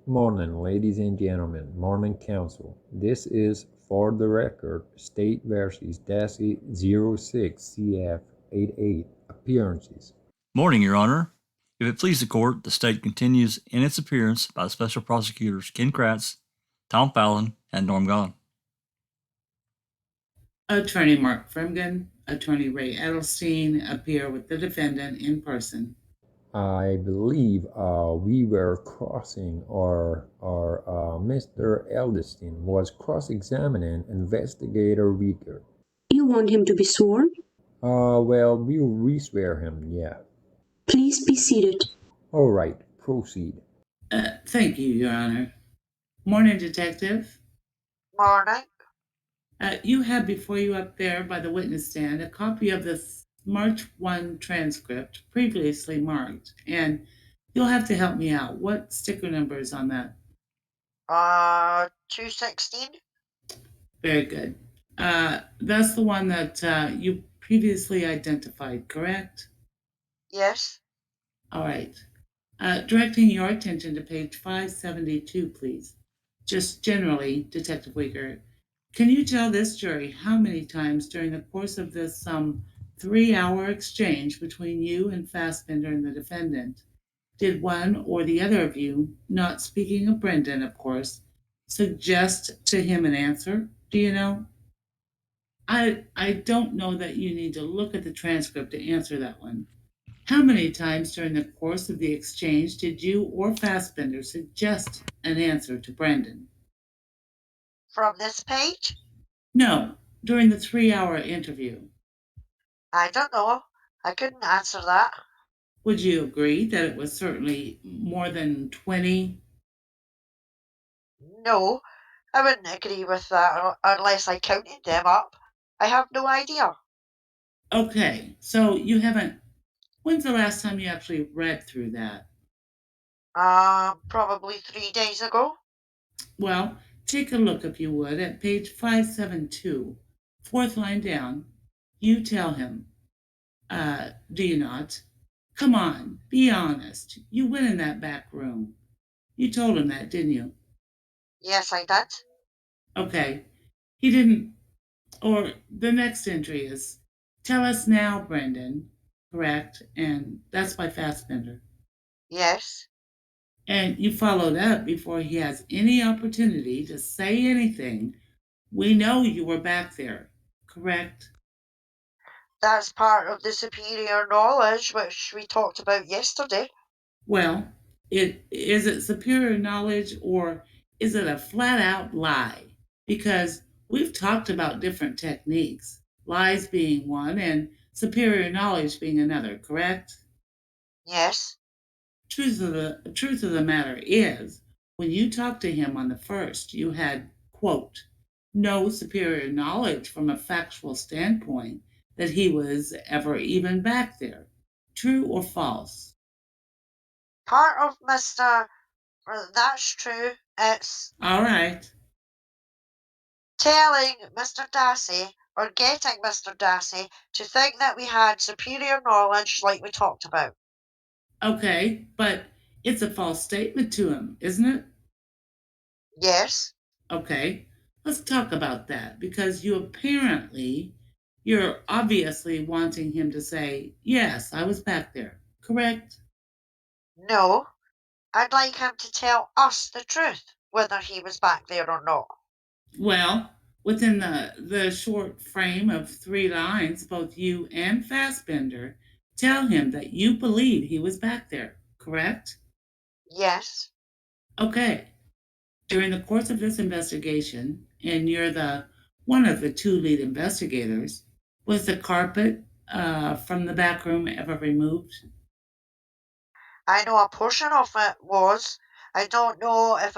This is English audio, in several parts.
Morning, ladies and gentlemen, morning council. This is, for the record, State versus Dassey 06CF88 appearances. Morning, Your Honor. If it please the court, the state continues in its appearance by the special prosecutors Ken Kratz, Tom Fallon, and Norm Gahn. Attorney Mark Fremgen, Attorney Ray Edelstein appear with the defendant in person. I believe we were crossing or Mr. Edelstein was cross-examining investigator WIEGERT. You want him to be sworn? Well, we'll re-swear him, yeah. Please be seated. All right, proceed. Thank you, Your Honor. Morning, Detective. Morning. You have before you up there by the witness stand a copy of the March 1 transcript previously marked, and you'll have to help me out. What sticker number is on that? 216. Very good. That's the one that you previously identified, correct? Yes. All right. Directing your attention to page 572, please. Just generally, Detective WIEGERT, can you tell this jury how many times during the course of this 3-hour exchange between you and Fassbender and the defendant did one or the other of you, not speaking of Brendan, of course, suggest to him an answer? Do you know? I don't know that you need to look at the transcript to answer that one. How many times during the course of the exchange did you or Fassbender suggest an answer to Brendan? From this page? No, during the 3-hour interview. I don't know. I couldn't answer that. Would you agree that it was certainly more than 20? No, I wouldn't agree with that unless I counted them up. I have no idea. Okay, so you haven't. When's the last time you actually read through that? Probably 3 days ago. Well, take a look, if you would, at page 572, fourth line down. You tell him, do you not? Come on, be honest. You went in that back room. You told him that, didn't you? Yes, I did. Okay. He didn't. Or the next entry is, tell us now, Brendan. Correct? And that's by Fassbender. Yes. And you followed up before he has any opportunity to say anything. We know you were back there. Correct? That's part of the superior knowledge which we talked about yesterday. Well, is it superior knowledge or is it a flat out lie? Because we've talked about different techniques, lies being one and superior knowledge being another, correct? Yes. Truth of the matter is, when you talked to him on the first, you had, quote, no superior knowledge from a factual standpoint that he was ever even back there. True or false? Part of that's true. It's all right. Telling Mr. Dassey or getting Mr. Dassey to think that we had superior knowledge like we talked about. Okay, but it's a false statement to him, isn't it? Yes. Okay, let's talk about that because you're obviously wanting him to say, yes, I was back there, correct? No, I'd like him to tell us the truth, whether he was back there or not. Well, within the short frame of 3 lines, both you and Fassbender tell him that you believe he was back there, correct? Yes. Okay. During the course of this investigation, and you're one of the 2 lead investigators, was the carpet from the back room ever removed? I know a portion of it was. I don't know if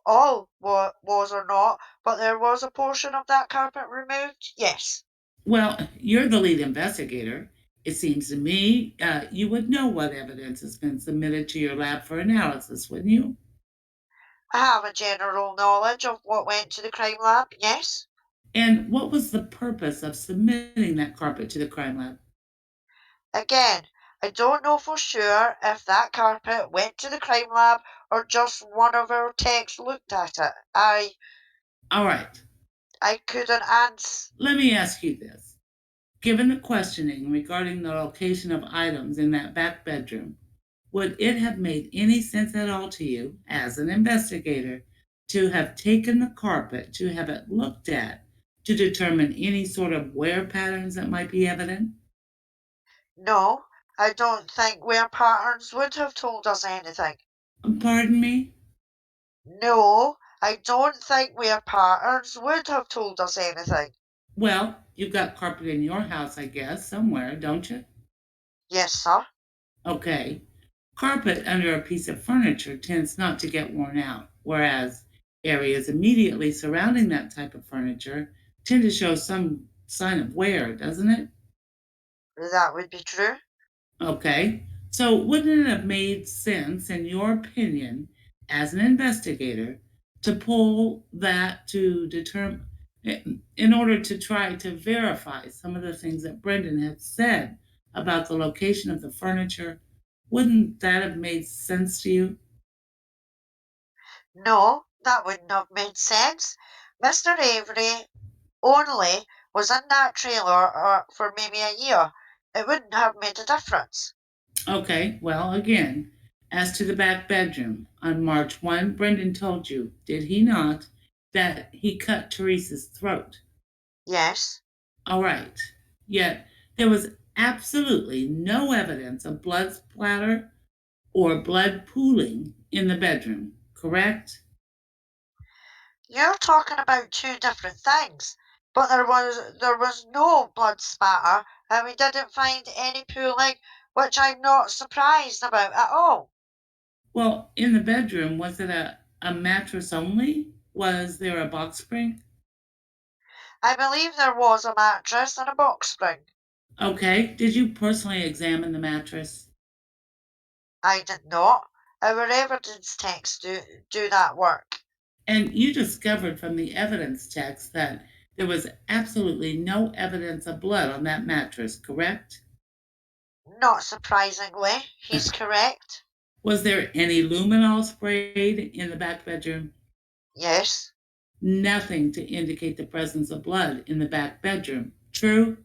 all was or not, but there was a portion of that carpet removed. Yes. Well, you're the lead investigator. It seems to me you would know what evidence has been submitted to your lab for analysis, wouldn't you? I have a general knowledge of what went to the crime lab, yes. And what was the purpose of submitting that carpet to the crime lab? Again, I don't know for sure if that carpet went to the crime lab or just one of our techs looked at it. All right, I couldn't answer. let me ask you this. Given the questioning regarding the location of items in that back bedroom, would it have made any sense at all to you, as an investigator, to have taken the carpet to have it looked at to determine any sort of wear patterns that might be evident? No, I don't think wear patterns would have told us anything. Pardon me? No, I don't think wear patterns would have told us anything. Well, you've got carpet in your house, I guess, somewhere, don't you? Yes, sir. Okay. Carpet under a piece of furniture tends not to get worn out, whereas areas immediately surrounding that type of furniture tend to show some sign of wear, doesn't it? That would be true. Okay. So wouldn't it have made sense, in your opinion, as an investigator, to pull that to determine, in order to try to verify some of the things that Brendan had said about the location of the furniture? Wouldn't that have made sense to you? No, that wouldn't have made sense. Mr. Avery only was in that trailer for maybe a year. It wouldn't have made a difference. Okay, well, again, as to the back bedroom, on March 1, Brendan told you, did he not, that he cut Teresa's throat? Yes, All right. Yet there was absolutely no evidence of blood splatter or blood pooling in the bedroom, correct? you're talking about two different things. But there was no blood spatter, and we didn't find any pooling, which I'm not surprised about at all. Well, in the bedroom, was it a mattress only? Was there a box spring? I believe there was a mattress and a box spring. Okay. Did you personally examine the mattress? I did not. Our evidence techs do that work. And you discovered from the evidence text that there was absolutely no evidence of blood on that mattress, correct? Not surprisingly, he's correct. Was there any luminol sprayed in the back bedroom? Yes, Nothing to indicate the presence of blood in the back bedroom. True?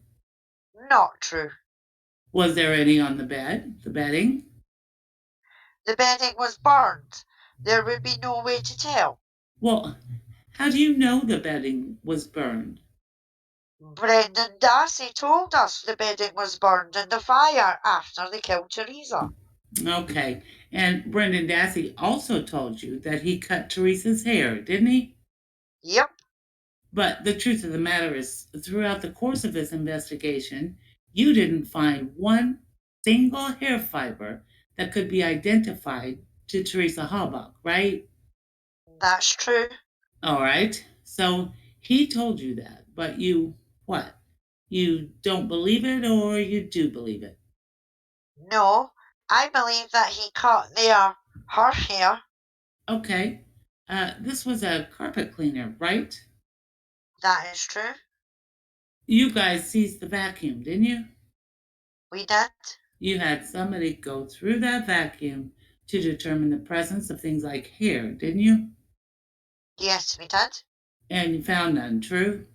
not true. Was there any on the bed, the bedding? The bedding was burned. There would be no way to tell. Well, how do you know the bedding was burned? Brendan Dassey told us the bedding was burned in the fire after they killed Teresa. Okay. And Brendan Dassey also told you that he cut Teresa's hair, didn't he? Yep, But the truth of the matter is, throughout the course of this investigation, you didn't find one single hair fiber that could be identified to Teresa Halbach, right? that's true. All right. So he told you that, but you, what? You don't believe it or you do believe it? No, I believe that he cut her hair. Okay. This was a carpet cleaner, right? That is true. You guys seized the vacuum, didn't you? We did. You had somebody go through that vacuum to determine the presence of things like hair, didn't you? Yes, we did. And you found none, true?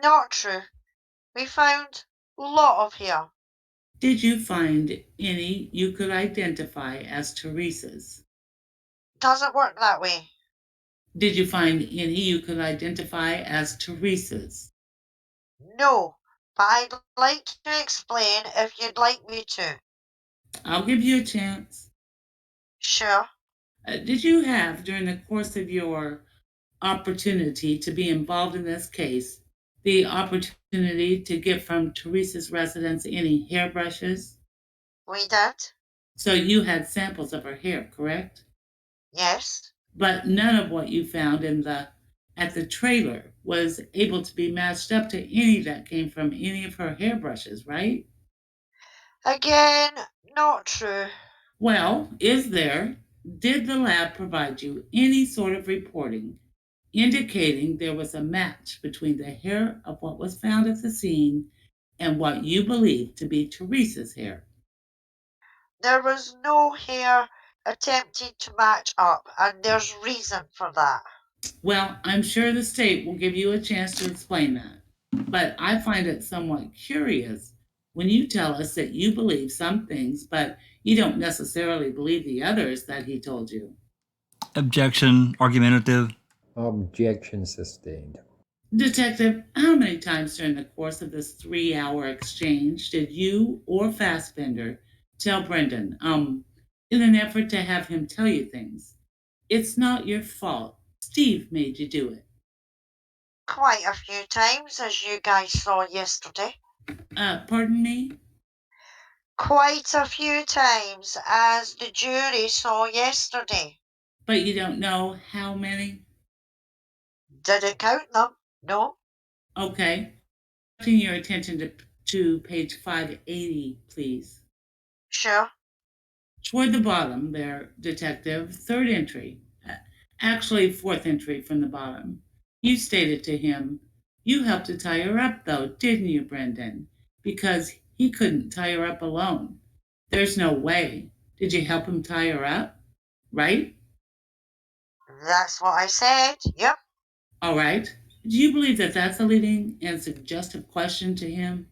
Not true. We found a lot of hair. Did you find any you could identify as Teresa's? Doesn't work that way. Did you find any you could identify as Teresa's? No, but I'd like to explain if you'd like me to. I'll give you a chance. Sure. Did you have, during the course of your opportunity to be involved in this case, the opportunity to get from Teresa's residence any hairbrushes? We did. So you had samples of her hair, correct? Yes. But none of what you found at the trailer was able to be matched up to any that came from any of her hairbrushes, right? Again, not true. Well, did the lab provide you any sort of reporting indicating there was a match between the hair of what was found at the scene and what you believe to be Teresa's hair? There was no hair attempted to match up, and there's reason for that. Well, I'm sure the state will give you a chance to explain that. But I find it somewhat curious when you tell us that you believe some things, but you don't necessarily believe the others that he told you. Objection, argumentative. Objection sustained. Detective, how many times during the course of this 3-hour exchange did you or Fassbender tell Brendan, in an effort to have him tell you things? It's not your fault. Steve made you do it. Quite a few times, as you guys saw yesterday. Pardon me? Quite a few times, as the jury saw yesterday. But you don't know how many? Didn't count them, no. Okay. Directing your attention to page 580, please. Sure. Toward the bottom there, Detective, third entry. Actually, fourth entry from the bottom. You stated to him, you helped to tie her up, though, didn't you, Brendan? Because he couldn't tie her up alone. There's no way. Did you help him tie her up? Right? That's what I said, yep. All right. Do you believe that that's a leading and suggestive question to him?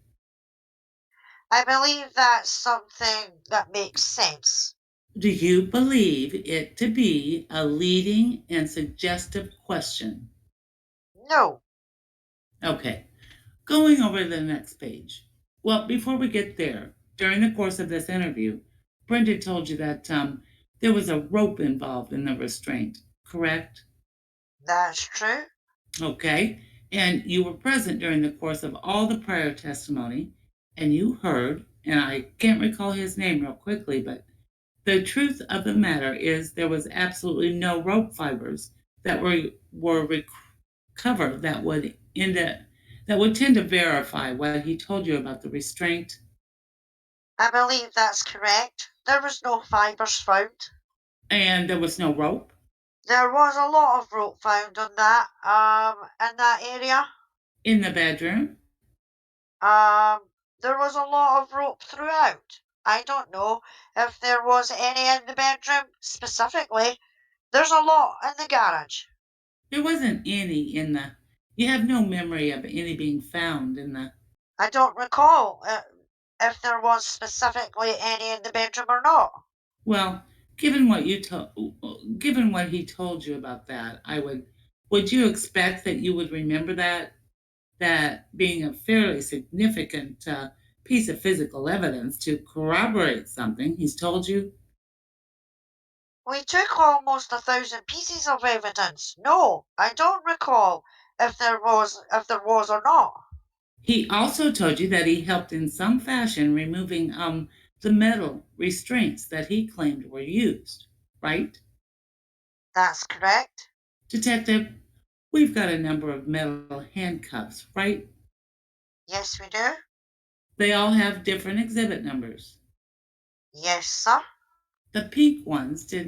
I believe that's something that makes sense. Do you believe it to be a leading and suggestive question? No. Okay. Going over to the next page. Well, before we get there, during the course of this interview, Brenda told you that there was a rope involved in the restraint, correct? That's true. Okay. And you were present during the course of all the prior testimony, and you heard, and I can't recall his name real quickly, but the truth of the matter is there was absolutely no rope fibers that were recovered that would tend to verify what he told you about the restraint. I believe that's correct. There was no fibers found. And there was no rope? There was a lot of rope found on that, in that area. In the bedroom? There was a lot of rope throughout. I don't know if there was any in the bedroom specifically. There's a lot in the garage. There wasn't any in the. You have no memory of any being found in the. I don't recall if there was specifically any in the bedroom or not. Well, given what given what he told you about that, would you expect that you would remember that being a fairly significant piece of physical evidence to corroborate something he's told you? We took almost 1,000 pieces of evidence. No, I don't recall if there was or not. He also told you that he helped in some fashion removing the metal restraints that he claimed were used, right? That's correct. Detective, we've got a number of metal handcuffs, right? Yes, we do. They all have different exhibit numbers. Yes, sir. The pink ones they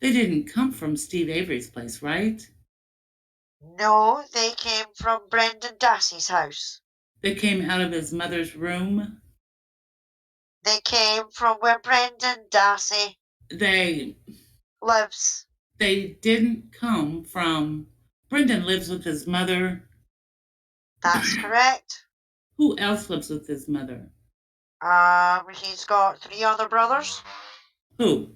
didn't come from Steve Avery's place, right? No, they came from Brendan Dassey's house. They came out of his mother's room. They came from where Brendan Dassey They lives. they didn't come from. Brendan lives with his mother. That's correct. Who else lives with his mother? He's got 3 other brothers. Who?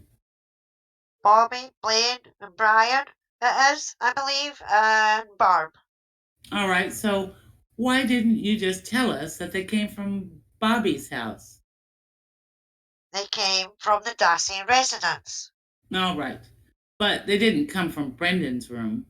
Bobby, Blaine, and Brian. It is, I believe, and Barb. All right, so why didn't you just tell us that they came from Bobby's house? They came from the Dassey residence. All right, but they didn't come from Brendan's room.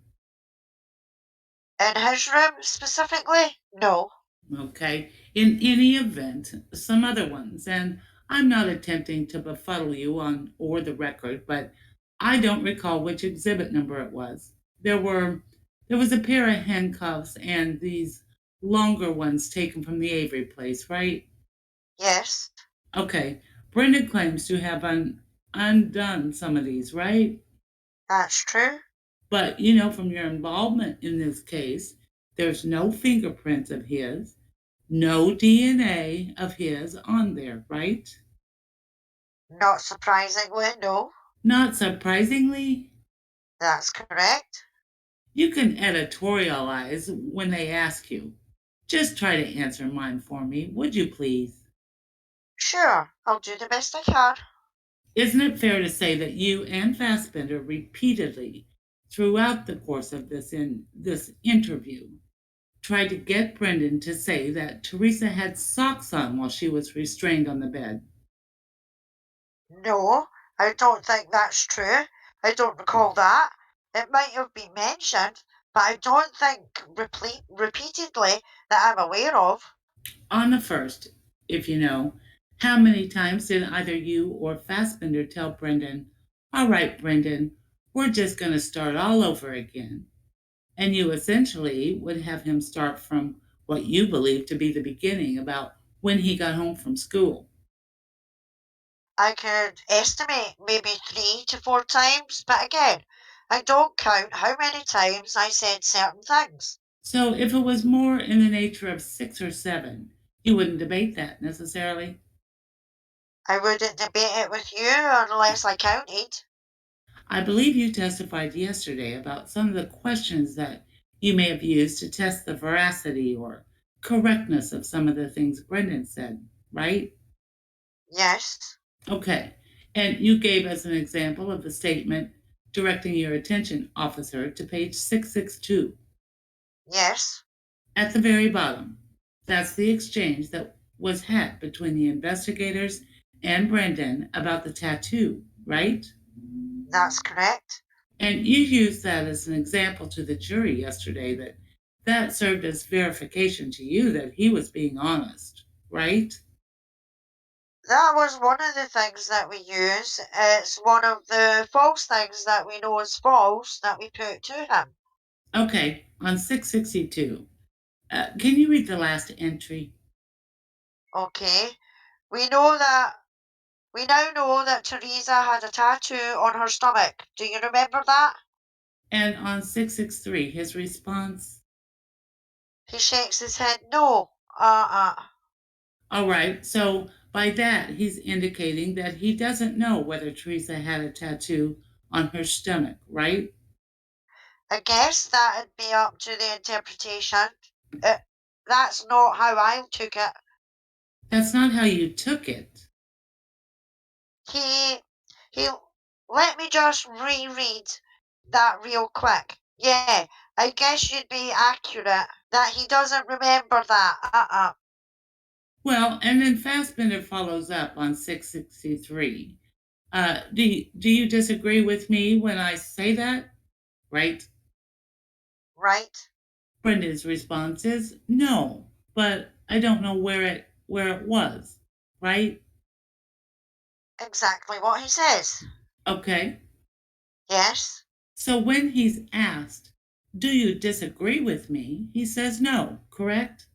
In his room specifically? No. Okay, in any event, some other ones, and I'm not attempting to befuddle you on or the record, but I don't recall which exhibit number it was. There was a pair of handcuffs and these longer ones taken from the Avery place, right? Yes. Okay, Brenda claims to have undone some of these, right? That's true. But from your involvement in this case, there's no fingerprints of his, no DNA of his on there, right? Not surprisingly, no. Not surprisingly? That's correct. You can editorialize when they ask you. Just try to answer mine for me, would you please? Sure, I'll do the best I can. Isn't it fair to say that you and Fassbender repeatedly, throughout the course of this interview, tried to get Brendan to say that Teresa had socks on while she was restrained on the bed? No, I don't think that's true. I don't recall that. It might have been mentioned, but I don't think repeatedly that I'm aware of. On the first, if you know, how many times did either you or Fassbender tell Brendan, all right, Brendan, we're just going to start all over again? And you essentially would have him start from what you believe to be the beginning about when he got home from school. I could estimate maybe 3 to 4 times, but again, I don't count how many times I said certain things. So if it was more in the nature of 6 or 7, you wouldn't debate that necessarily. I wouldn't debate it with you unless I counted. I believe you testified yesterday about some of the questions that you may have used to test the veracity or correctness of some of the things Brendan said, right? Yes, Okay. And you gave us an example of the statement directing your attention, officer, to page 662. yes, At the very bottom, that's the exchange that was had between the investigators and Brendan about the tattoo, right? that's correct. And you used that as an example to the jury yesterday that served as verification to you that he was being honest, right? That was one of the things that we use. It's one of the false things that we know is false that we put to him. Okay, on 662, can you read the last entry? Okay, we know that we now know that Teresa had a tattoo on her stomach. Do you remember that? And on 663, his response? He shakes his head. No. Uh-uh. All right, so by that, he's indicating that he doesn't know whether Teresa had a tattoo on her stomach, right? I guess that'd be up to the interpretation. Uh, that's not how I took it. That's not how you took it. He, he, let me just reread that real quick. Yeah, I guess you'd be accurate that he doesn't remember that. Well, and then Fassbender follows up on 663. Do you disagree with me when I say that? Right? Right? Brendan's response is no, but I don't know where it was. Right? Exactly what he says. Okay. Yes, So when he's asked, do you disagree with me? He says no, correct?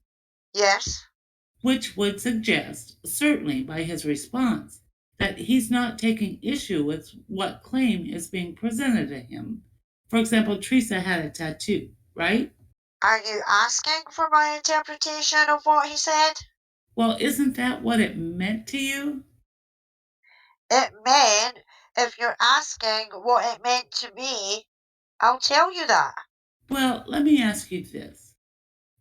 yes, Which would suggest, certainly by his response, that he's not taking issue with what claim is being presented to him. For example, Teresa had a tattoo, right? Are you asking for my interpretation of what he said? Well, isn't that what it meant to you? It meant, if you're asking what it meant to me, I'll tell you that. Well, let me ask you this.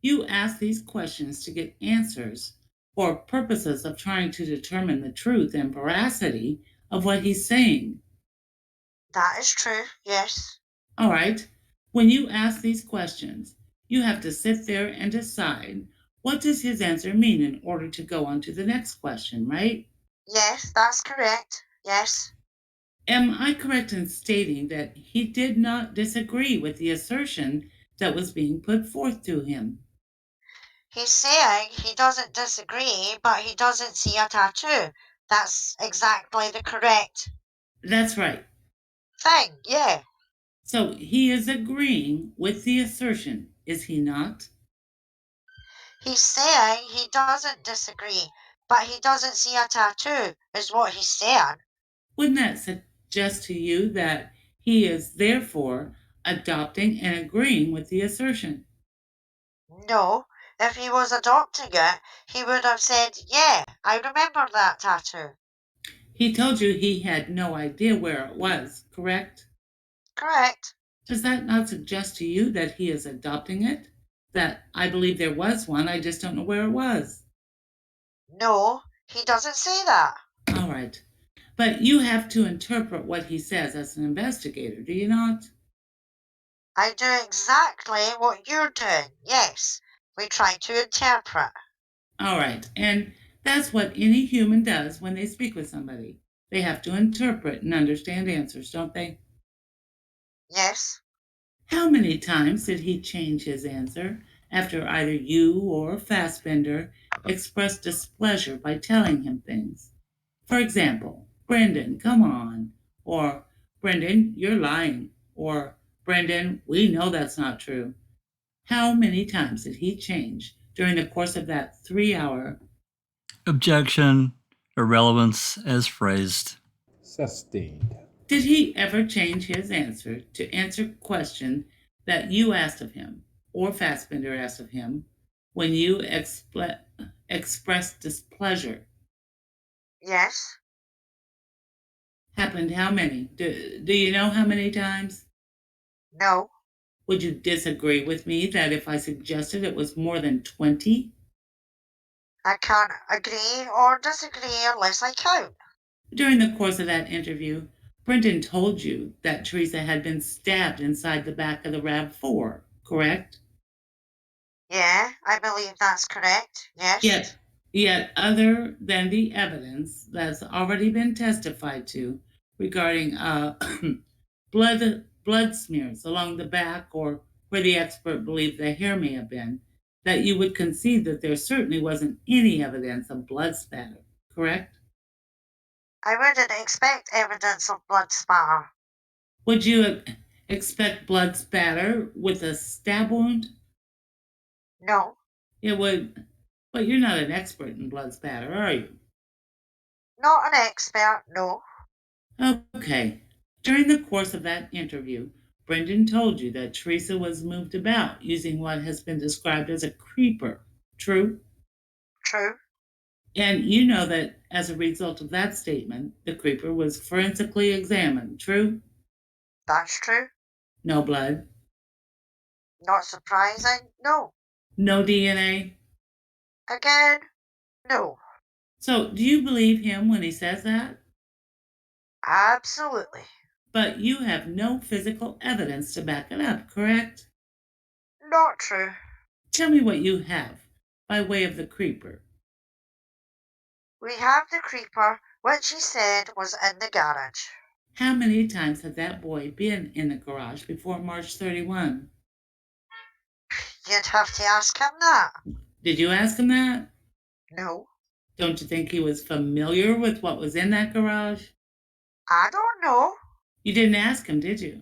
You ask these questions to get answers for purposes of trying to determine the truth and veracity of what he's saying. That is true, yes. All right. When you ask these questions, you have to sit there and decide what does his answer mean in order to go on to the next question, right? Yes, that's correct. Yes. Am I correct in stating that he did not disagree with the assertion that was being put forth to him? He's saying he doesn't disagree, but he doesn't see a tattoo. That's exactly the correct That's right. thing, yeah. So he is agreeing with the assertion, is he not? He's saying he doesn't disagree, but he doesn't see a tattoo, is what he's saying. Wouldn't that suggest to you that he is therefore adopting and agreeing with the assertion? No, if he was adopting it, he would have said, yeah, I remember that tattoo. He told you he had no idea where it was, correct? Correct. Does that not suggest to you that he is adopting it? That I believe there was one, I just don't know where it was. No, he doesn't say that. All right. But you have to interpret what he says as an investigator, do you not? I do exactly what you're doing. Yes, we try to interpret. All right. And that's what any human does when they speak with somebody. They have to interpret and understand answers, don't they? Yes. How many times did he change his answer after either you or Fassbender expressed displeasure by telling him things? For example, Brendan, come on. Or, Brendan, you're lying. Or, Brendan, we know that's not true. How many times did he change during the course of that 3 hour? Objection. Irrelevance as phrased. Sustained. Did he ever change his answer to answer a question that you asked of him or Fassbender asked of him when you expressed displeasure? Yes. Happened how many? Do you know how many times? No. Would you disagree with me that if I suggested it was more than 20? I can't agree or disagree unless I count. During the course of that interview, Brendan told you that Teresa had been stabbed inside the back of the RAV4, correct? Yeah, I believe that's correct. Yes. Yet other than the evidence that's already been testified to regarding blood smears along the back or where the expert believed the hair may have been, that you would concede that there certainly wasn't any evidence of blood spatter, correct? I wouldn't expect evidence of blood spatter. Would you expect blood spatter with a stab wound? No. It would, but you're not an expert in blood spatter, are you? Not an expert, no. Okay. During the course of that interview, Brendan told you that Teresa was moved about using what has been described as a creeper. True? True. And you know that as a result of that statement, the creeper was forensically examined. True? That's true. No blood. Not surprising, no. No DNA. Again, no. So, do you believe him when he says that? Absolutely. But you have no physical evidence to back it up, correct? Not true. Tell me what you have by way of the creeper. We have the creeper, which he said was in the garage. How many times had that boy been in the garage before March 31? You'd have to ask him that. Did you ask him that? No. Don't you think he was familiar with what was in that garage? I don't know. You didn't ask him, did you?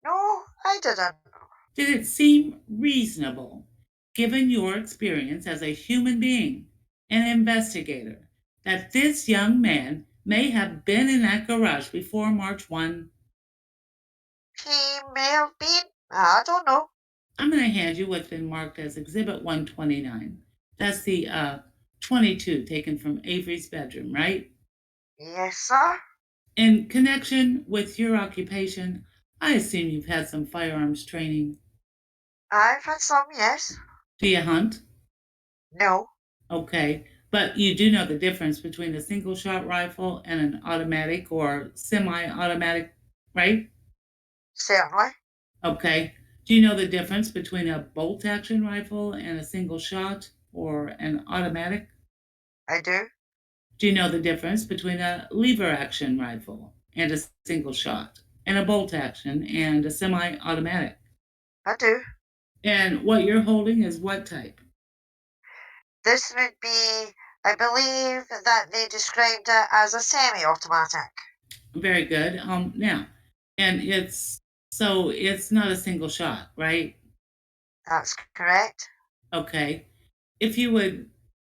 No, I didn't. Did it seem reasonable, given your experience as a human being, an investigator, that this young man may have been in that garage before March 1? He may have been. I don't know. I'm going to hand you what's been marked as Exhibit 129. That's the 22 taken from Avery's bedroom, right? Yes, sir. In connection with your occupation, I assume you've had some firearms training. I've had some, yes. Do you hunt? No. Okay, but you do know the difference between a single shot rifle and an automatic or semi-automatic, right? Certainly. Okay. Do you know the difference between a bolt action rifle and a single shot or an automatic? I do. Do you know the difference between a lever action rifle and a single shot and a bolt action and a semi-automatic? I do. And what you're holding is what type? This would be, I believe that they described it as a semi-automatic. Very good. Now, and it's not a single shot, right? That's correct. Okay. If you would,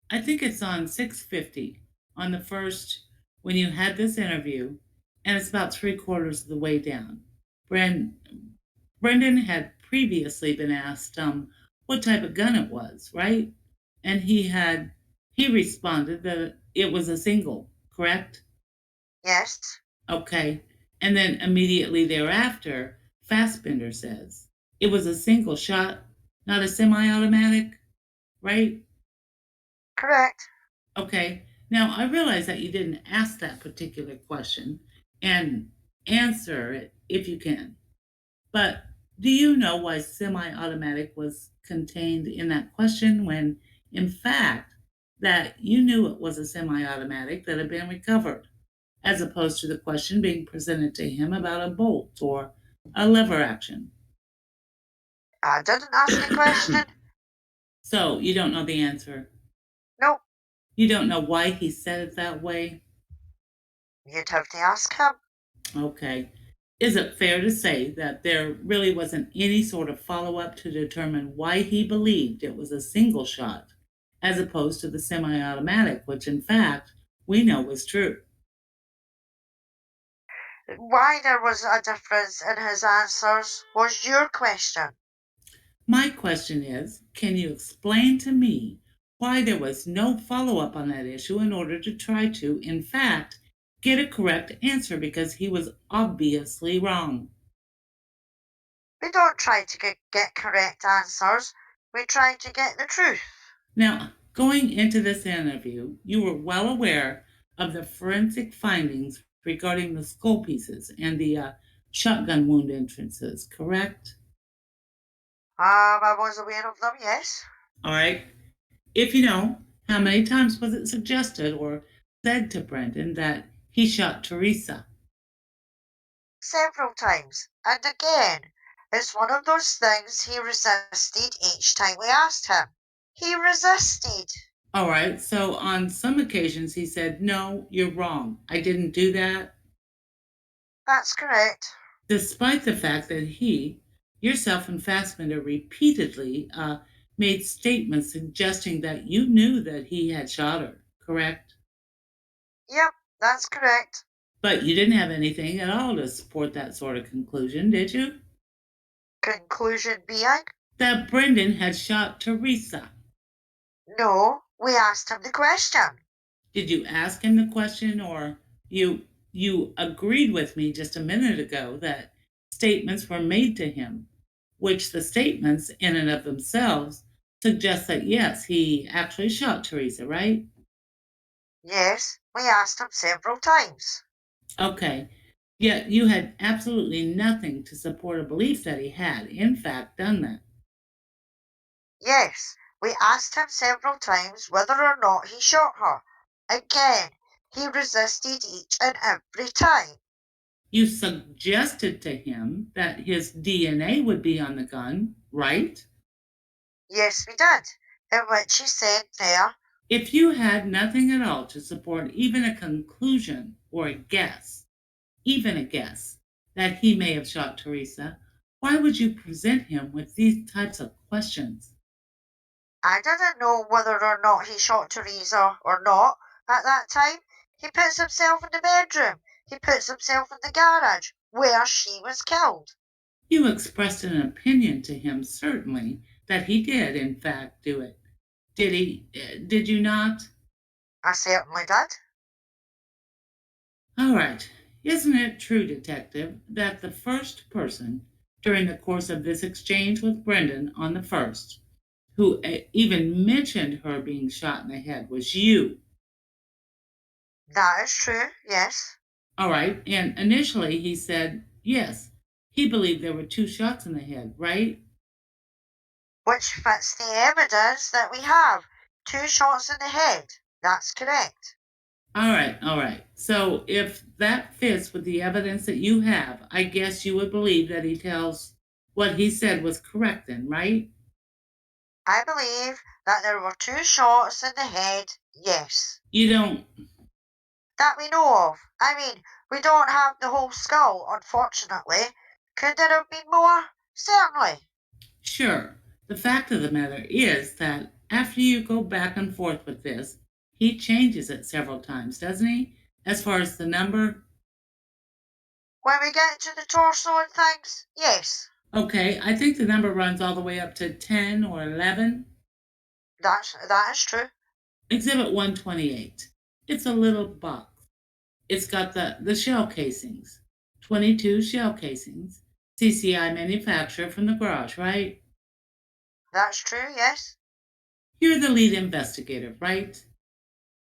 I think it's on 650 on the first when you had this interview, and it's about 3/4 of the way down. Brendan had previously been asked what type of gun it was, right? And he responded that it was a single, correct? Yes. Okay. And then immediately thereafter, Fassbender says it was a single shot, not a semi-automatic, right? Correct. Okay. Now, I realize that you didn't ask that particular question and answer it if you can. But do you know why semi-automatic was contained in that question when, in fact, that you knew it was a semi-automatic that had been recovered, as opposed to the question being presented to him about a bolt or a lever action? I didn't ask a question. So you don't know the answer. No, You don't know why he said it that way. you'd have to ask him. Okay. Is it fair to say that there really wasn't any sort of follow up to determine why he believed it was a single shot, as opposed to the semi automatic, which in fact we know was true? Why there was a difference in his answers was your question. My question is, can you explain to me why there was no follow up on that issue in order to try to, in fact, get a correct answer because he was obviously wrong? We don't try to get correct answers. We try to get the truth. Now, going into this interview, you were well aware of the forensic findings regarding the skull pieces and the shotgun wound entrances, correct? I was aware of them, yes. All right. If you know, how many times was it suggested or said to Brendan that he shot Teresa? Several times. And again, it's one of those things he resisted each time we asked him. He resisted. All right. So on some occasions he said, "No, you're wrong. I didn't do that." That's correct. Despite the fact that he, yourself and Fassbender repeatedly made statements suggesting that you knew that he had shot her, correct? Yep, that's correct. But you didn't have anything at all to support that sort of conclusion, did you? Conclusion being? That Brendan had shot Teresa. No, we asked him the question. Did you ask him the question, or you agreed with me just a minute ago that statements were made to him, which the statements in and of themselves suggest that yes, he actually shot Teresa, right? Yes, we asked him several times. Okay. Yet you had absolutely nothing to support a belief that he had, in fact, done that. Yes, we asked him several times whether or not he shot her. Again, he resisted each and every time. You suggested to him that his DNA would be on the gun, right? Yes, we did, in which he said there, If you had nothing at all to support even a conclusion or a guess, even a guess, that he may have shot Teresa, why would you present him with these types of questions? I didn't know whether or not he shot Teresa or not at that time. He puts himself in the bedroom. He puts himself in the garage where she was killed. You expressed an opinion to him, certainly, that he did, in fact, do it. Did he? Did you not? I certainly did. All right. Isn't it true, Detective, that the first person during the course of this exchange with Brendan on the first, who even mentioned her being shot in the head, was you? That is true, yes. All right. And initially he said, yes, he believed there were two shots in the head, right? Which fits the evidence that we have. 2 shots in the head. That's correct. All right. All right. So if that fits with the evidence that you have, I guess you would believe that he tells what he said was correct then, right? I believe that there were 2 shots in the head, yes. You don't. That we know of. I mean, we don't have the whole skull, unfortunately. Could there have been more? Certainly. Sure. The fact of the matter is that after you go back and forth with this, he changes it several times, doesn't he? As far as the number? When we get to the torso and things, yes. Okay, I think the number runs all the way up to 10 or 11. That is true. Exhibit 128. It's a little box. It's got the shell casings, 22 shell casings, CCI manufacturer from the garage, right? That's true, yes. You're the lead investigator, right?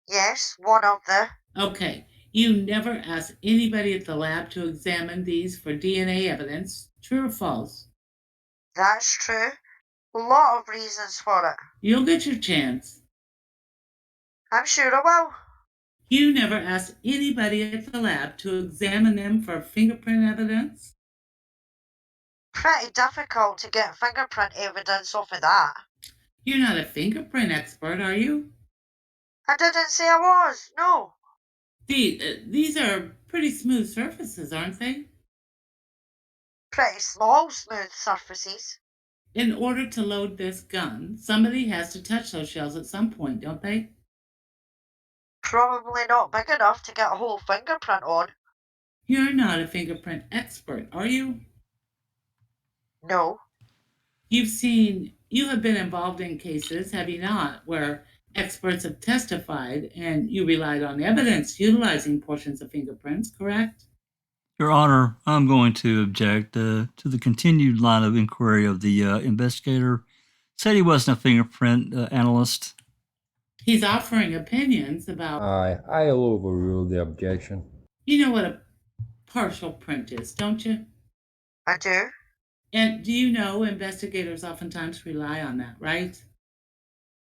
Yes, one of the... Okay. You never asked anybody at the lab to examine these for DNA evidence. True or false? That's true. A lot of reasons for it. You'll get your chance. I'm sure I will. You never asked anybody at the lab to examine them for fingerprint evidence? Pretty difficult to get fingerprint evidence off of that. You're not a fingerprint expert, are you? I didn't say I was, no. These are pretty smooth surfaces, aren't they? Pretty small, smooth surfaces. In order to load this gun, somebody has to touch those shells at some point, don't they? Probably not big enough to get a whole fingerprint on. You're not a fingerprint expert, are you? No. You have been involved in cases, have you not, where experts have testified and you relied on evidence utilizing portions of fingerprints, correct? Your Honor, I'm going to object to the continued line of inquiry of the investigator. Said he wasn't a fingerprint analyst. He's offering opinions about. I'll overrule the objection. You know what a partial print is, don't you? I do. And do you know investigators oftentimes rely on that, right?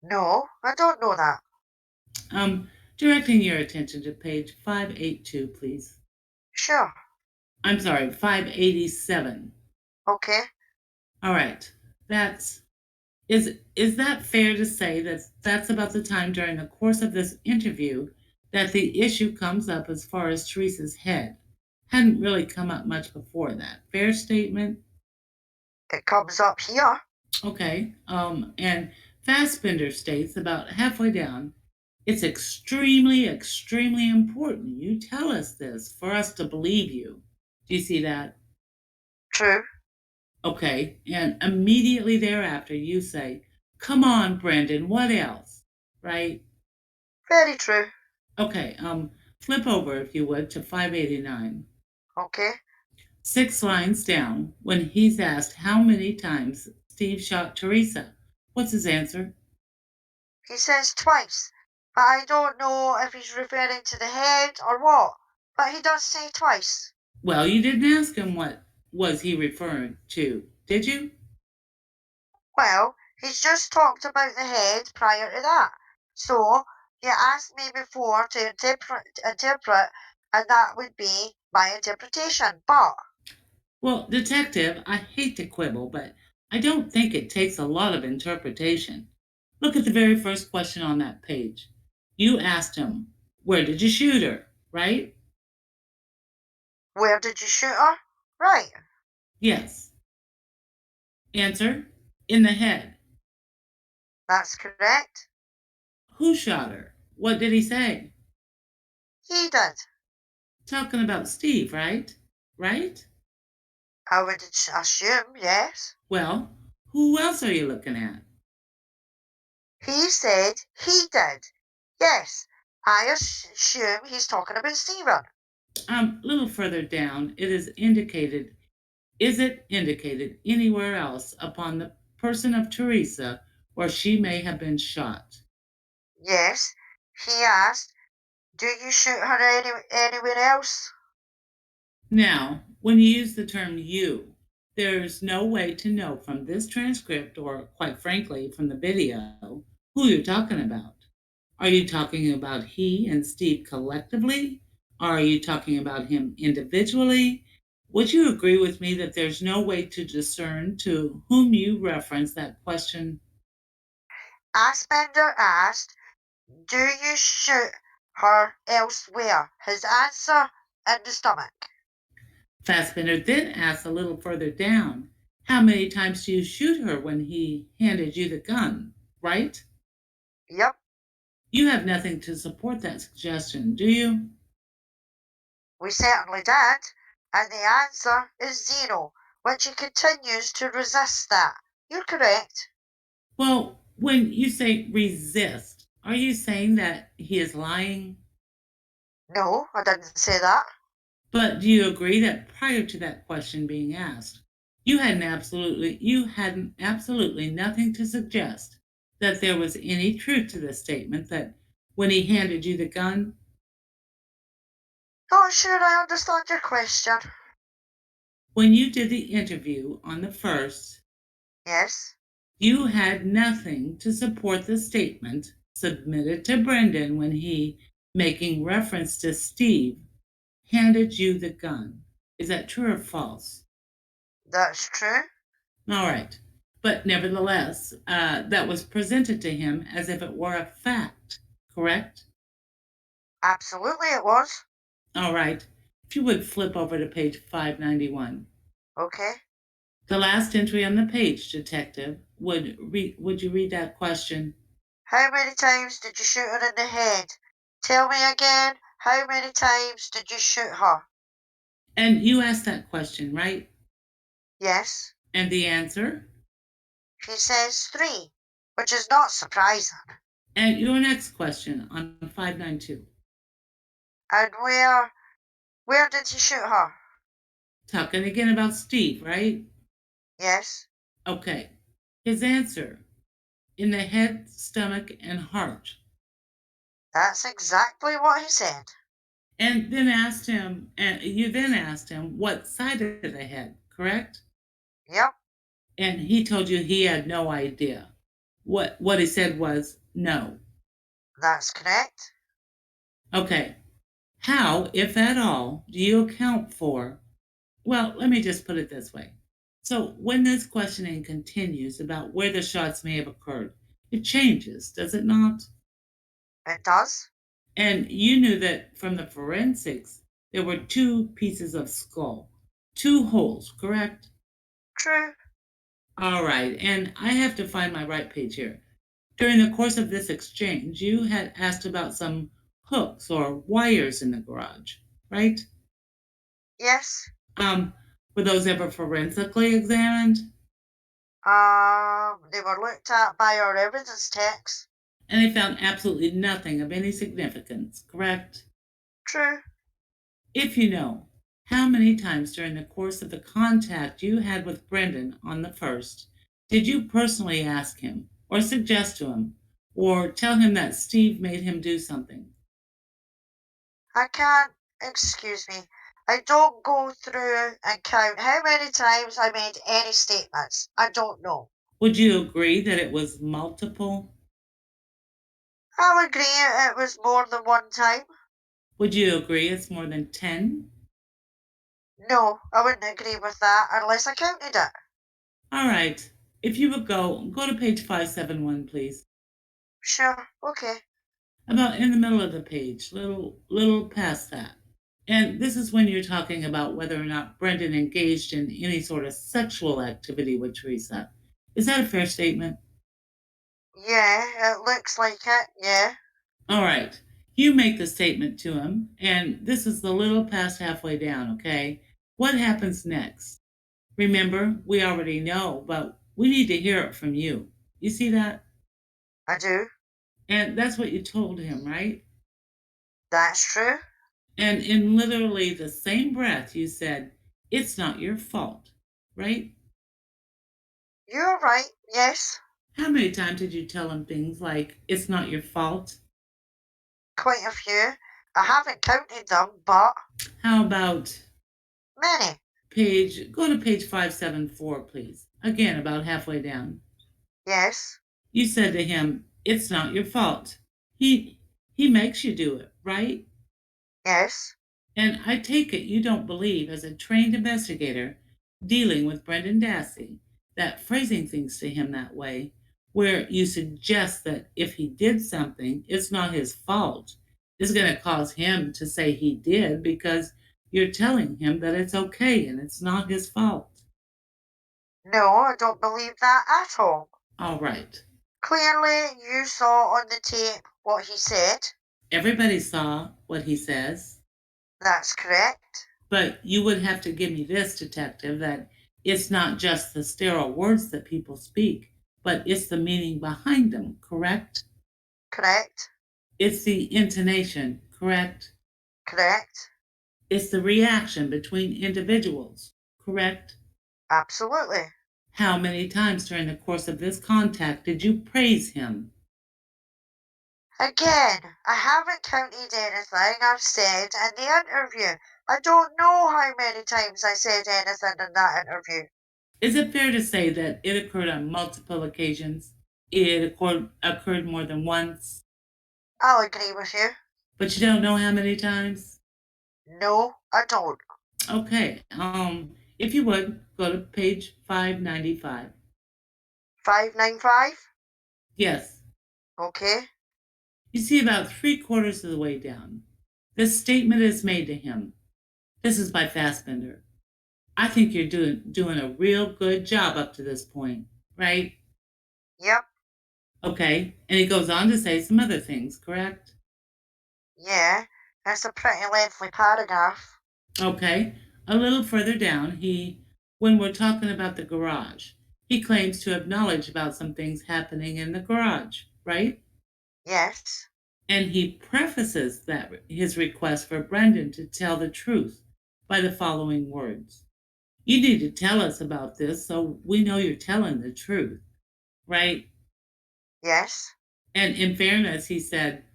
No, I don't know that. Directing your attention to page 582, please. Sure. I'm sorry, 587. Okay. All right. Is that fair to say that that's about the time during the course of this interview that the issue comes up as far as Teresa's head? Hadn't really come up much before that. Fair statement? It comes up here. Okay. And Fassbender states about halfway down, it's extremely, extremely important you tell us this for us to believe you. Do you see that? True. Okay. And immediately thereafter, you say, come on, Brendan, what else? Right? Very true. Okay. Flip over, if you would, to 589. Okay. 6 lines down, when he's asked how many times Steve shot Teresa, what's his answer? He says twice, but I don't know if he's referring to the head or what. But he does say twice. Well, you didn't ask him what was he referring to, did you? Well, he's just talked about the head prior to that. So, he asked me before to interpret, and that would be my interpretation. But... Well, detective, I hate to quibble, but I don't think it takes a lot of interpretation. Look at the very first question on that page. You asked him, where did you shoot her, right? Where did you shoot her? Right. Yes. Answer, in the head. That's correct. Who shot her? What did he say? He did. Talking about Steve, right? Right? I would assume, yes. Well, who else are you looking at? He said he did. Yes, I assume he's talking about Stephen. A little further down, is it indicated anywhere else upon the person of Teresa where she may have been shot? Yes, he asked, do you shoot her anywhere else? Now, when you use the term you, there's no way to know from this transcript, or quite frankly, from the video, who you're talking about. Are you talking about he and Steve collectively? Or are you talking about him individually? Would you agree with me that there's no way to discern to whom you reference that question? Fassbender asked, do you shoot her elsewhere? His answer, in the stomach. Fassbender then asks a little further down, how many times do you shoot her when he handed you the gun, right? Yep. You have nothing to support that suggestion, do you? We certainly did, and the answer is 0, which he continues to resist that. You're correct. Well, when you say resist, are you saying that he is lying? No, I didn't say that. But do you agree that prior to that question being asked, you had absolutely nothing to suggest that there was any truth to the statement that when he handed you the gun? Not sure I understand your question. When you did the interview on the 1st, Yes, you had nothing to support the statement submitted to Brendan when he, making reference to Steve, handed you the gun. Is that true or false? that's true. All right. But nevertheless, that was presented to him as if it were a fact, correct? Absolutely it was. All right. If you would flip over to page 591. Okay. The last entry on the page, Detective, would you read that question? How many times did you shoot her in the head? Tell me again, how many times did you shoot her? And you asked that question, right? Yes. And the answer? She says 3, which is not surprising. And your next question on 592. And where did he shoot her? Talking again about Steve, right? Yes. Okay. His answer: in the head, stomach, and heart. That's exactly what he said. And you then asked him what side of the head, correct? Yep. And he told you he had no idea. What he said was no. That's correct. Okay. How, if at all, do you account for? Well, let me just put it this way. So when this questioning continues about where the shots may have occurred, it changes, does it not? It does. And you knew that from the forensics, there were 2 pieces of skull, 2 holes, correct? True. All right, and I have to find my right page here. During the course of this exchange, you had asked about some hooks or wires in the garage, right? Yes. Were those ever forensically examined? They were looked at by our evidence techs. And they found absolutely nothing of any significance, correct? True. If you know, how many times during the course of the contact you had with Brendan on the 1st did you personally ask him, or suggest to him, or tell him that Steve made him do something? I can't, excuse me, I don't go through and count how many times I made any statements. I don't know. Would you agree that it was multiple? I'll agree it was more than one time. Would you agree it's more than 10? No, I wouldn't agree with that unless I counted it. All right. If you would go to page 571, please. Sure, okay. About in the middle of the page, little past that. And this is when you're talking about whether or not Brendan engaged in any sort of sexual activity with Teresa. Is that a fair statement? Yeah, it looks like it, yeah. All right. You make the statement to him, and this is the little past halfway down, okay? What happens next? Remember, we already know, but we need to hear it from you. You see that? I do. And that's what you told him, right? That's true. And in literally the same breath, you said, it's not your fault, right? You're right, yes. How many times did you tell him things like, it's not your fault? Quite a few. I haven't counted them, but How about many. go to page 574, please. Again, about halfway down. Yes, You said to him, it's not your fault. He makes you do it, right? yes. And I take it you don't believe, as a trained investigator dealing with Brendan Dassey, that phrasing things to him that way, where you suggest that if he did something, it's not his fault, is going to cause him to say he did because you're telling him that it's okay and it's not his fault. No, I don't believe that at all. All right. Clearly, you saw on the tape what he said. Everybody saw what he says. That's correct. But you would have to give me this, detective, that it's not just the sterile words that people speak, but it's the meaning behind them, correct? Correct. It's the intonation, correct? Correct? It's the reaction between individuals, correct? Absolutely. How many times during the course of this contact did you praise him? Again, I haven't counted anything I've said in the interview. I don't know how many times I said anything in that interview. Is it fair to say that it occurred on multiple occasions? It occurred more than once? I'll agree with you. But you don't know how many times? No, I don't. Okay, if you would, go to page 595. 595? Yes, Okay. you see about 3/4 of the way down. This statement is made to him. This is by Fassbender. I think you're doing a real good job up to this point, right? Yep. Okay, and he goes on to say some other things, correct? Yeah. That's a pretty lengthy paragraph. Okay, a little further down, when we're talking about the garage, he claims to have knowledge about some things happening in the garage, right? Yes. And he prefaces his request for Brendan to tell the truth by the following words. You need to tell us about this so we know you're telling the truth, right? Yes. And in fairness, he said,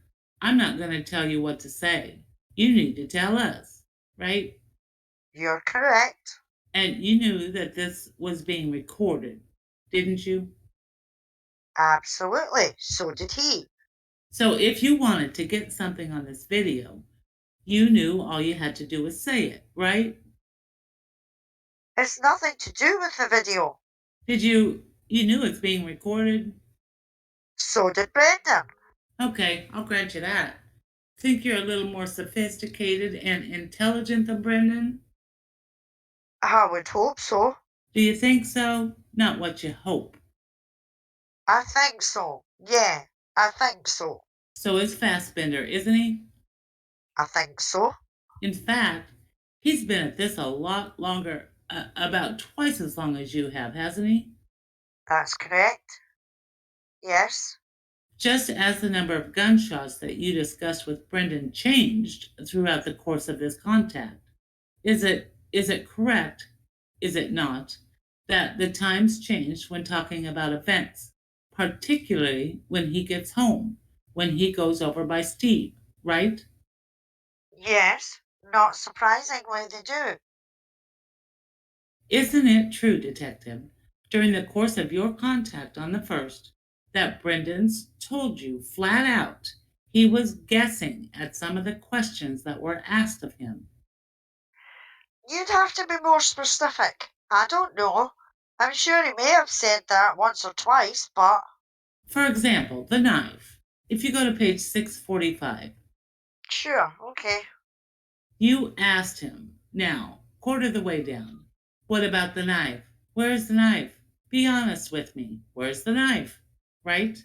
I'm not going to tell you what to say. You need to tell us, right? You're correct. And you knew that this was being recorded, didn't you? Absolutely. So did he. So if you wanted to get something on this video, you knew all you had to do was say it, right? It's nothing to do with the video. You knew it's being recorded? So did Brendan. Okay, I'll grant you that. Think you're a little more sophisticated and intelligent than Brendan? I would hope so. Do you think so? Not what you hope. I think so. Yeah, I think so. So is Fassbender, isn't he? I think so. In fact, he's been at this a lot longer, about twice as long as you have, hasn't he? That's correct. Yes. Just as the number of gunshots that you discussed with Brendan changed throughout the course of this contact, is it correct, is it not, that the times changed when talking about events, particularly when he gets home, when he goes over by Steve, right? Yes. Not surprisingly, they do. Isn't it true, Detective, during the course of your contact on the first, that Brendan's told you flat out he was guessing at some of the questions that were asked of him? You'd have to be more specific. I don't know. I'm sure he may have said that once or twice, but... For example, the knife. If you go to page 645, Sure, okay. you asked him, now, quarter of the way down, what about the knife? Where's the knife? Be honest with me. Where's the knife? Right?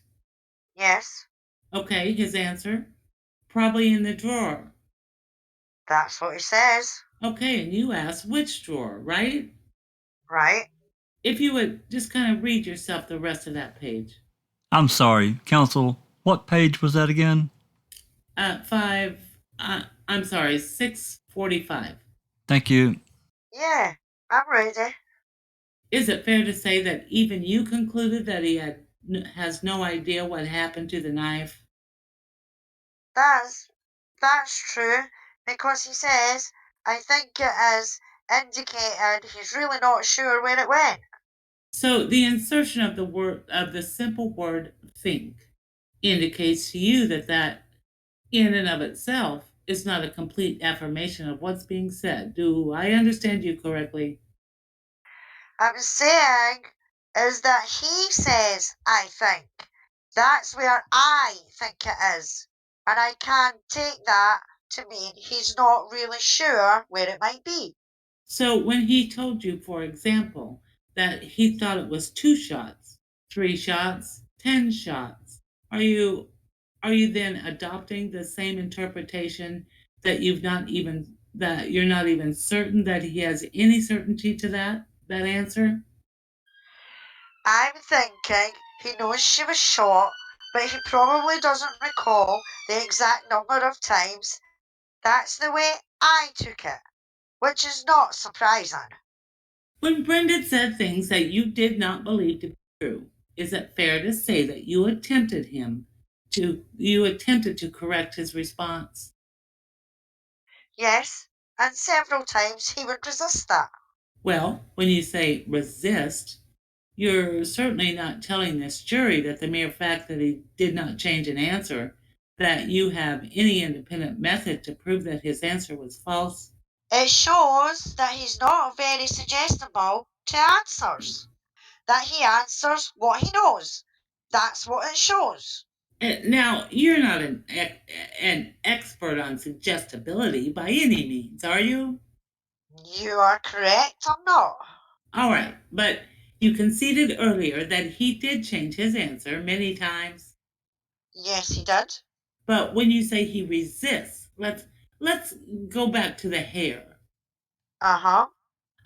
Yes, Okay, his answer, probably in the drawer. that's what he says. Okay, and you asked which drawer, right? Right? If you would just kind of read yourself the rest of that page. I'm sorry, counsel. What page was that again? I'm sorry, 645. Thank you. Yeah, I'm ready. Is it fair to say that even you concluded that he has no idea what happened to the knife? That's true, because he says, I think it is indicated he's really not sure where it went. So the insertion of the simple word think indicates to you that in and of itself is not a complete affirmation of what's being said. Do I understand you correctly? I'm saying is that he says, I think. That's where I think it is. And I can't take that to mean he's not really sure where it might be. So when he told you, for example, that he thought it was 2 shots, 3 shots, 10 shots, are you then adopting the same interpretation that you're not even certain that he has any certainty to that answer? I'm thinking he knows she was shot, but he probably doesn't recall the exact number of times That's the way I took it, which is not surprising. When Brendan said things that you did not believe to be true, is it fair to say that you attempted to correct his response? Yes, and several times he would resist that. Well, when you say resist, you're certainly not telling this jury that the mere fact that he did not change an answer, that you have any independent method to prove that his answer was false. It shows that he's not very suggestible to answers, that he answers what he knows. That's what it shows. Now, you're not an expert on suggestibility by any means, are you? You are correct, I'm not. All right, but you conceded earlier that he did change his answer many times. Yes, he did. But when you say he resists, let's go back to the hair. Uh-huh.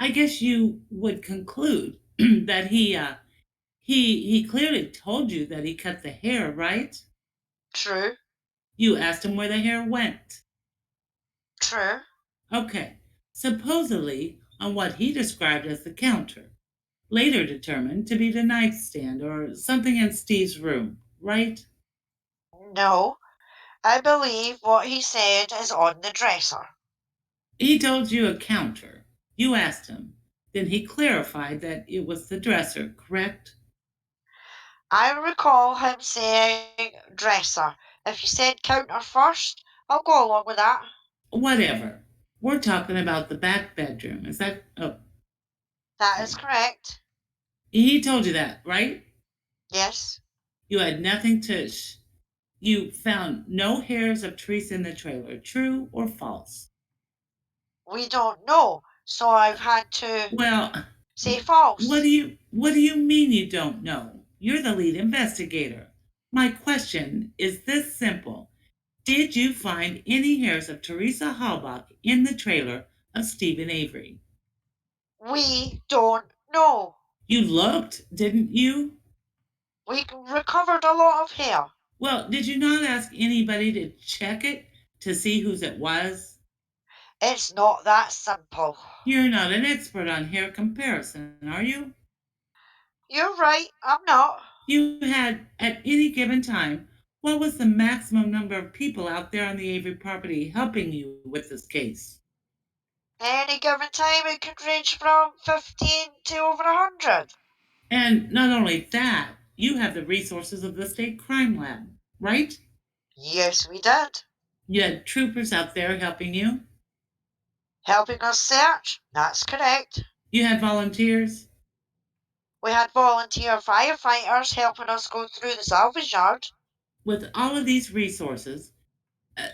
I guess you would conclude that he clearly told you that he cut the hair, right? True. You asked him where the hair went. True. Okay. Supposedly on what he described as the counter, later determined to be the nightstand or something in Steve's room, right? No, I believe what he said is on the dresser. He told you a counter. You asked him. Then he clarified that it was the dresser, correct? I recall him saying dresser. If you said counter first, I'll go along with that. Whatever. We're talking about the back bedroom. Is that? Oh, That is correct. he told you that, right? Yes. You had nothing to. You found no hairs of Teresa in the trailer. True or false? We don't know, so I've had to Well, say false. what do you mean you don't know? You're the lead investigator. My question is this simple. Did you find any hairs of Teresa Halbach in the trailer of Stephen Avery? We don't know. You looked, didn't you? We recovered a lot of hair. Well, did you not ask anybody to check it to see whose it was? It's not that simple. You're not an expert on hair comparison, are you? You're right, I'm not. You had, at any given time, what was the maximum number of people out there on the Avery property helping you with this case? Any given time it could range from 15 to over 100. And not only that, you have the resources of the state crime lab, right? Yes, we did. You had troopers out there helping you. Helping us search, that's correct. You had volunteers. We had volunteer firefighters helping us go through the salvage yard. With all of these resources,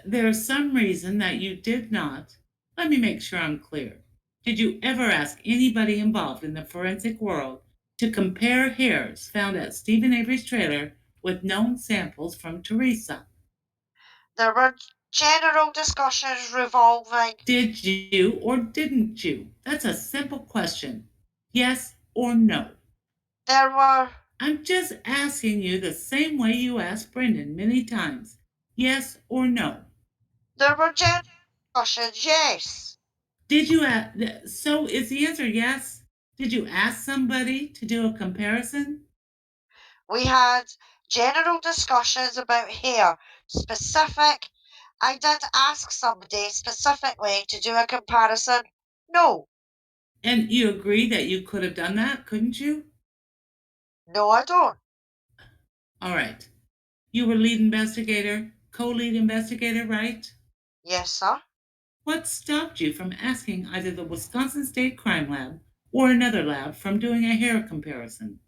there is some reason that you did not. Let me make sure I'm clear. Did you ever ask anybody involved in the forensic world to compare hairs found at Stephen Avery's trailer with known samples from Teresa? There were general discussions revolving. Did you or didn't you? That's a simple question. Yes or no? There were. I'm just asking you the same way you asked Brendan many times. Yes or no? There were general discussions, yes. Did you so is the answer yes? Did you ask somebody to do a comparison? We had general discussions about hair, specific. I did ask somebody specifically to do a comparison. No. And you agree that you could have done that, couldn't you? No, I don't. All right. You were lead investigator, co-lead investigator, right? Yes, sir. What stopped you from asking either the Wisconsin State Crime Lab or another lab from doing a hair comparison?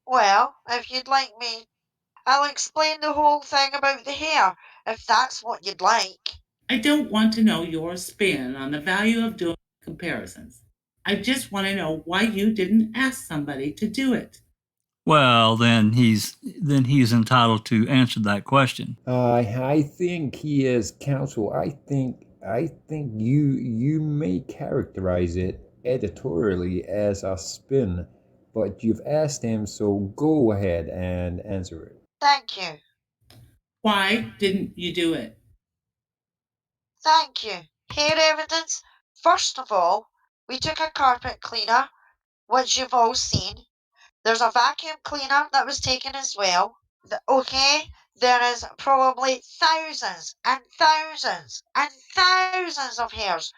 Well, if you'd like me, I'll explain the whole thing about the hair, if that's what you'd like. I don't want to know your spin on the value of doing comparisons. I just want to know why you didn't ask somebody to do it. Well, then he's entitled to answer that question. I think he is counsel. I think you may characterize it editorially as a spin, but you've asked him, so go ahead and answer it. Thank you. Why didn't you do it? Thank you. Hair evidence. First of all, we took a carpet cleaner, which you've all seen. There's a vacuum cleaner that was taken as well. Okay, there is probably thousands and thousands and thousands of hairs,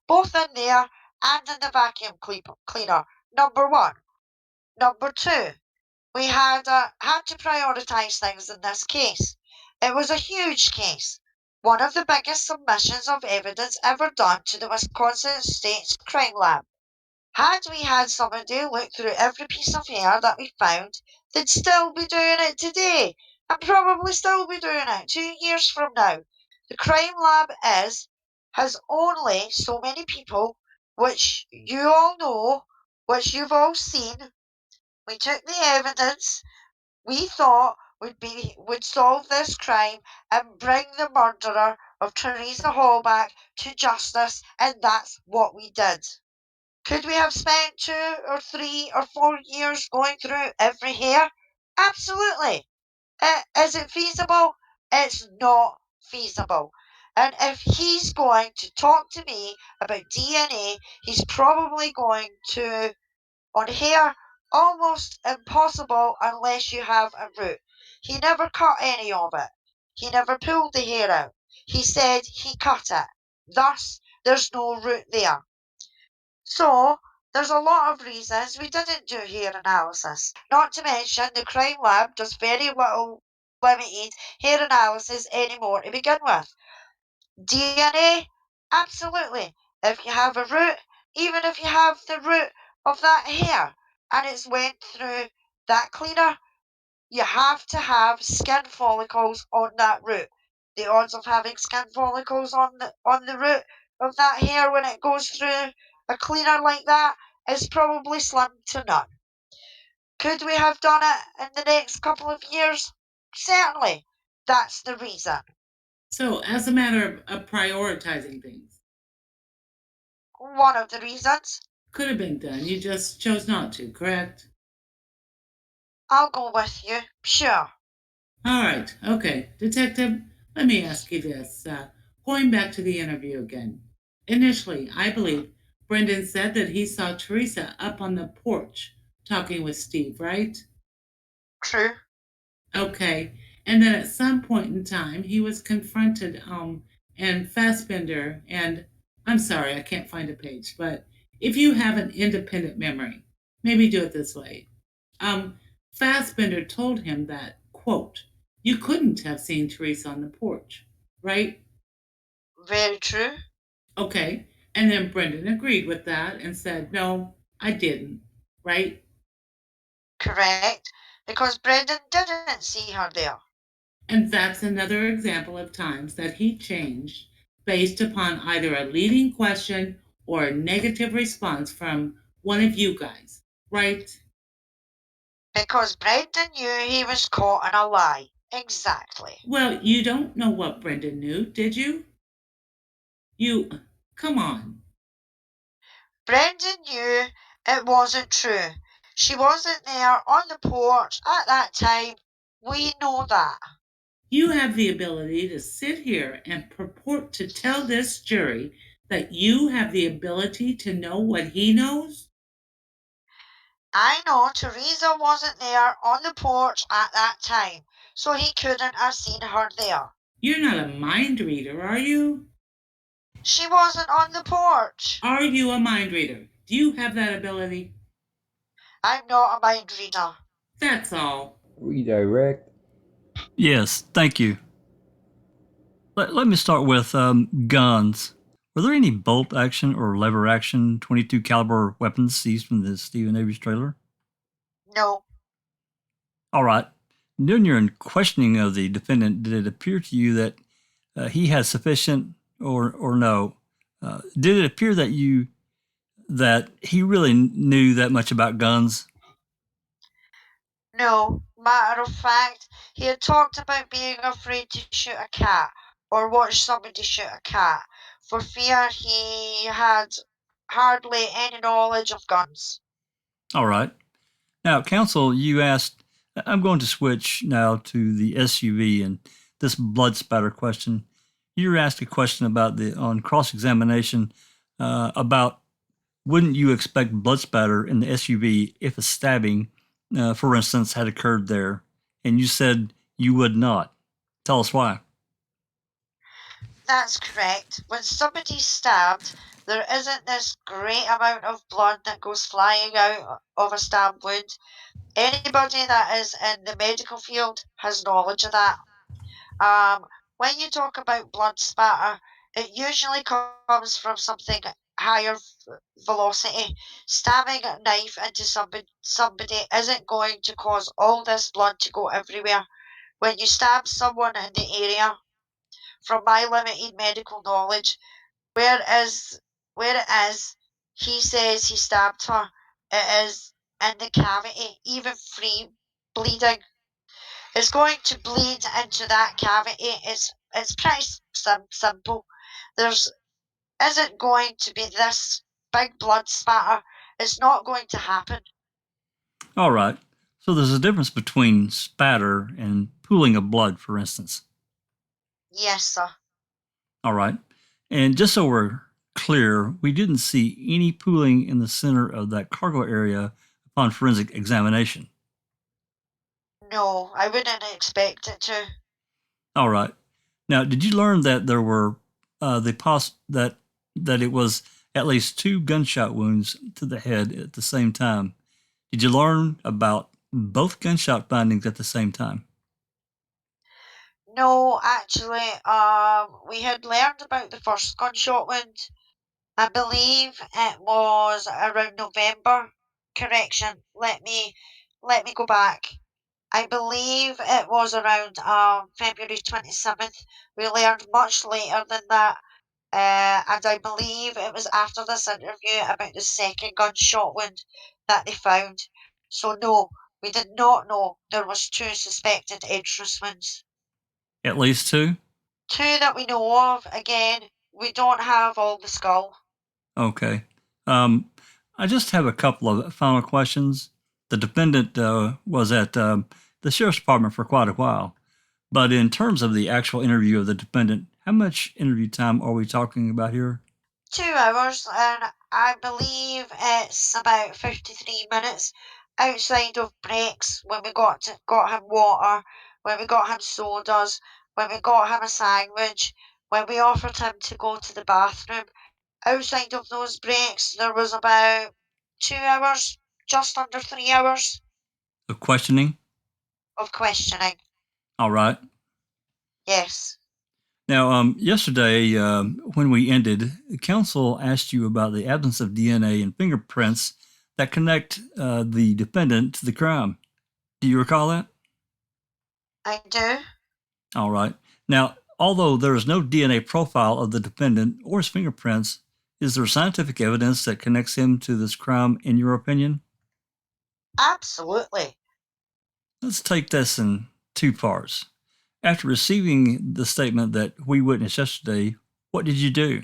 both in there and in the vacuum cleaner. Number one. Number two, we had to prioritize things in this case. It was a huge case, one of the biggest submissions of evidence ever done to the Wisconsin State's Crime Lab. Had we had somebody look through every piece of hair that we found, they'd still be doing it today, and probably still be doing it 2 years from now. The crime lab has only so many people, which you all know, which you've all seen. We took the evidence we thought would solve this crime and bring the murderer of Teresa Hall back to justice, and that's what we did. Could we have spent 2 or 3 or 4 years going through every hair? Absolutely. Is it feasible? It's not feasible. And if he's going to talk to me about DNA, he's probably going to, on hair, almost impossible unless you have a root. He never cut any of it. He never pulled the hair out. He said he cut it. Thus, there's no root there. So, there's a lot of reasons we didn't do hair analysis. Not to mention, the crime lab does very little limited hair analysis anymore to begin with. DNA? Absolutely. If you have a root, even if you have the root of that hair and it's went through that cleaner, you have to have skin follicles on that root. The odds of having skin follicles on the root of that hair when it goes through a cleaner like that is probably slim to none. Could we have done it in the next couple of years? Certainly. That's the reason. So, as a matter of prioritizing things, One of the reasons. could have been done. You just chose not to, correct? I'll go with you. Sure. All right. Okay. Detective, let me ask you this. Going back to the interview again. Initially, I believe Brendan said that he saw Teresa up on the porch talking with Steve, right? True. Okay. And then at some point in time, he was confronted, and Fassbender, and I'm sorry, I can't find a page, but if you have an independent memory, maybe do it this way. Fassbender told him that, quote, you couldn't have seen Teresa on the porch, right? Very true. Okay. And then Brendan agreed with that and said, no, I didn't, right? Correct. Because Brendan didn't see her there. And that's another example of times that he changed based upon either a leading question or a negative response from one of you guys, right? Because Brendan knew he was caught in a lie. Exactly. Well, you don't know what Brendan knew, did you? Come on. Brendan knew it wasn't true. She wasn't there on the porch at that time. We know that. You have the ability to sit here and purport to tell this jury that you have the ability to know what he knows? I know Teresa wasn't there on the porch at that time, so he couldn't have seen her there. You're not a mind reader, are you? She wasn't on the porch. Are you a mind reader? Do you have that ability? I'm not a mind reader. That's all. Redirect. Yes, thank you. Let me start with guns. Were there any bolt action or lever action 22 caliber weapons seized from the Stephen Avery's trailer? No. All right. During your questioning of the defendant, did it appear to you that he had sufficient or no? Did it appear that he really knew that much about guns? No. Matter of fact, he had talked about being afraid to shoot a cat or watch somebody shoot a cat for fear he had hardly any knowledge of guns. All right. Now, counsel, you asked, I'm going to switch now to the SUV and this blood spatter question. you were asked a question about on cross-examination about wouldn't you expect blood spatter in the SUV if a stabbing, for instance, had occurred there? And you said you would not. Tell us why. That's correct. When somebody's stabbed, there isn't this great amount of blood that goes flying out of a stab wound. Anybody that is in the medical field has knowledge of that. When you talk about blood spatter, it usually comes from something higher velocity. Stabbing a knife into somebody isn't going to cause all this blood to go everywhere. When you stab someone in the area, from my limited medical knowledge, where it is, he says he stabbed her, it is in the cavity, even free bleeding. It's going to bleed into that cavity. It's pretty simple. There's isn't going to be this big blood spatter. It's not going to happen. All right. So there's a difference between spatter and pooling of blood, for instance. Yes, sir. All right. And just so we're clear, we didn't see any pooling in the center of that cargo area upon forensic examination. No, I wouldn't expect it to. All right. Now, did you learn that there were that it was at least 2 gunshot wounds to the head at the same time? Did you learn about both gunshot findings at the same time? No, actually, we had learned about the first gunshot wound. I believe it was around November. Correction. Let me go back. I believe it was around February 27th. We learned much later than that. And I believe it was after this interview about the second gunshot wound that they found. So no, we did not know there was 2 suspected entrance wounds. At least 2? 2 that we know of. Again, we don't have all the skull. Okay. I just have a couple of final questions. The defendant was at the sheriff's department for quite a while. But in terms of the actual interview of the defendant, how much interview time are we talking about here? 2 hours, and I believe it's about 53 minutes outside of breaks when we got him water, when we got him sodas, when we got him a sandwich, when we offered him to go to the bathroom. Outside of those breaks, there was about 2 hours, just under 3 hours Of questioning? of questioning. All right. Yes. Now, yesterday, when we ended, counsel asked you about the absence of DNA and fingerprints that connect the defendant to the crime. Do you recall that? I do. All right. Now, although there is no DNA profile of the defendant or his fingerprints, is there scientific evidence that connects him to this crime, in your opinion? Absolutely. Let's take this in 2 parts. After receiving the statement that we witnessed yesterday, what did you do?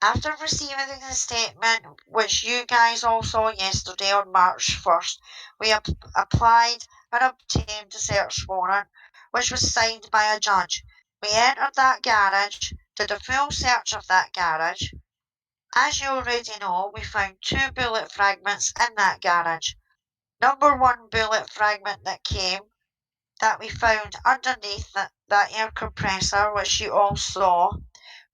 After receiving the statement, which you guys all saw yesterday on March 1st, we applied and obtained a search warrant, which was signed by a judge. We entered that garage, did a full search of that garage. As you already know, we found 2 bullet fragments in that garage. Number 1 bullet fragment that we found underneath that air compressor, which you all saw,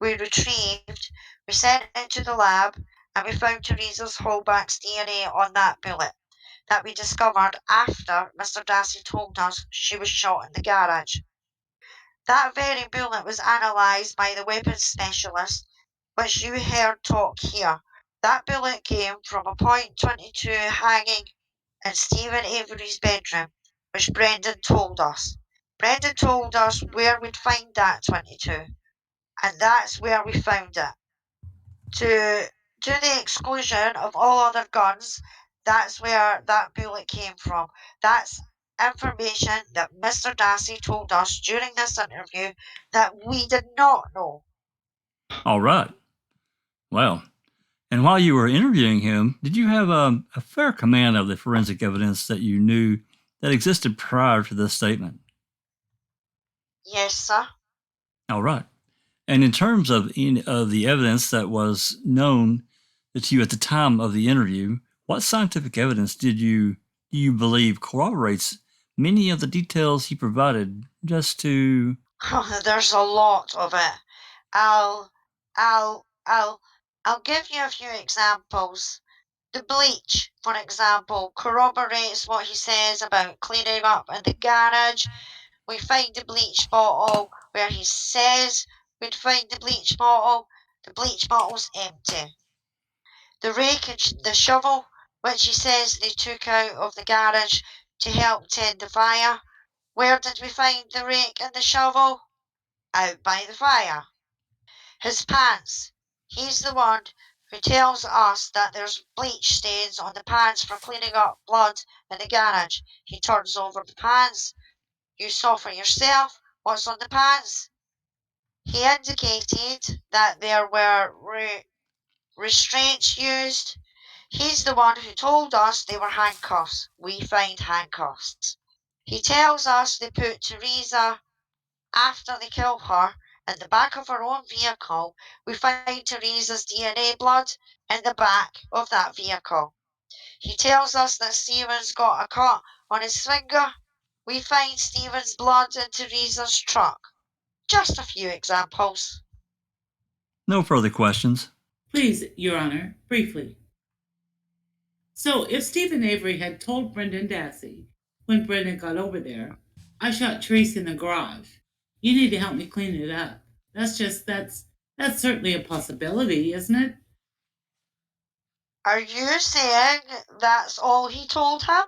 we retrieved, we sent it to the lab, and we found Teresa's Holbach's DNA on that bullet that we discovered after Mr. Dassey told us she was shot in the garage. That very bullet was analysed by the weapons specialist, which you heard talk here. That bullet came from a .22 hanging in Stephen Avery's bedroom, which Brendan told us. Brendan told us where we'd find that 22, and that's where we found it. To the exclusion of all other guns, that's where that bullet came from. That's information that Mr. Dassey told us during this interview that we did not know. All right. Well, and while you were interviewing him, did you have a fair command of the forensic evidence that you knew that existed prior to this statement? Yes, sir. All right. And in terms of the evidence that was known to you at the time of the interview, what scientific evidence do you believe corroborates many of the details he provided? Just to There's a lot of it. I'll give you a few examples. The bleach, for example, corroborates what he says about cleaning up in the garage. We find the bleach bottle where he says we'd find the bleach bottle. The bleach bottle's empty. The rake and the shovel, which he says they took out of the garage to help tend the fire. Where did we find the rake and the shovel? Out by the fire. His pants. He's the one who tells us that there's bleach stains on the pants for cleaning up blood in the garage. He turns over the pants. You saw for yourself what's on the pants. He indicated that there were restraints used. He's the one who told us they were handcuffs. We find handcuffs. He tells us they put Teresa after they kill her in the back of her own vehicle. We find Teresa's DNA blood in the back of that vehicle. He tells us that Stephen's got a cut on his finger. We find Stephen's blood in Teresa's truck. Just a few examples. no further questions. Please, Your Honor, briefly. So, if Stephen Avery had told Brendan Dassey when Brendan got over there, I shot Trace in the garage. You need to help me clean it up. That's certainly a possibility, isn't it? Are you saying that's all he told him?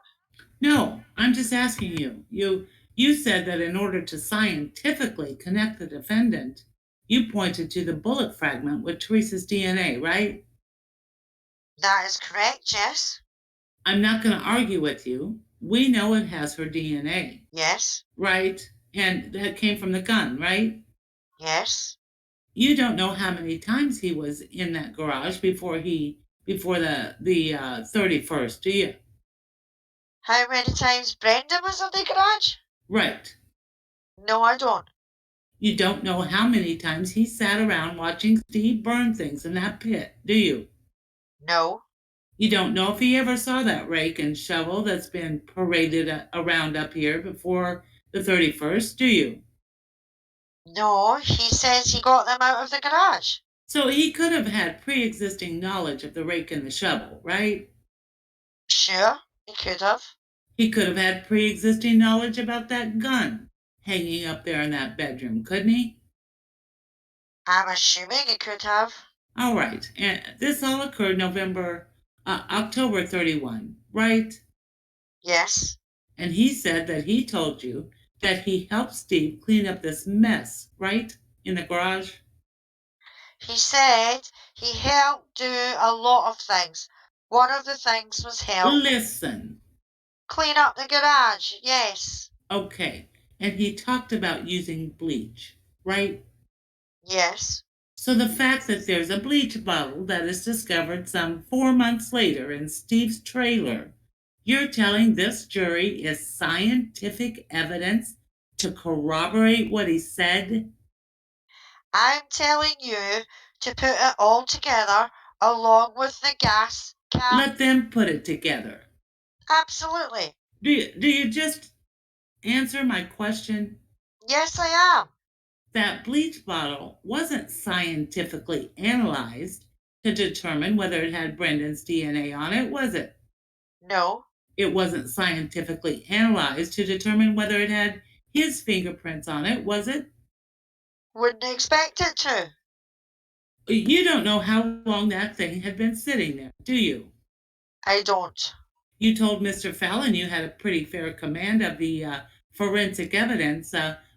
No, I'm just asking you. You said that in order to scientifically connect the defendant, you pointed to the bullet fragment with Teresa's DNA, right? That is correct, yes. I'm not going to argue with you. We know it has her DNA. Yes. Right? And that came from the gun, right? Yes. You don't know how many times he was in that garage before the 31st, do you? How many times Brendan was in the garage? Right. No, I don't. You don't know how many times he sat around watching Steve burn things in that pit, do you? No. You don't know if he ever saw that rake and shovel that's been paraded around up here before the 31st, do you? No, he says he got them out of the garage. So he could have had pre-existing knowledge of the rake and the shovel, right? Sure, he could have. He could have had pre-existing knowledge about that gun hanging up there in that bedroom, couldn't he? I'm assuming he could have. All right. And this all occurred October 31, right? Yes. And he said that he told you that he helped Steve clean up this mess, right? In the garage? He said he helped do a lot of things. One of the things was help Listen. clean up the garage, yes. Okay. And he talked about using bleach, right? Yes. So the fact that there's a bleach bottle that is discovered some 4 months later in Steve's trailer, you're telling this jury is scientific evidence to corroborate what he said? I'm telling you to put it all together along with the gas cap. Let them put it together. Absolutely. Do you just answer my question? Yes, I am. That bleach bottle wasn't scientifically analyzed to determine whether it had Brendan's DNA on it, was it? No. It wasn't scientifically analyzed to determine whether it had his fingerprints on it, was it? Wouldn't expect it to. You don't know how long that thing had been sitting there, do you? I don't. You told Mr. Fallon you had a pretty fair command of the forensic evidence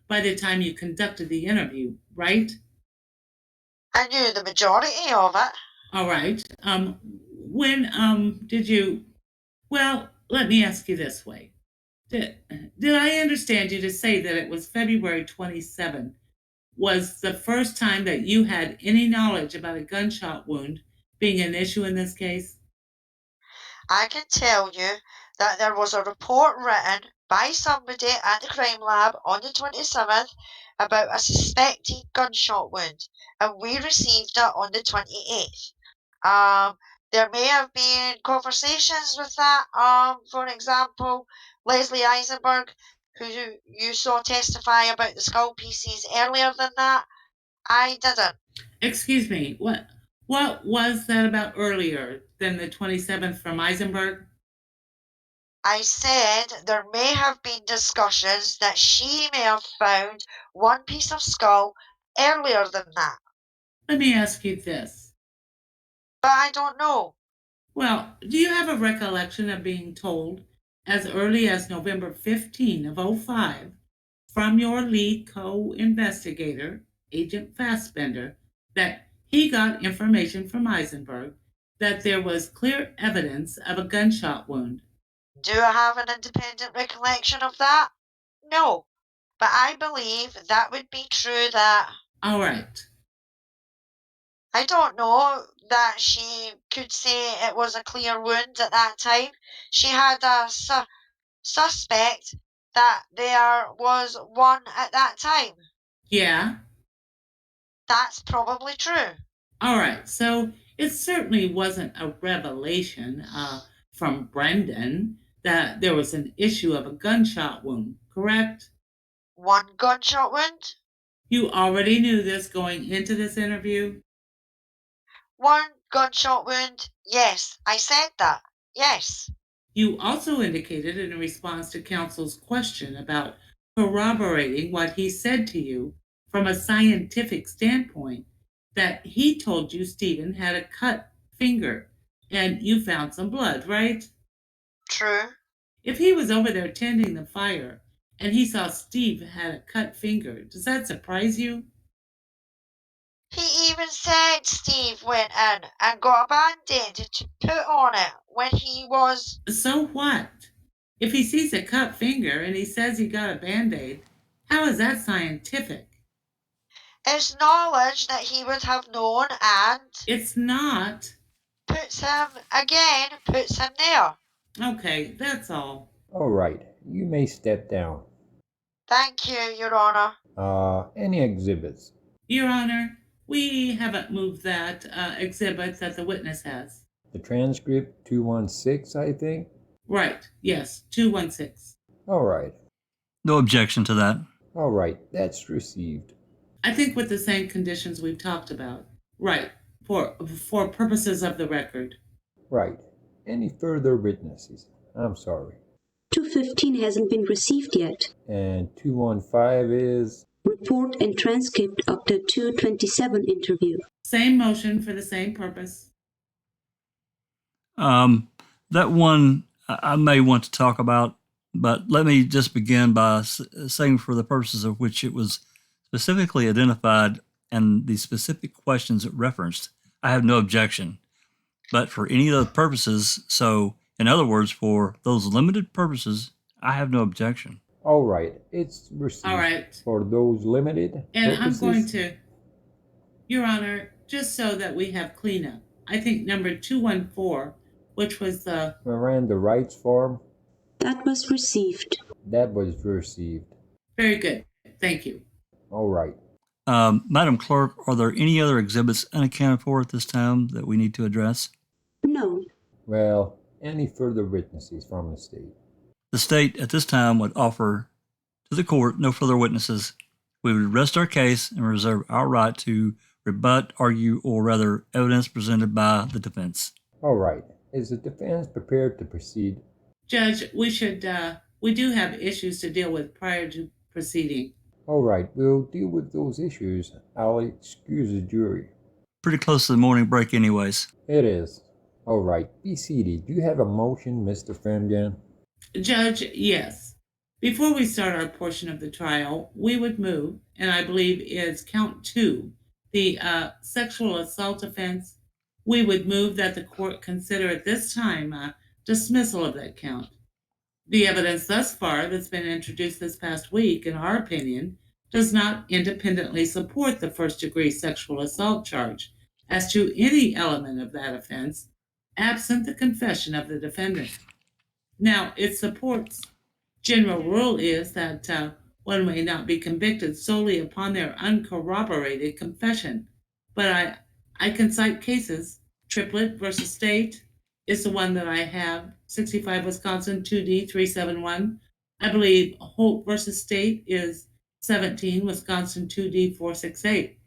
by the time you conducted the interview, right? I knew the majority of it. All right. When did you... Well, let me ask you this way. Did I understand you to say that it was February 27 was the first time that you had any knowledge about a gunshot wound being an issue in this case? I can tell you that there was a report written by somebody at the crime lab on the 27th about a suspected gunshot wound, and we received it on the 28th. There may have been conversations with that. For example, Leslie Eisenberg, who you saw testify about the skull pieces earlier than that. I didn't. Excuse me, what was that about earlier than the 27th from Eisenberg? I said there may have been discussions that she may have found one piece of skull earlier than that, Let me ask you this. but I don't know. Well, do you have a recollection of being told as early as November 15 of 05 from your lead co-investigator, Agent Fassbender, that he got information from Eisenberg that there was clear evidence of a gunshot wound? Do I have an independent recollection of that? No, but I believe that would be true that All right. I don't know that she could say it was a clear wound at that time. She had a suspect that there was one at that time. Yeah. That's probably true. All right. So it certainly wasn't a revelation from Brendan that there was an issue of a gunshot wound, correct? One gunshot wound? You already knew this going into this interview? One gunshot wound? Yes, I said that. Yes. You also indicated in response to counsel's question about corroborating what he said to you from a scientific standpoint that he told you Stephen had a cut finger and you found some blood, right? True. If he was over there tending the fire and he saw Steve had a cut finger, does that surprise you? He even said Steve went in and got a band-aid to put on it when he was... So what? If he sees a cut finger and he says he got a band-aid, how is that scientific? It's knowledge that he would have known and... It's not. Puts him there. Okay, that's all. All right, you may step down. Thank you, Your Honor. Any exhibits? Your Honor, we haven't moved that exhibit that the witness has. The transcript 216, I think? Right, yes, 216. All right. No objection to that. All right, that's received. I think with the same conditions we've talked about. Right, for purposes of the record. Right. Any further witnesses? I'm sorry. 215 hasn't been received yet. And 215 is? Report and transcript of the 227 interview. Same motion for the same purpose. That one I may want to talk about, but let me just begin by saying for the purposes of which it was specifically identified and the specific questions it referenced, I have no objection. But for any of the purposes, so in other words, for those limited purposes, I have no objection. All right, it's received. All right. For those limited And purposes. I'm going to, Your Honor, just so that we have cleanup, I think number 214, which was the Miranda rights form. That was received. That was received. Very good. Thank you. All right. Madam Clerk, are there any other exhibits unaccounted for at this time that we need to address? No. Well, any further witnesses from the state? The state at this time would offer to the court no further witnesses. We would rest our case and reserve our right to rebut, argue, or rather evidence presented by the defense. All right. Is the defense prepared to proceed? Judge, we do have issues to deal with prior to proceeding. All right, we'll deal with those issues. I'll excuse the jury. Pretty close to the morning break anyways. It is. All right, be seated. Do you have a motion, Mr. Fremgen? Judge, yes. Before we start our portion of the trial, we would move, and I believe is count 2, the sexual assault offense. We would move that the court consider at this time dismissal of that count. The evidence thus far that's been introduced this past week, in our opinion, does not independently support the first-degree sexual assault charge as to any element of that offense, absent the confession of the defendant. Now, it supports General rule is that one may not be convicted solely upon their uncorroborated confession. But I can cite cases. Triplett versus State is the one that I have. 65 Wisconsin 2D 371. I believe Holt versus State is 17 Wisconsin 2D 468.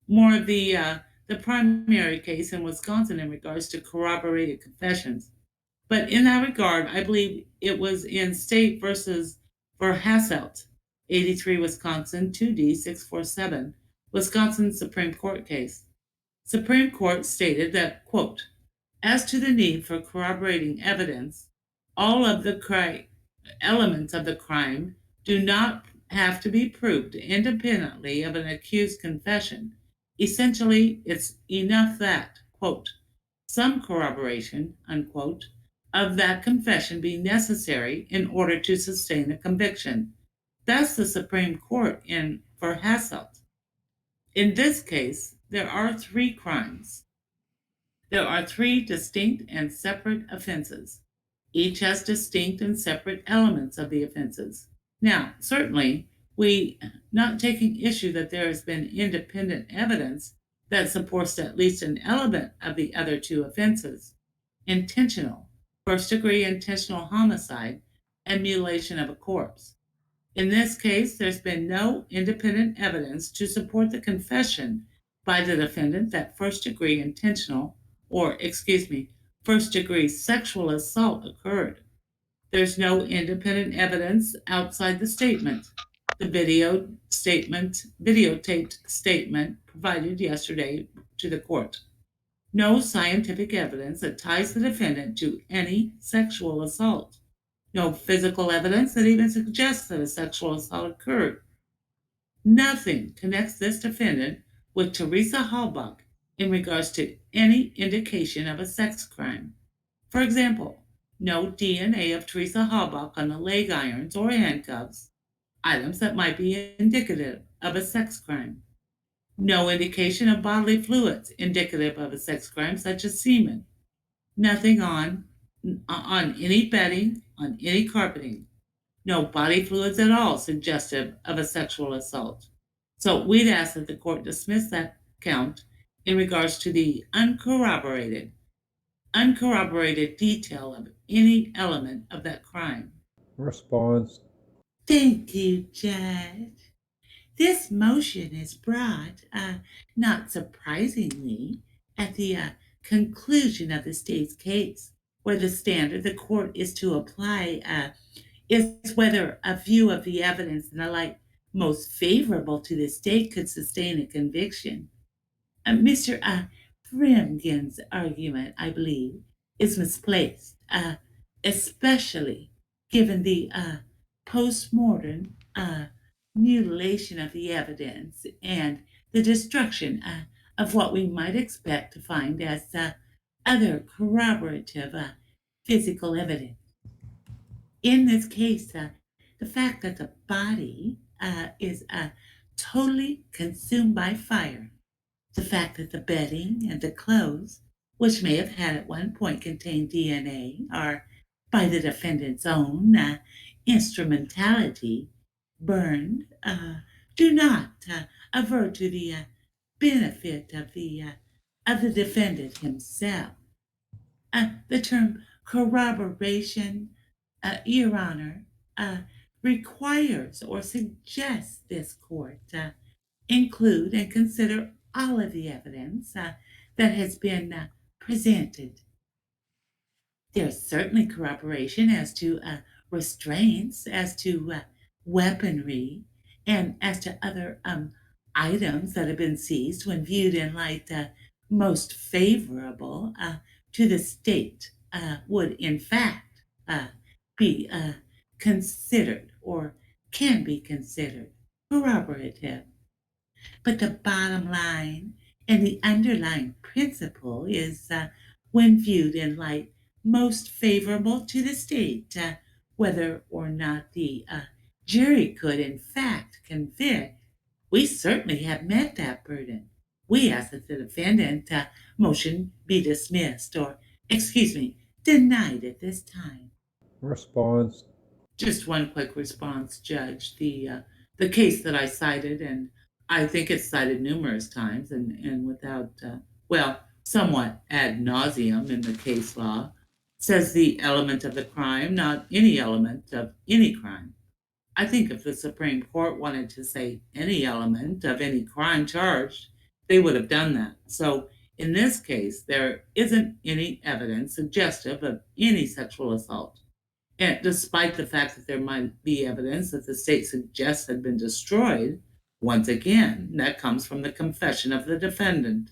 More of the primary case in Wisconsin in regards to corroborated confessions. But in that regard, I believe it was in State versus Verhasselt, 83 Wisconsin 2D 647, Wisconsin Supreme Court case. Supreme Court stated that, quote, as to the need for corroborating evidence, all of the elements of the crime do not have to be proved independently of an accused confession. Essentially, it's enough that, quote, some corroboration, unquote, of that confession be necessary in order to sustain a conviction. That's the Supreme Court in Verhasselt. In this case, there are three crimes. There are three distinct and separate offenses. Each has distinct and separate elements of the offenses. Now, certainly, we not taking issue that there has been independent evidence that supports at least an element of the other two offenses. Intentional, first-degree intentional homicide, and mutilation of a corpse. In this case, there's been no independent evidence to support the confession by the defendant that first-degree intentional, first-degree sexual assault occurred. There's no independent evidence outside the statement. The videotaped statement provided yesterday to the court. No scientific evidence that ties the defendant to any sexual assault. No physical evidence that even suggests that a sexual assault occurred. Nothing connects this defendant with Teresa Halbach in regards to any indication of a sex crime. For example, no DNA of Teresa Halbach on the leg irons or handcuffs, items that might be indicative of a sex crime. No indication of bodily fluids indicative of a sex crime, such as semen. Nothing on any bedding, on any carpeting. No body fluids at all suggestive of a sexual assault. So we'd ask that the court dismiss that count in regards to the uncorroborated detail of any element of that crime. Response. Thank you, Judge. This motion is brought, not surprisingly, at the conclusion of the state's case, where the standard the court is to apply is whether a view of the evidence in the light most favorable to the state could sustain a conviction. Mr. Fremgen's argument, I believe, is misplaced, especially given the post-mortem mutilation of the evidence and the destruction of what we might expect to find as other corroborative physical evidence. In this case, the fact that the body is totally consumed by fire, the fact that the bedding and the clothes, which may have had at one point contained DNA, are by the defendant's own instrumentality burned, do not aver to the benefit of the defendant himself. The term corroboration, Your Honor, requires or suggests this court include and consider all of the evidence that has been presented. There's certainly corroboration as to restraints, as to weaponry, and as to other items that have been seized when viewed in light most favorable to the state would in fact be considered or can be considered corroborative. But the bottom line and the underlying principle is when viewed in light most favorable to the state, whether or not the jury could in fact convict, we certainly have met that burden. We ask that the defendant motion be dismissed or, denied at this time. Response. Just one quick response, Judge. The case that I cited, and I think it's cited numerous times, and without somewhat ad nauseum in the case law, says the element of the crime, not any element of any crime. I think if the Supreme Court wanted to say any element of any crime charged, they would have done that. So in this case, there isn't any evidence suggestive of any sexual assault. And despite the fact that there might be evidence that the state suggests had been destroyed, once again, that comes from the confession of the defendant.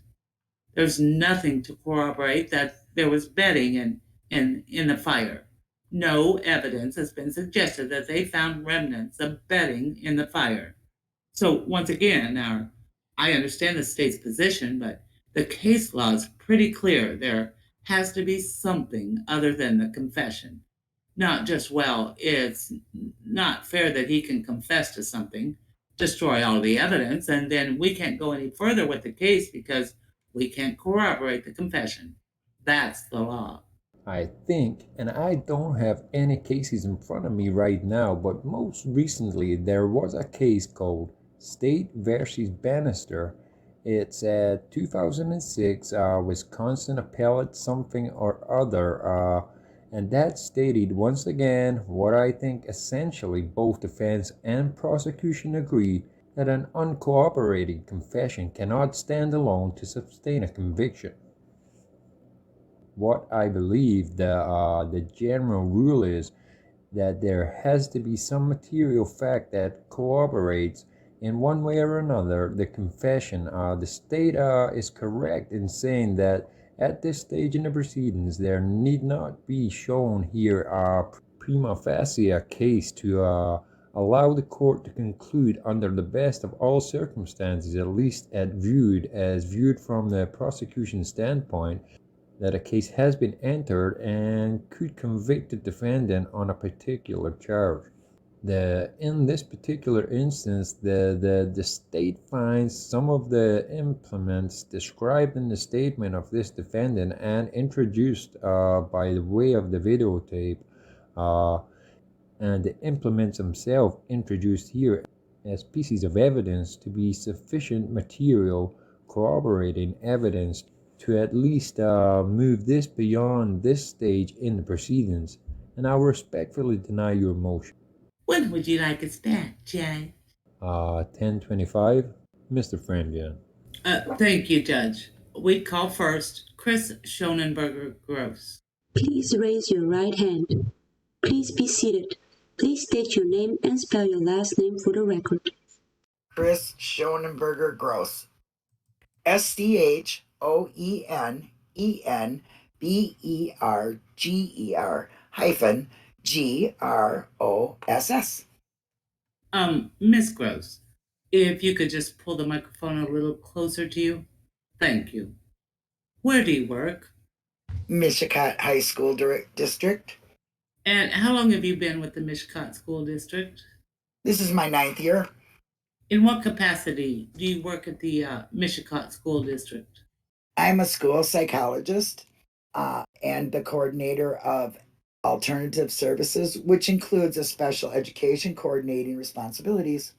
There's nothing to corroborate that there was bedding in the fire. No evidence has been suggested that they found remnants of bedding in the fire. So once again, I understand the state's position, but the case law is pretty clear. There has to be something other than the confession. Not just, it's not fair that he can confess to something, destroy all the evidence, and then we can't go any further with the case because we can't corroborate the confession. That's the law. I think, and I don't have any cases in front of me right now, but most recently there was a case called State versus Bannister. It's a 2006 Wisconsin appellate something or other, and that stated once again what I think essentially both defense and prosecution agree, that an uncooperating confession cannot stand alone to sustain a conviction. What I believe the general rule is that there has to be some material fact that corroborates in one way or another the confession. The state is correct in saying that at this stage in the proceedings there need not be shown here a prima facie case to allow the court to conclude under the best of all circumstances, at least viewed from the prosecution standpoint, that a case has been entered and could convict the defendant on a particular charge. In this particular instance, the state finds some of the implements described in the statement of this defendant and introduced by the way of the videotape, and the implements themselves introduced here as pieces of evidence to be sufficient material corroborating evidence to at least move this beyond this stage in the proceedings, and I respectfully deny your motion. When would you like us back, Jay? 10:25, Mr. Fremgen. Thank you, Judge. We call first KRIS Schoenenberger Gross. Please raise your right hand. Please be seated. Please state your name and spell your last name for the record. KRIS Schoenenberger Gross. SCHOENENBERGER -GROSS. Miss Gross, if you could just pull the microphone a little closer to you. Thank you. Where do you work? Mishicot High School District. And how long have you been with the Mishicot School District? This is my 9th year. In what capacity do you work at the Mishicot School District? I'm a school psychologist and the coordinator of alternative services, which includes a special education coordinating responsibilities.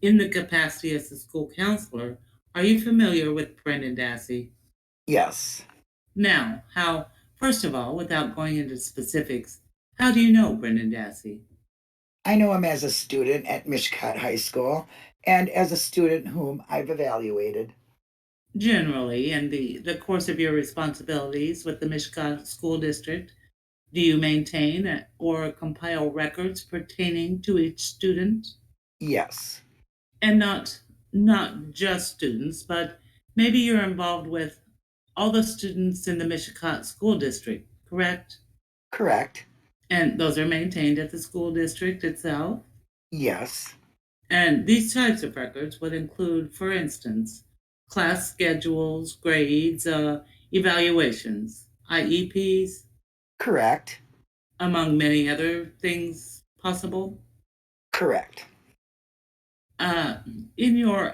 In the capacity as a school counselor, are you familiar with Brendan Dassey? Yes. Now, first of all, without going into specifics, how do you know Brendan Dassey? I know him as a student at Mishicot High School and as a student whom I've evaluated. Generally, in the course of your responsibilities with the Mishicot School District, do you maintain or compile records pertaining to each student? Yes. And not just students, but maybe you're involved with all the students in the Mishicot School District, correct? Correct. And those are maintained at the school district itself? Yes. And these types of records would include, for instance, class schedules, grades, evaluations, IEPs? Correct. Among many other things possible? Correct. In your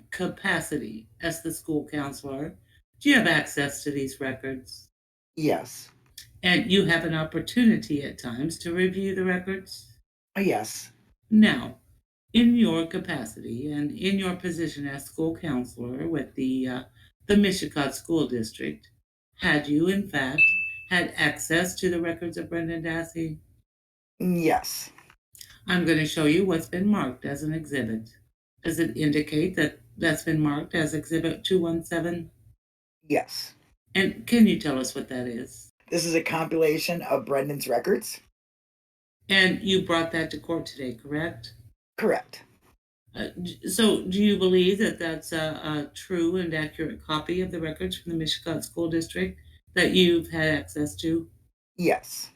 capacity as the school counselor, do you have access to these records? Yes. And you have an opportunity at times to review the records? Yes. Now, in your capacity and in your position as school counselor with the Michigan School District, had you in fact had access to the records of Brendan Dassey? Yes. I'm going to show you what's been marked as an exhibit. Does it indicate that that's been marked as Exhibit 217? Yes. And can you tell us what that is? This is a compilation of Brendan's records. And you brought that to court today, correct? Correct. So do you believe that that's a true and accurate copy of the records from the Michigan School District that you've had access to? Yes.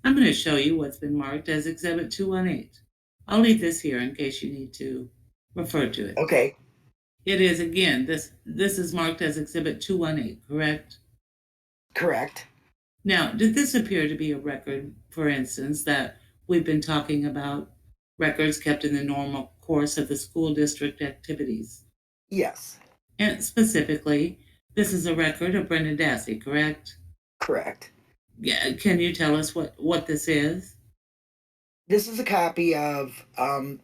I'm going to show you what's been marked as Exhibit 218. I'll leave this here in case you need to refer to it. Okay. It is, again, this is marked as Exhibit 218, correct? Correct. Now, did this appear to be a record, for instance, that we've been talking about, records kept in the normal course of the school district activities? Yes. And specifically, this is a record of Brendan Dassey, correct? Correct. Yeah, can you tell us what this is? This is a copy of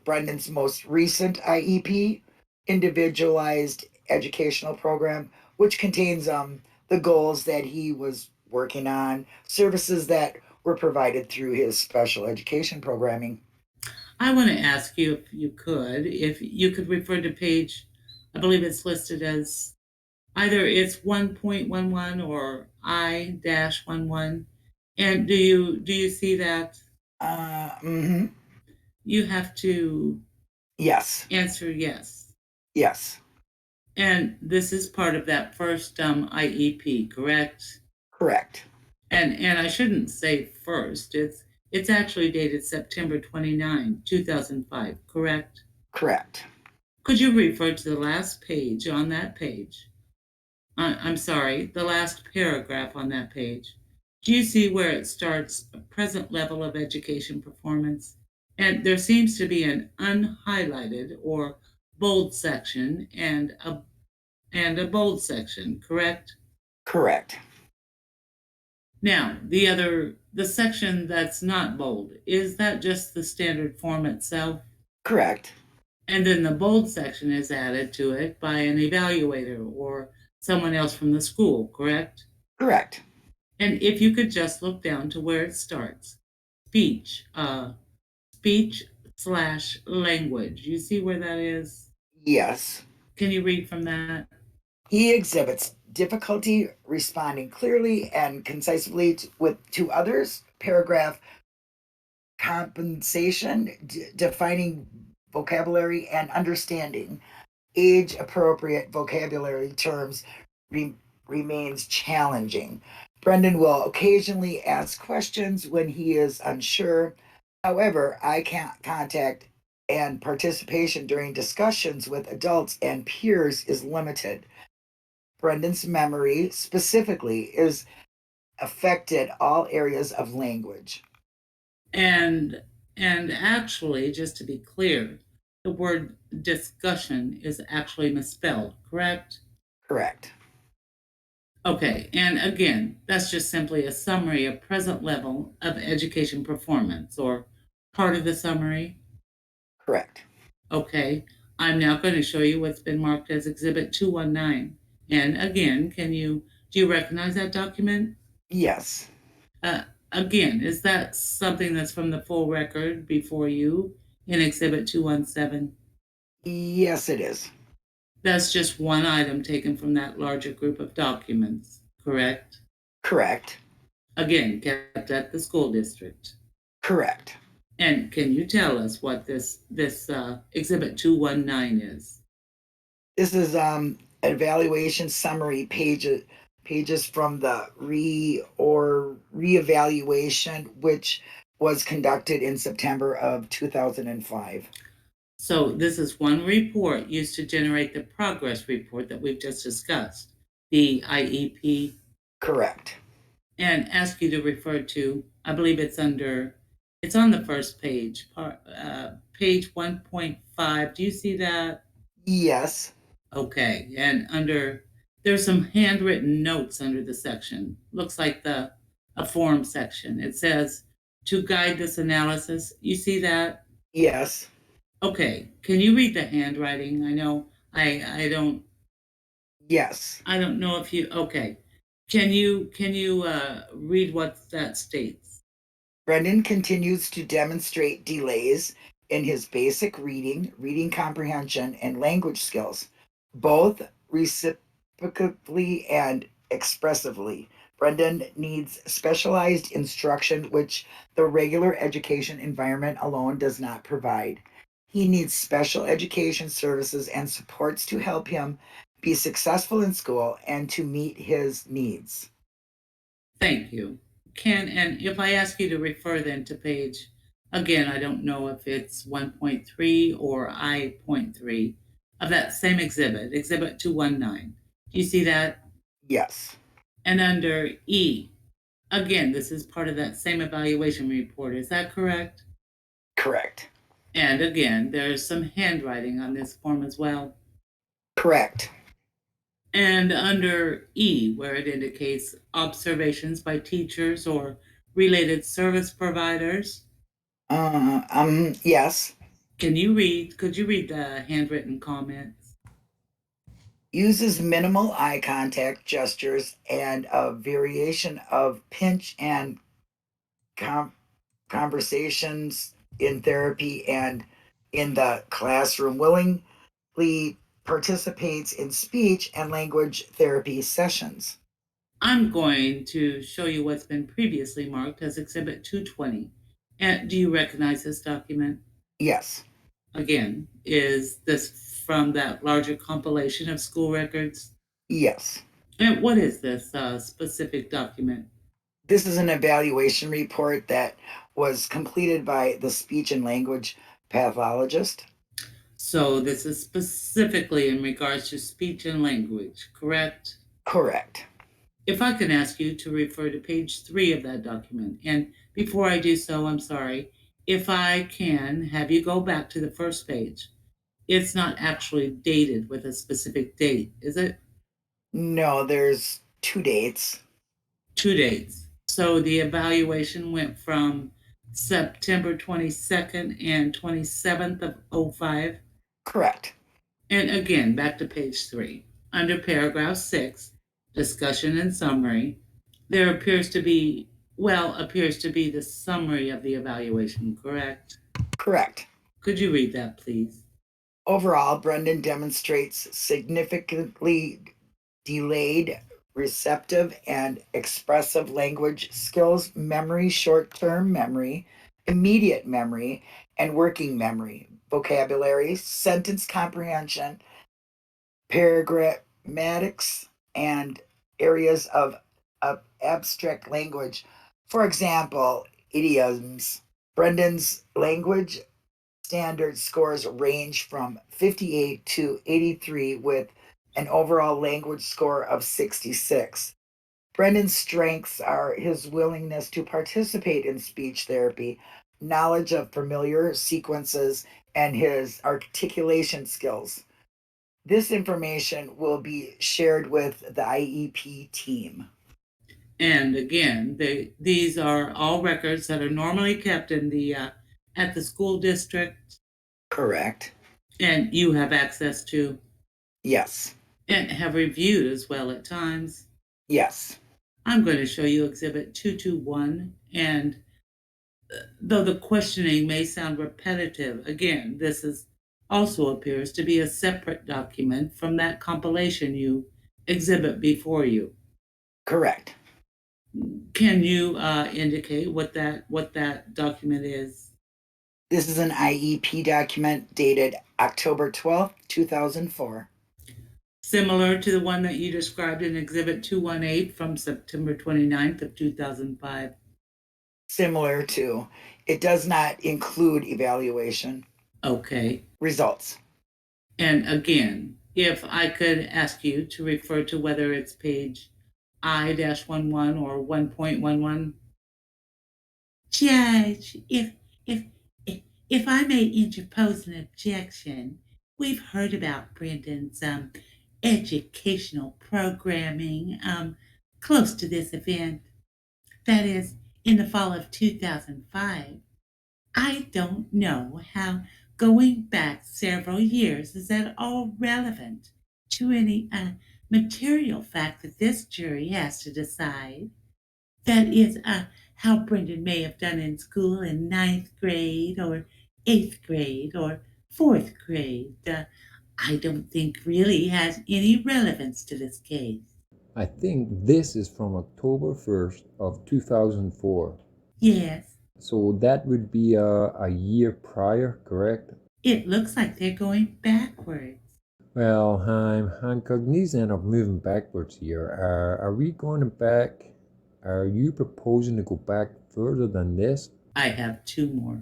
Brendan's most recent IEP, Individualized Educational Program, which contains the goals that he was working on, services that were provided through his special education programming. I want to ask you if you could refer to page, I believe it's listed as either it's 1.11 or I-11. And do you see that? Mm-hmm. You have to Yes. answer yes. Yes. And this is part of that first IEP, correct? Correct. And I shouldn't say first. It's actually dated September 29, 2005, correct? Correct. Could you refer to the last page on that page? I'm sorry, the last paragraph on that page. Do you see where it starts present level of education performance? And there seems to be an unhighlighted or bold section and a bold section, correct? Correct. Now, the section that's not bold, is that just the standard form itself? Correct. And then the bold section is added to it by an evaluator or someone else from the school, correct? Correct. And if you could just look down to where it starts, speech slash language. You see where that is? Yes. Can you read from that? He exhibits difficulty responding clearly and concisely to others. Paragraph compensation, defining vocabulary and understanding age appropriate vocabulary terms remains challenging. Brendan will occasionally ask questions when he is unsure. However, eye contact and participation during discussions with adults and peers is limited. Brendan's memory specifically is affected all areas of language. And actually, just to be clear, the word discussion is actually misspelled, correct? Correct. Okay, and again, that's just simply a summary of present level of education performance or part of the summary. Correct. Okay, I'm now going to show you what's been marked as Exhibit 219. And again, do you recognize that document? Yes. Again, is that something that's from the full record before you in Exhibit 217? Yes, it is. That's just one item taken from that larger group of documents, correct? Correct. Again, kept at the school district. Correct. And can you tell us what this Exhibit 219 is? This is evaluation summary pages from the reevaluation, which was conducted in September of 2005. So this is one report used to generate the progress report that we've just discussed, the IEP. Correct. And ask you to refer to, I believe it's on the first page, page 1.5. Do you see that? Yes. Okay, and there's some handwritten notes under the section. Looks like the a form section. It says, to guide this analysis. You see that? Yes. Okay. Can you read the handwriting? I know I don't. Yes. I don't know if you. Okay. Can you read what that states? Brendan continues to demonstrate delays in his basic reading comprehension, and language skills, both reciprocally and expressively. Brendan needs specialized instruction, which the regular education environment alone does not provide. He needs special education services and supports to help him be successful in school and to meet his needs. Thank you. And if I ask you to refer then to page, again, I don't know if it's 1.3 or I.3 of that same exhibit, exhibit 219. Do you see that? Yes. And under E, again, this is part of that same evaluation report. Is that correct? Correct. And again, there's some handwriting on this form as well. Correct. And under E, where it indicates observations by teachers or related service providers. Yes. Could you read the handwritten comments? Uses minimal eye contact, gestures, and a variation of pinch and conversations in therapy and in the classroom. Willingly participates in speech and language therapy sessions. I'm going to show you what's been previously marked as Exhibit 220. And do you recognize this document? Yes. Again, is this from that larger compilation of school records? Yes. And what is this specific document? This is an evaluation report that was completed by the speech and language pathologist. So this is specifically in regards to speech and language, correct? Correct. If I can ask you to refer to page 3 of that document, and before I do so, I'm sorry, if I can have you go back to the first page. It's not actually dated with a specific date, is it? No, there's 2 dates. 2 dates. So the evaluation went from September 22nd and 27th of 05. Correct. And again, back to page 3. Under paragraph 6, discussion and summary, there appears to be the summary of the evaluation, correct? Correct. Could you read that, please? Overall, Brendan demonstrates significantly delayed receptive and expressive language skills, memory, short-term memory, immediate memory, and working memory, vocabulary, sentence comprehension, paragrammatics, and areas of abstract language. For example, idioms. Brendan's language standard scores range from 58 to 83 with an overall language score of 66. Brendan's strengths are his willingness to participate in speech therapy, knowledge of familiar sequences, and his articulation skills. This information will be shared with the IEP team. And again, these are all records that are normally kept in the at the school district. Correct. And you have access to. Yes. And have reviewed as well at times. Yes. I'm going to show you Exhibit 221. And though the questioning may sound repetitive, again, this also appears to be a separate document from that compilation you exhibit before you. Correct. Can you indicate what that document is? This is an IEP document dated October 12th, 2004. Similar to the one that you described in Exhibit 218 from September 29th of 2005. Similar to. It does not include evaluation. Okay. Results. And again, if I could ask you to refer to whether it's page I-11 or 1.11. Judge, if I may interpose an objection, we've heard about Brendan's educational programming close to this event. that is, in the fall of 2005. I don't know how going back several years is at all relevant to any material fact that this jury has to decide. That is, how Brendan may have done in school in ninth grade or eighth grade or fourth grade. I don't think really has any relevance to this case. I think this is from October 1st of 2004. Yes, So that would be a year prior, correct? it looks like they're going backwards. Well, I'm cognizant of moving backwards here. Are we going back? Are you proposing to go back further than this? I have two more.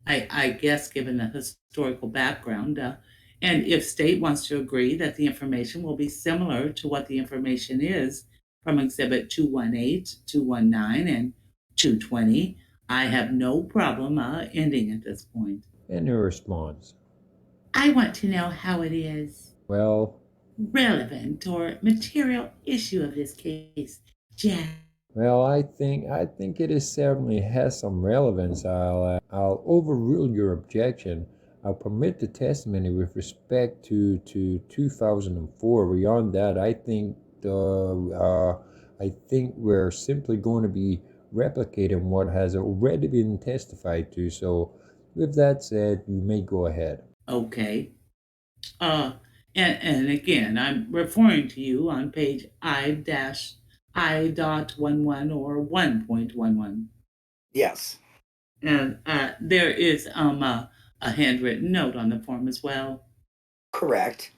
I guess, given the historical background, and if state wants to agree that the information will be similar to what the information is from Exhibit 218, 219, and 220, I have no problem ending at this point. Any response? I want to know how it is Well, relevant or material issue of this case, Jack. well, I think it is certainly has some relevance. I'll overrule your objection. I'll permit the testimony with respect to 2004. Beyond that, I think we're simply going to be replicating what has already been testified to. So, with that said, you may go ahead. Okay. Uh, and again, I'm referring to you on page I-I.11 or 1.11. Yes, And there is a handwritten note on the form as well. correct.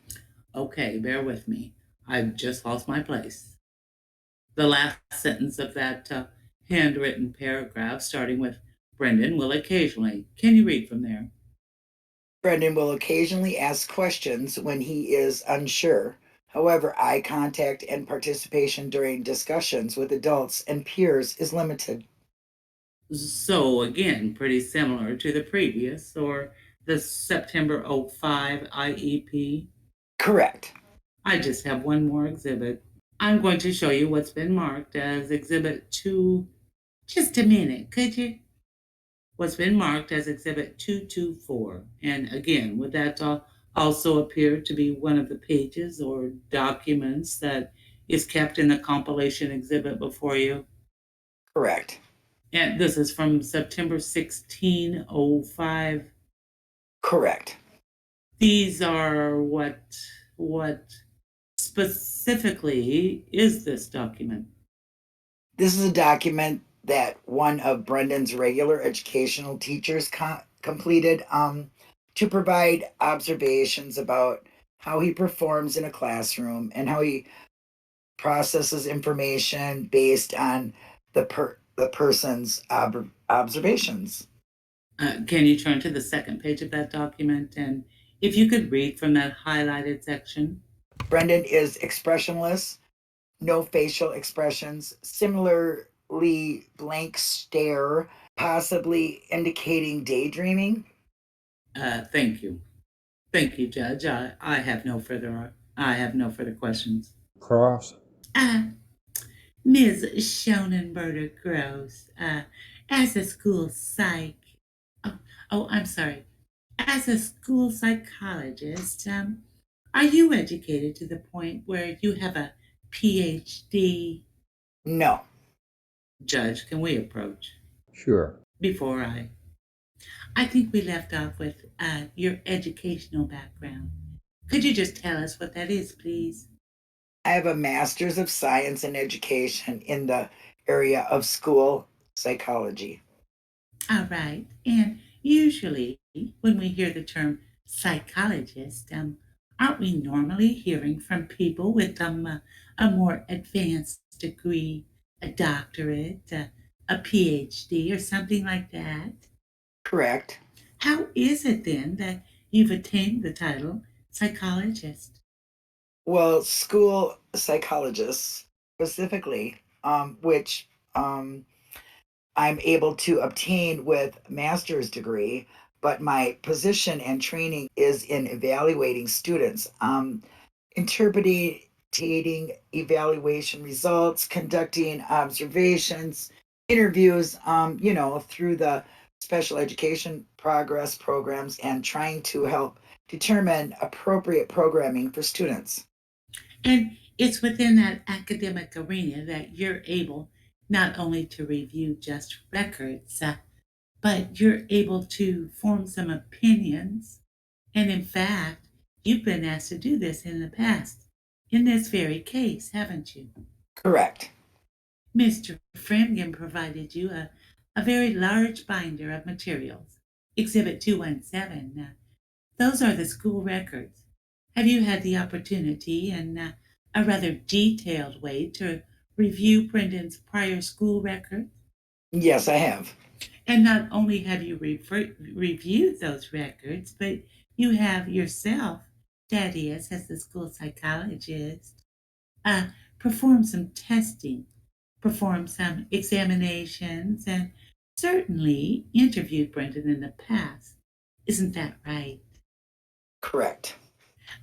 Okay, bear with me. I've just lost my place. The last sentence of that handwritten paragraph, starting with Brendan will occasionally. Can you read from there? Brendan will occasionally ask questions when he is unsure. However, eye contact and participation during discussions with adults and peers is limited. So again, pretty similar to the previous or the September 05 IEP. Correct. I just have one more exhibit. I'm going to show you what's been marked as Exhibit 2. Just a minute, could you? What's been marked as Exhibit 224. And again, would that also appear to be one of the pages or documents that is kept in the compilation exhibit before you? Correct. And this is from September 1605. Correct. These are what specifically is this document? This is a document that one of Brendan's regular educational teachers completed to provide observations about how he performs in a classroom and how he processes information based on the person's observations. Can you turn to the second page of that document? And if you could read from that highlighted section. Brendan is expressionless, no facial expressions, similarly blank stare, possibly indicating daydreaming. Thank you. Thank you, Judge. I have no further questions. Cross. Ms. Schoenenberger Gross, as a school psych, I'm sorry, as a school psychologist, are you educated to the point where you have a PhD? No. Judge, can we approach? Sure. Before I think we left off with your educational background. Could you just tell us what that is, please? I have a master's of science in education in the area of school psychology. All right. And usually when we hear the term psychologist, aren't we normally hearing from people with a more advanced degree, a doctorate, a PhD, or something like that? Correct. How is it then that you've attained the title psychologist? Well, school psychologists specifically, which I'm able to obtain with master's degree, but my position and training is in evaluating students, interpreting dictating evaluation results, conducting observations, interviews, through the special education progress programs, and trying to help determine appropriate programming for students. And it's within that academic arena that you're able not only to review just records, but you're able to form some opinions. And in fact, you've been asked to do this in the past, in this very case, haven't you? Correct. Mr. Fremgen provided you a very large binder of materials. Exhibit 217. Those are the school records. Have you had the opportunity in a rather detailed way to review Brendan's prior school records? Yes, I have. And not only have you reviewed those records, but you have yourself, that is, as the school psychologist, uh, performed some testing, performed some examinations, and certainly interviewed Brendan in the past. Isn't that right? Correct.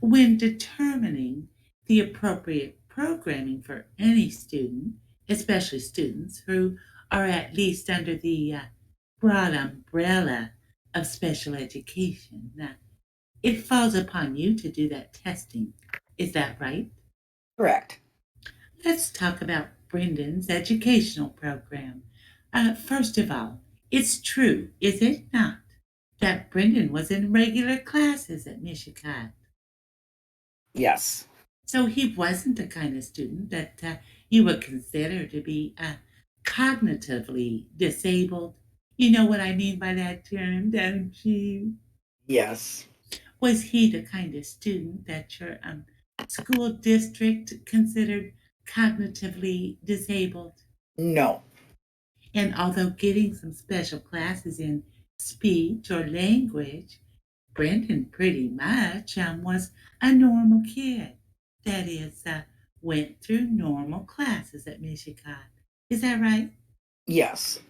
When determining the appropriate programming for any student, especially students who are at least under the broad umbrella of special education, it falls upon you to do that testing. Is that right? Correct. Let's talk about Brendan's educational program. First of all, it's true, is it not, that Brendan was in regular classes at Michigan? Yes. So he wasn't the kind of student that you would consider to be cognitively disabled. You know what I mean by that term, don't you? Yes. Was he the kind of student that your school district considered cognitively disabled? No. And although getting some special classes in speech or language, Brendan pretty much was a normal kid. That is, went through normal classes at Michigan. Is that right? Yes.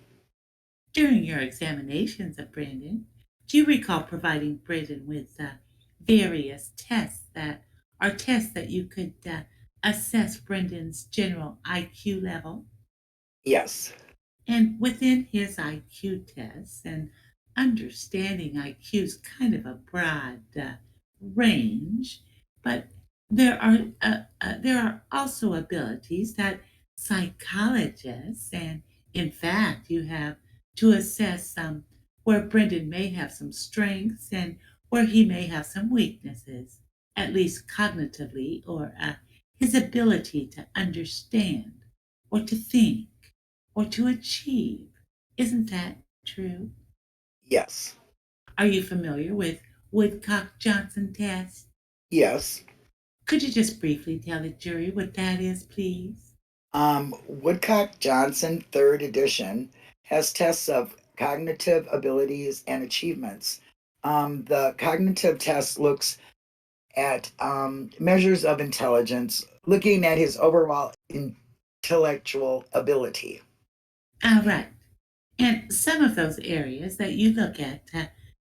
During your examinations of Brendan, do you recall providing Brendan with various tests that are tests that you could assess Brendan's general IQ level? Yes. And within his IQ tests, and understanding IQ is kind of a broad range, but there are also abilities that psychologists, and in fact, you have to assess where Brendan may have some strengths and where he may have some weaknesses, at least cognitively, or his ability to understand or to think or to achieve. Isn't that true? Yes. Are you familiar with Woodcock-Johnson test? Yes. Could you just briefly tell the jury what that is, please? Woodcock-Johnson third edition has tests of cognitive abilities and achievements. The cognitive test looks at measures of intelligence, looking at his overall intellectual ability. All right. And some of those areas that you look at,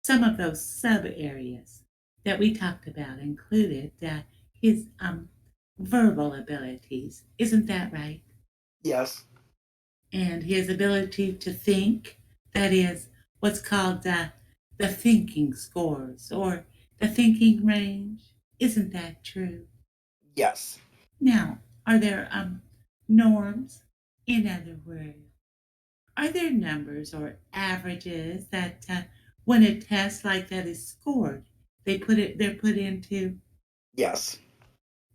some of those sub areas that we talked about included his verbal abilities. Isn't that right? Yes. And his ability to think, that is what's called the thinking scores or the thinking range. Isn't that true? Yes. Now, are there norms? In other words, are there numbers or averages that when a test like that is scored, they're put into? Yes.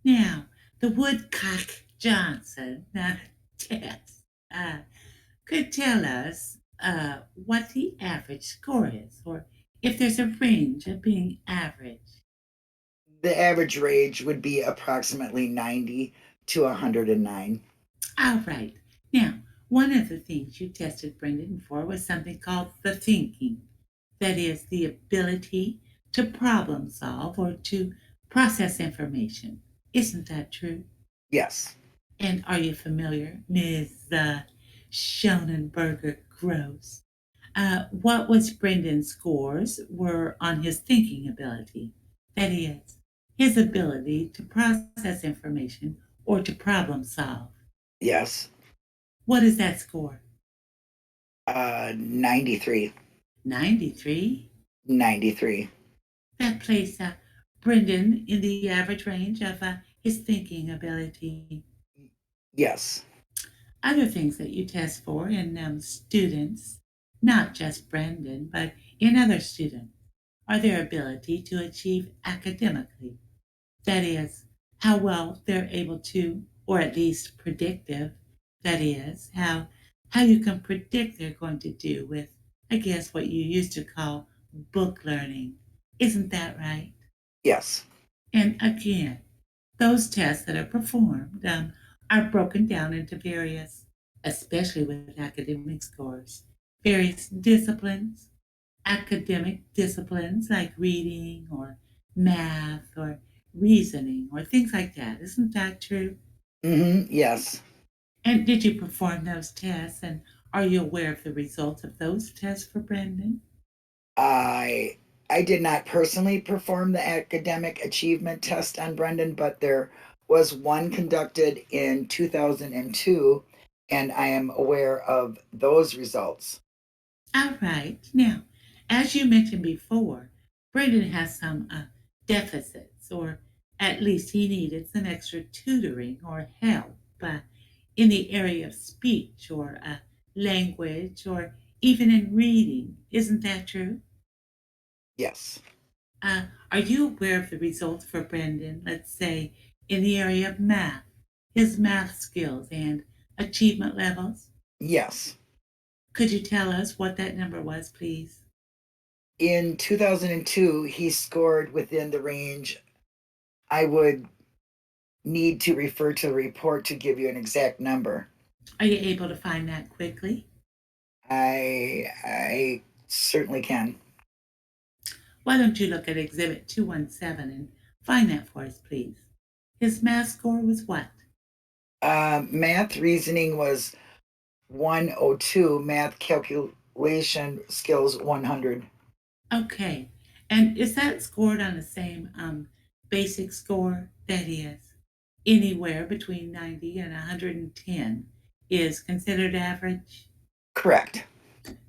Now, the Woodcock Johnson test could tell us what the average score is, or if there's a range of being average. The average range would be approximately 90 to 109. All right. Now, one of the things you tested Brendan for was something called the thinking. That is, the ability to problem solve or to process information. Isn't that true? Yes. And are you familiar, Ms. Schoenenberger Gross? What was Brendan's scores were on his thinking ability? That is, his ability to process information or to problem solve. Yes. What is that score? 93. 93? 93. That placed Brendan in the average range of his thinking ability. Yes. Other things that you test for in students, not just Brendan, but in other students, are their ability to achieve academically. That is, how well they're able to, or at least predictive, that is, how you can predict they're going to do with, I guess, what you used to call book learning. Isn't that right? Yes. And again, those tests that are performed are broken down into various, especially with academic scores, various disciplines, academic disciplines like reading or math or reasoning or things like that. Isn't that true? Yes. And did you perform those tests? And are you aware of the results of those tests for Brendan? I did not personally perform the academic achievement test on Brendan, but there was one conducted in 2002, and I am aware of those results. All right. Now, as you mentioned before, Brendan has some deficits, or at least he needed some extra tutoring or help in the area of speech or language or even in reading. Isn't that true? Yes. Are you aware of the results for Brendan, let's say, in the area of math, his math skills and achievement levels? Yes. Could you tell us what that number was, please? In 2002, he scored within the range. I would need to refer to the report to give you an exact number. Are you able to find that quickly? I certainly can. Why don't you look at Exhibit 217 and find that for us, please? His math score was what? Math reasoning was 102, math calculation skills 100. Okay. And is that scored on the same basic score? That is, anywhere between 90 and 110 is considered average? Correct.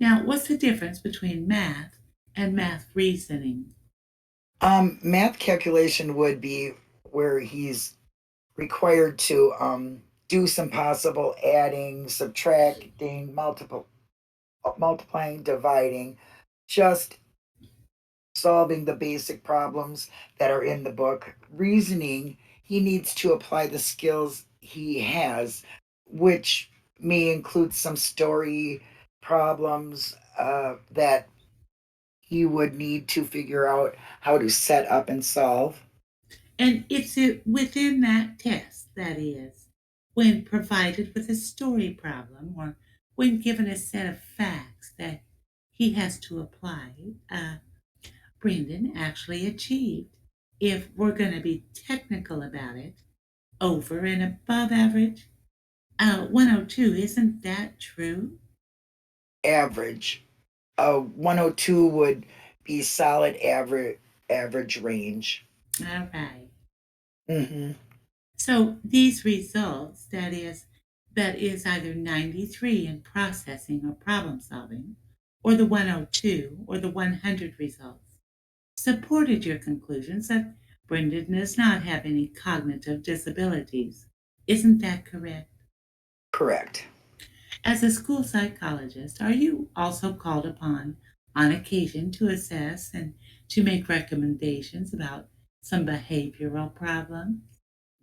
Now, what's the difference between math and math reasoning? Math calculation would be where he's required to do some possible adding, subtracting, multiplying, dividing, just solving the basic problems that are in the book. Reasoning, he needs to apply the skills he has, which may include some story problems that he would need to figure out how to set up and solve. And it's within that test, that is, when provided with a story problem or when given a set of facts that he has to apply, Brendan actually achieved, if we're going to be technical about it, over and above average. 102, isn't that true? Average. 102 would be solid average range. All right. Mm-hmm. So these results, that is either 93 in processing or problem solving, or the 102 or the 100 results, supported your conclusions that Brendan does not have any cognitive disabilities. Isn't that correct? Correct. As a school psychologist, are you also called upon on occasion to assess and to make recommendations about some behavioral problems?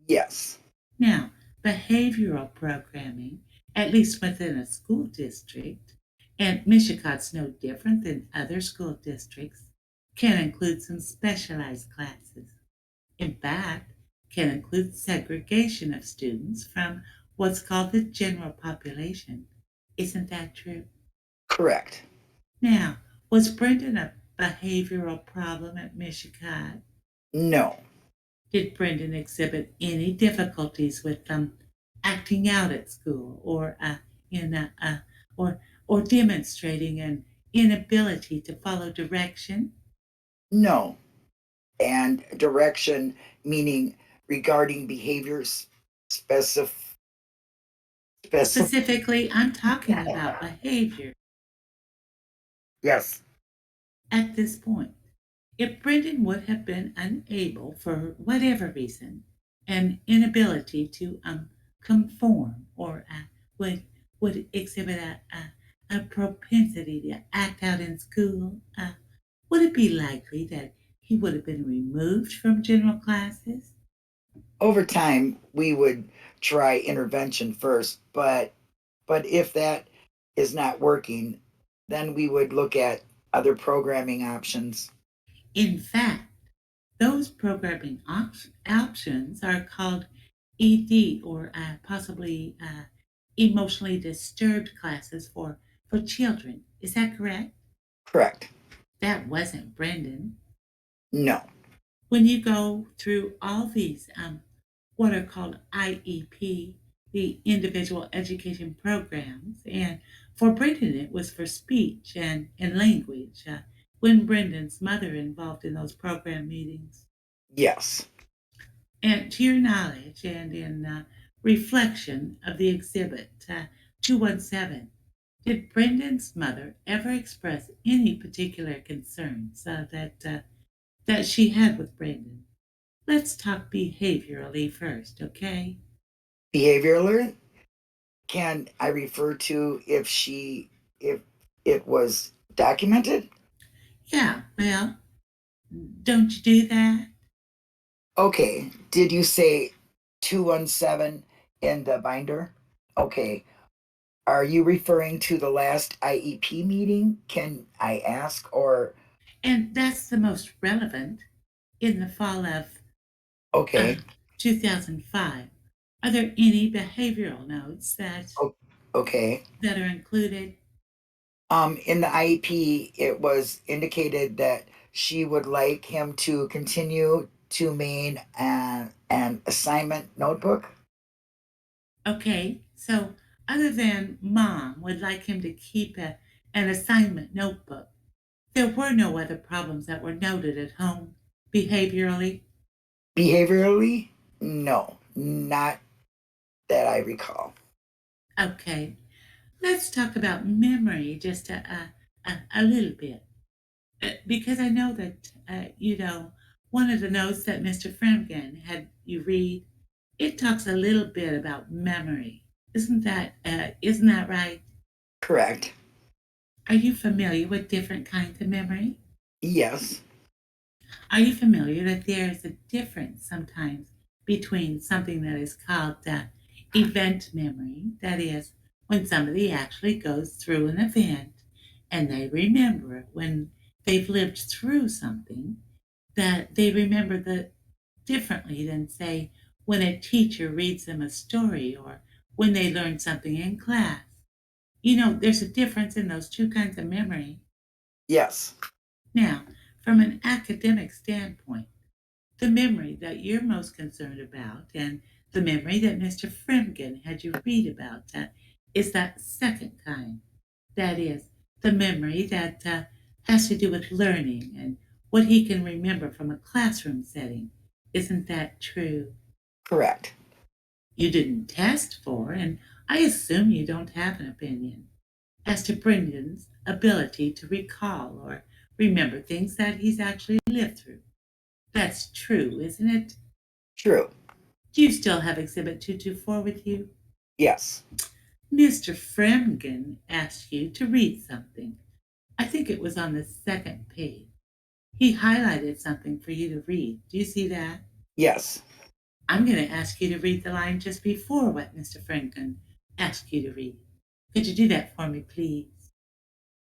Yes. Now, behavioral programming, at least within a school district, and Michigan's no different than other school districts, can include some specialized classes. In fact, can include segregation of students from what's called the general population. Isn't that true? Correct. Now, was Brendan a behavioral problem at Michigan? No. Did Brendan exhibit any difficulties with acting out at school or in or demonstrating an inability to follow direction? No. and direction, meaning regarding behaviors Specifically, I'm talking about behavior Yes, at this point. If Brendan would have been unable, for whatever reason, an inability to conform, or would exhibit a propensity to act out in school, would it be likely that he would have been removed from general classes? over time we would try intervention first, but if that is not working, then we would look at other programming options. In fact, those programming options are called ED, or possibly emotionally disturbed classes for children. Is that correct? Correct. That wasn't Brendan. No. When you go through all these, what are called IEP, the individual education programs, and for Brendan it was for speech and language. When Brendan's mother involved in those program meetings. Yes. And to your knowledge and in reflection of the exhibit 217, did Brendan's mother ever express any particular concerns that she had with Brendan? Let's talk behaviorally first, okay? Behaviorally, can I refer to if it was documented? Yeah, well, don't you do that? Okay. Did you say 217 in the binder? Okay. Are you referring to the last IEP meeting? Can I ask, or And that's the most relevant in the fall of okay. 2005. Are there any behavioral notes Okay. that are included? In the IEP, it was indicated that she would like him to continue to maintain an assignment notebook. Okay, so other than mom would like him to keep an assignment notebook, there were no other problems that were noted at home behaviorally. Behaviorally, no, not that I recall. Okay, let's talk about memory just a little bit. Because I know that, one of the notes that Mr. Fremgen had you read, it talks a little bit about memory. Isn't that right? Correct. Are you familiar with different kinds of memory? Yes. Are you familiar that there is a difference sometimes between something that is called event memory, that is, when somebody actually goes through an event and they remember it when they've lived through something, that they remember that differently than, say, when a teacher reads them a story or when they learn something in class. There's a difference in those two kinds of memory. Yes. Now, from an academic standpoint, the memory that you're most concerned about and the memory that Mr. Fremgen had you read about is that second kind. That is, the memory that has to do with learning and what he can remember from a classroom setting. Isn't that true? Correct. You didn't test for, and I assume you don't have an opinion as to Brendan's ability to recall or remember things that he's actually lived through. That's true, isn't it? True. Do you still have Exhibit 224 with you? Yes. Mr. Fremgen asked you to read something. I think it was on the second page. He highlighted something for you to read. Do you see that? Yes. I'm going to ask you to read the line just before what Mr. Fremgen asked you to read. Could you do that for me, please?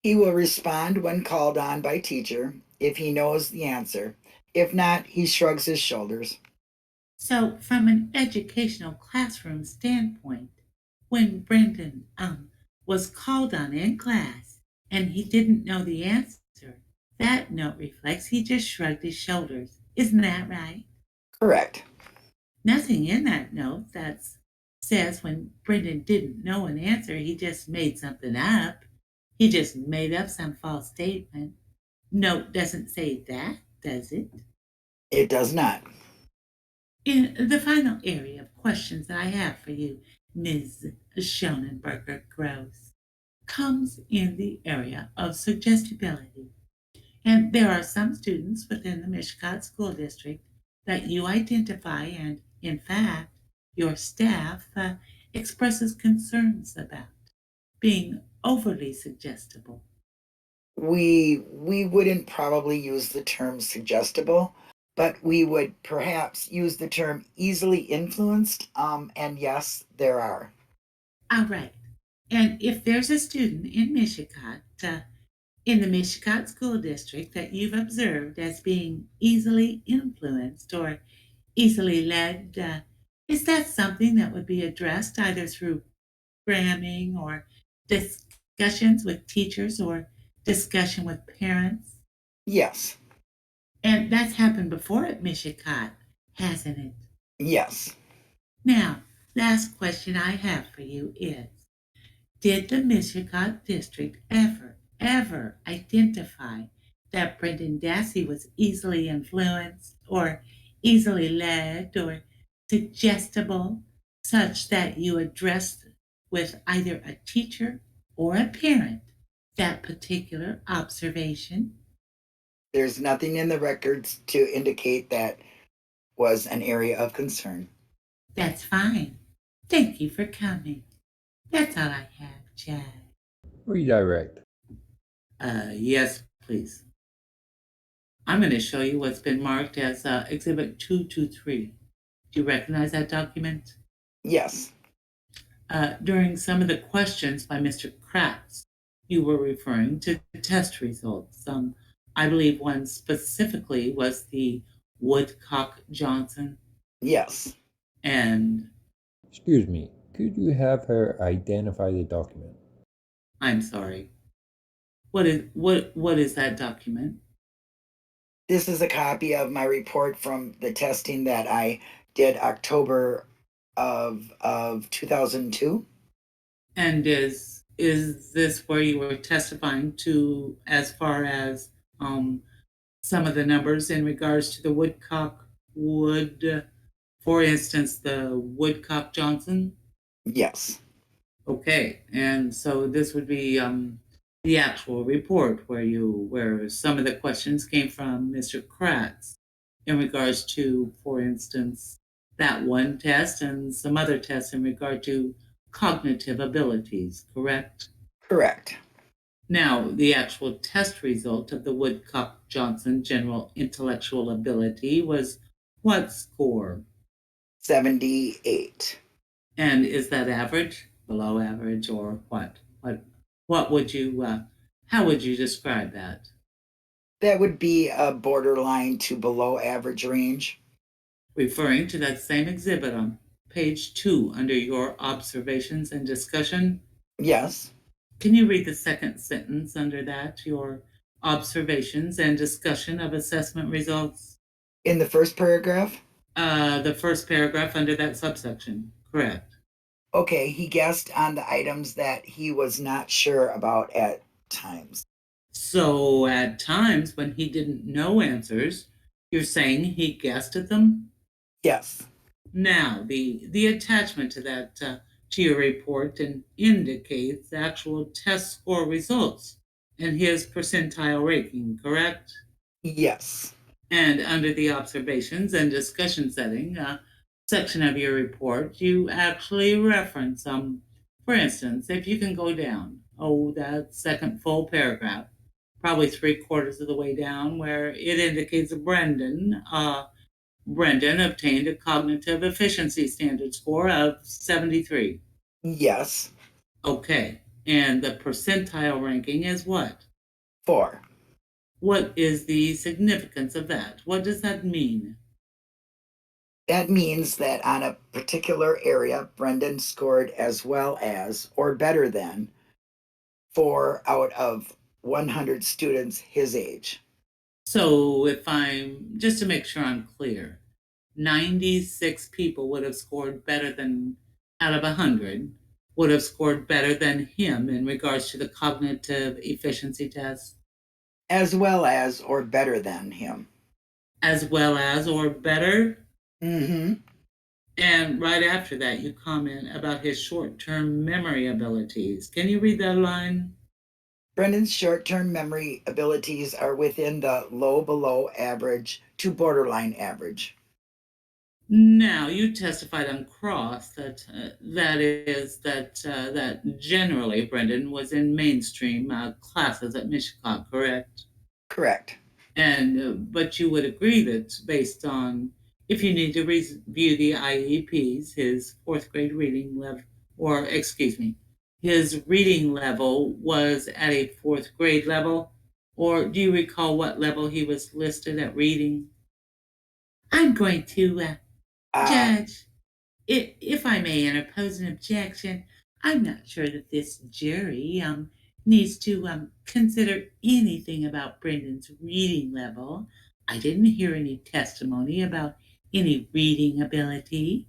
He will respond when called on by teacher if he knows the answer. If not, he shrugs his shoulders. So, from an educational classroom standpoint, when Brendan was called on in class and he didn't know the answer, that note reflects he just shrugged his shoulders. Isn't that right? Correct. Nothing in that note that says when Brendan didn't know an answer, he just made something up. He just made up some false statement. Note doesn't say that, does it? It does not. In the final area of questions that I have for you, Ms. Schoenenberger Gross, comes in the area of suggestibility. And there are some students within the Mishkat School District that you identify, and in fact, your staff expresses concerns about being overly suggestible. We wouldn't probably use the term suggestible, but we would perhaps use the term easily influenced. And yes, there are. All right. And if there's a student in Mishkat, in the Mishkat School District that you've observed as being easily influenced or easily led, is that something that would be addressed either through programming or discussions with teachers or discussion with parents? Yes. And that's happened before at Mishkat, hasn't it? Yes. Now, last question I have for you is, did the Mishkat District ever identify that Brendan Dassey was easily influenced or easily led or suggestible such that you addressed with either a teacher or a parent that particular observation? There's nothing in the records to indicate that was an area of concern. That's fine. Thank you for coming. That's all I have, Chad. Redirect. Yes, please. I'm going to show you what's been marked as Exhibit 223. Do you recognize that document? Yes. During some of the questions by Mr. Kratz, you were referring to the test results. I believe one specifically was the Woodcock-Johnson. Yes. And Excuse me, could you have her identify the document? I'm sorry. What is that document? This is a copy of my report from the testing that I did October of 2002. And is this where you were testifying to as far as some of the numbers in regards to the for instance, the Woodcock-Johnson? Yes. Okay, and so this would be the actual report where some of the questions came from Mr. Kratz in regards to, for instance, that one test and some other tests in regard to cognitive abilities, correct? Correct. Now, the actual test result of the Woodcock-Johnson general intellectual ability was what score? 78. And is that average, below average, or what? What would you, how would you describe that? That would be a borderline to below average range. Referring to that same exhibit on page 2 under your observations and discussion? Yes. Can you read the second sentence under that, your observations and discussion of assessment results? In the first paragraph? The first paragraph under that subsection, correct. Okay, he guessed on the items that he was not sure about at times. So at times when he didn't know answers, you're saying he guessed at them? Yes. Now, the attachment to that to your report indicates actual test score results and his percentile ranking, correct? Yes. And under the observations and discussion section of your report, you actually reference for instance, if you can go down, that second full paragraph, probably 3/4 of the way down, where it indicates Brendan obtained a cognitive efficiency standard score of 73. Yes. Okay. And the percentile ranking is what? 4. What is the significance of that? What does that mean? That means that on a particular area, Brendan scored as well as or better than 4 out of 100 students his age. So just to make sure I'm clear, 96 people would have scored better than, out of 100, would have scored better than him in regards to the cognitive efficiency test? As well as or better than him. as well as or better. Mm-hmm. And right after that, you comment about his short-term memory abilities. Can you read that line? Brendan's short-term memory abilities are within the low below average to borderline average. Now, you testified on cross that generally Brendan was in mainstream classes at Mishicot, correct? Correct. And but you would agree that based on if you need to review the IEPs, his fourth grade reading level, or excuse me, his reading level was at a fourth grade level, or do you recall what level he was listed at reading? I'm going to Judge, if I may interpose an objection, I'm not sure that this jury needs to consider anything about Brendan's reading level. I didn't hear any testimony about any reading ability.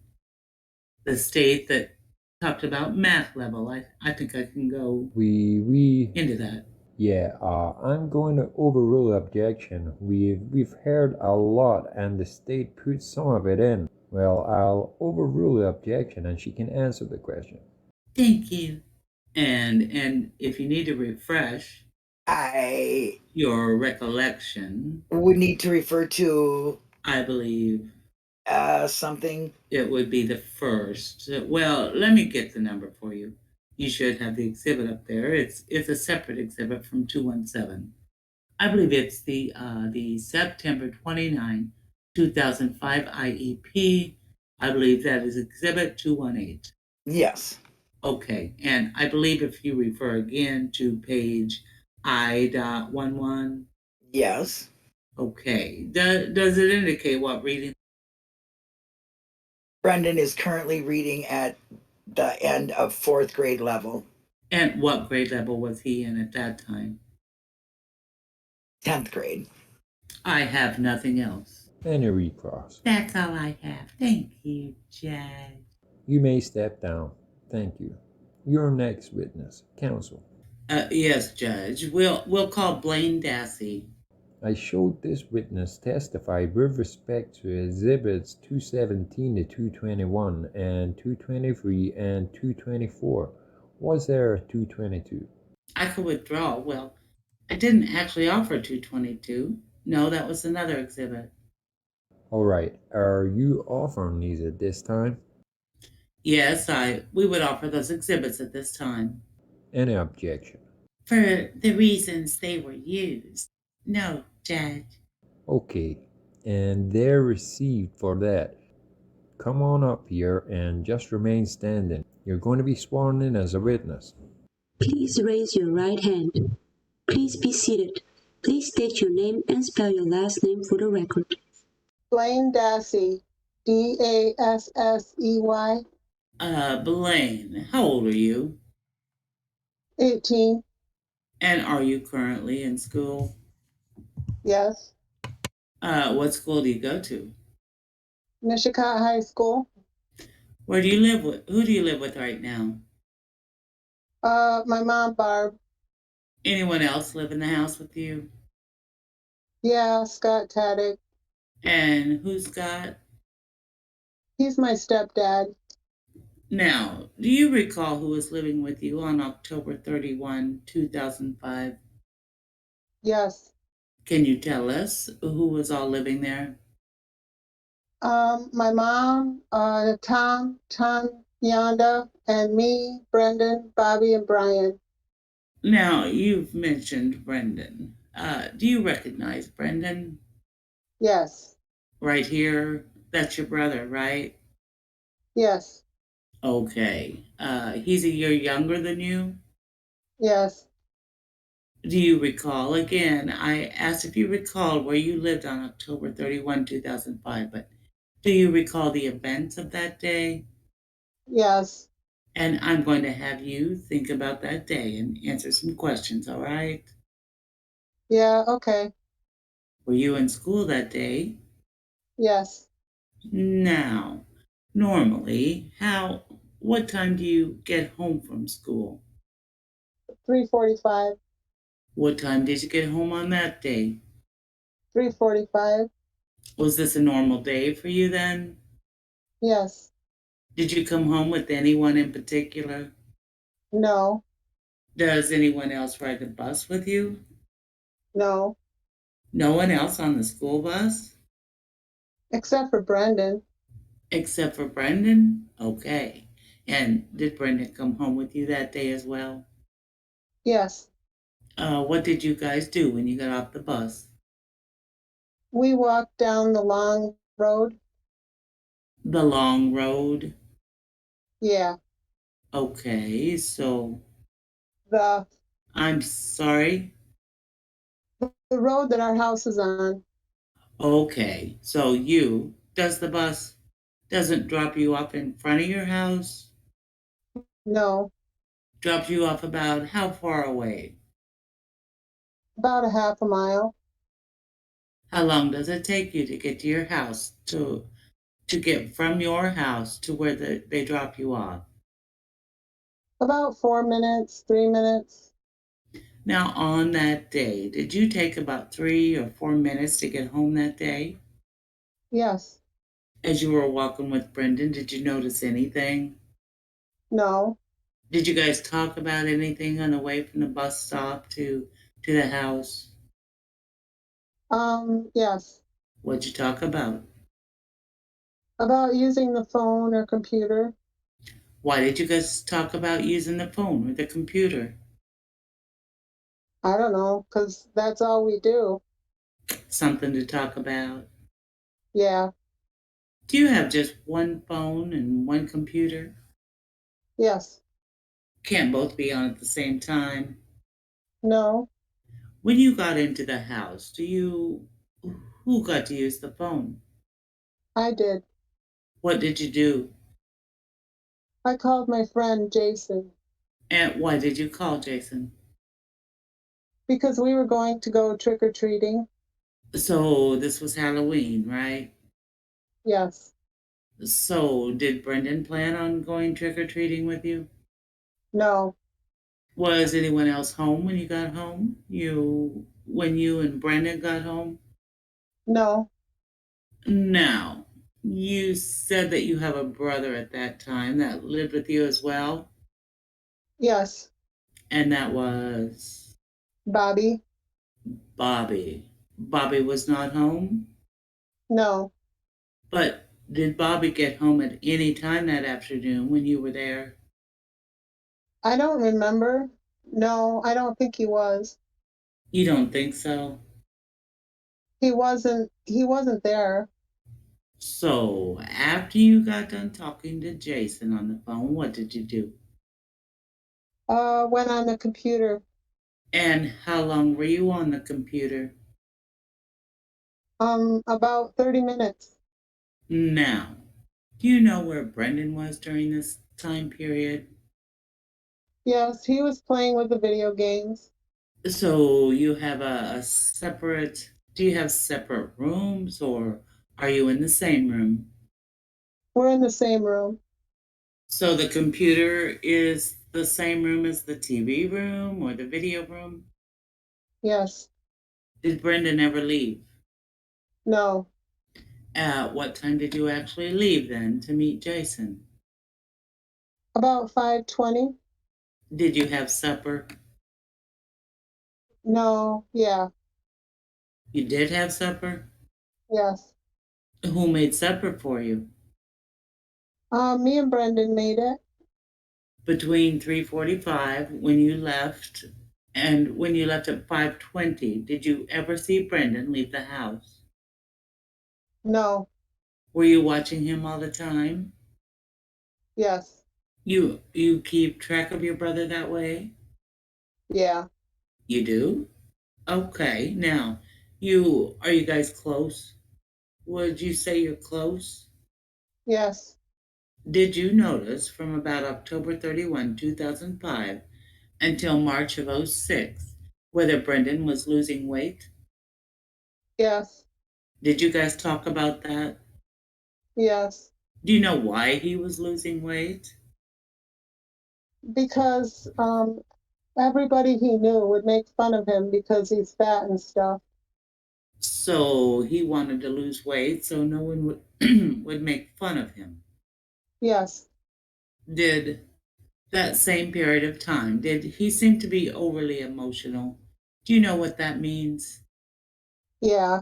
The state that talked about math level. I think I can go We into that. Yeah, I'm going to overrule objection. We've heard a lot, and the state put some of it in. Well, I'll overrule the objection, and she can answer the question. Thank you. And if you need to refresh I your recollection, would need to refer to I believe something. it would be the first. Well, let me get the number for you. You should have the exhibit up there. It's a separate exhibit from 217. I believe it's the September 29, 2005 IEP. I believe that is exhibit 218. Yes. Okay, and I believe if you refer again to page I.11. Yes. Okay, does it indicate what reading? Brendan is currently reading at the end of fourth grade level. And what grade level was he in at that time? 10th grade. I have nothing else. Any recross. That's all I have. Thank you, Judge. You may step down. Thank you. Your next witness, counsel. Yes, Judge. We'll call BLAINE Dassey. I showed this witness testify with respect to exhibits 217 to 221 and 223 and 224. Was there a 222? I could withdraw. Well, I didn't actually offer 222. No, that was another exhibit. All right. Are you offering these at this time? Yes, we would offer those exhibits at this time. Any objection? For the reasons they were used. No, Judge. Okay. And they're received for that. Come on up here and just remain standing. You're going to be sworn in as a witness. Please raise your right hand. Please be seated. Please state your name and spell your last name for the record. BLAINE Dassey, Dassey. BLAINE, how old are you? 18, And are you currently in school? yes. What school do you go to? Mishicot High School. Where do you live with? Who do you live with right now? My mom, Barb. Anyone else live in the house with you? Yeah, Scott Taddick. And who's Scott? He's my stepdad. Now, do you recall who was living with you on October 31, 2005? Yes. Can you tell us who was all living there? My mom, Tom, Yonda, and me, Brendan, Bobby, and Brian. Now, you've mentioned Brendan. Do you recognize Brendan? Yes. Right here, that's your brother, right? Yes. Okay. He's a year younger than you? Yes. Do you recall? Again, I asked if you recall where you lived on October 31, 2005, but do you recall the events of that day? Yes. And I'm going to have you think about that day and answer some questions, all right? Yeah, okay. Were you in school that day? Yes. Now, normally, what time do you get home from school? 3:45. What time did you get home on that day? 3:45. Was this a normal day for you then? Yes. Did you come home with anyone in particular? No. Does anyone else ride the bus with you? No. No one else on the school bus? Except for Brendan. Except for Brendan? Okay. And did Brendan come home with you that day as well? Yes. What did you guys do when you got off the bus? We walked down the long road. The long road? Yeah. Okay, so The I'm sorry. the road that our house is on. Okay, so does the bus doesn't drop you off in front of your house? No. Drops you off about how far away? About a half a mile. How long does it take you to get to your house to get from your house to where they drop you off? About 4 minutes, 3 minutes. Now, on that day, did you take about 3 or 4 minutes to get home that day? Yes. As you were walking with Brendan, did you notice anything? No. Did you guys talk about anything on the way from the bus stop to the house? Yes. What'd you talk about? About using the phone or computer. Why did you guys talk about using the phone or the computer? I don't know, 'cause that's all we do. Something to talk about? Yeah. Do you have just one phone and one computer? Yes. Can't both be on at the same time. No. When you got into the house, who got to use the phone? I did. What did you do? I called my friend Jason And why did you call Jason? because we were going to go trick-or-treating. So this was Halloween, right? Yes. So did Brendan plan on going trick-or-treating with you? No. Was anyone else home when you got home? When you and Brendan got home? No. Now, you said that you have a brother at that time that lived with you as well, Yes. and that was Bobby. Bobby. Bobby was not home, No. but did Bobby get home at any time that afternoon when you were there? I don't remember. No, I don't think he was. You don't think so? He wasn't there. So, after you got done talking to Jason on the phone, what did you do? Went on the computer. And how long were you on the computer? About 30 minutes. Now, do you know where Brendan was during this time period? Yes, he was playing with the video games. So you have a separate, do you have separate rooms or are you in the same room? We're in the same room. So the computer is the same room as the TV room or the video room? Yes. Did Brendan ever leave? No. At what time did you actually leave then to meet Jason? About 5:20. Did you have supper? No. Yeah. You did have supper? Yes. Who made supper for you? Me and Brendan made it. Between 3:45 when you left and when you left at 5:20, did you ever see Brendan leave the house? No. Were you watching him all the time? Yes. You keep track of your brother that way? Yeah. You do? Okay. Now, you guys close? Would you say you're close? Yes. Did you notice from about October 31, 2005 until March of '06 whether Brendan was losing weight? Yes. Did you guys talk about that? Yes. Do you know why he was losing weight? Because everybody he knew would make fun of him because he's fat and stuff. So he wanted to lose weight so no one would would make fun of him. Yes. Did that same period of time, did he seem to be overly emotional? Do you know what that means? Yeah.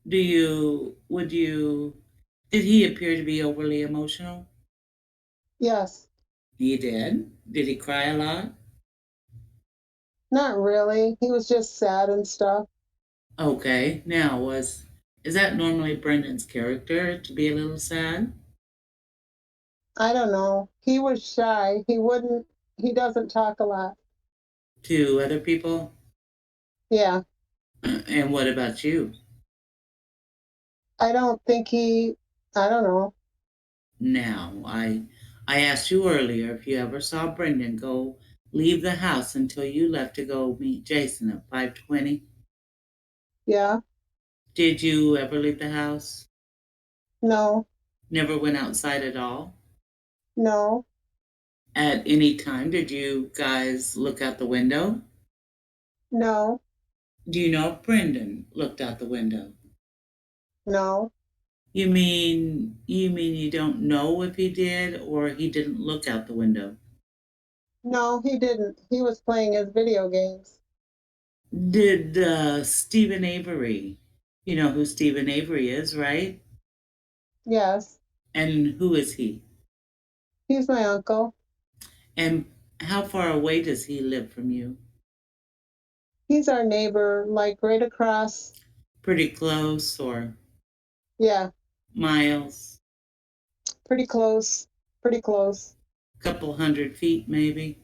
Would you, did he appear to be overly emotional? Yes. He did. Did he cry a lot? Not really. He was just sad and stuff. Okay. Now, is that normally Brendan's character to be a little sad? I don't know. He was shy. He doesn't talk a lot. To other people? Yeah. And what about you? I don't think I don't know. Now, I asked you earlier if you ever saw Brendan go leave the house until you left to go meet Jason at 5:20. Yeah. Did you ever leave the house? No. Never went outside at all? No. At any time, did you guys look out the window? No. Do you know if Brendan looked out the window? No. You mean you don't know if he did or he didn't look out the window? No, he didn't. He was playing his video games. Did Stephen Avery, you know who Stephen Avery is, right? Yes. And who is he? He's my uncle. And how far away does he live from you? He's our neighbor, like right across. Pretty close or Yeah. miles? Pretty close. Pretty close. Couple 100 feet maybe?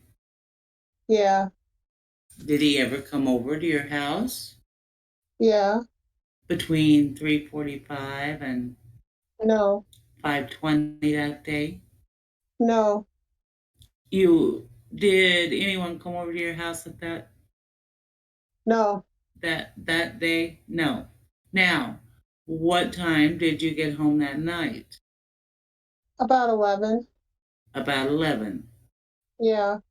Yeah. Did he ever come over to your house Yeah. between 3:45 and No. 5:20 that day? No. Did anyone come over to your house at No. that day? No. Now, what time did you get home that night? About 11. About 11. Yeah.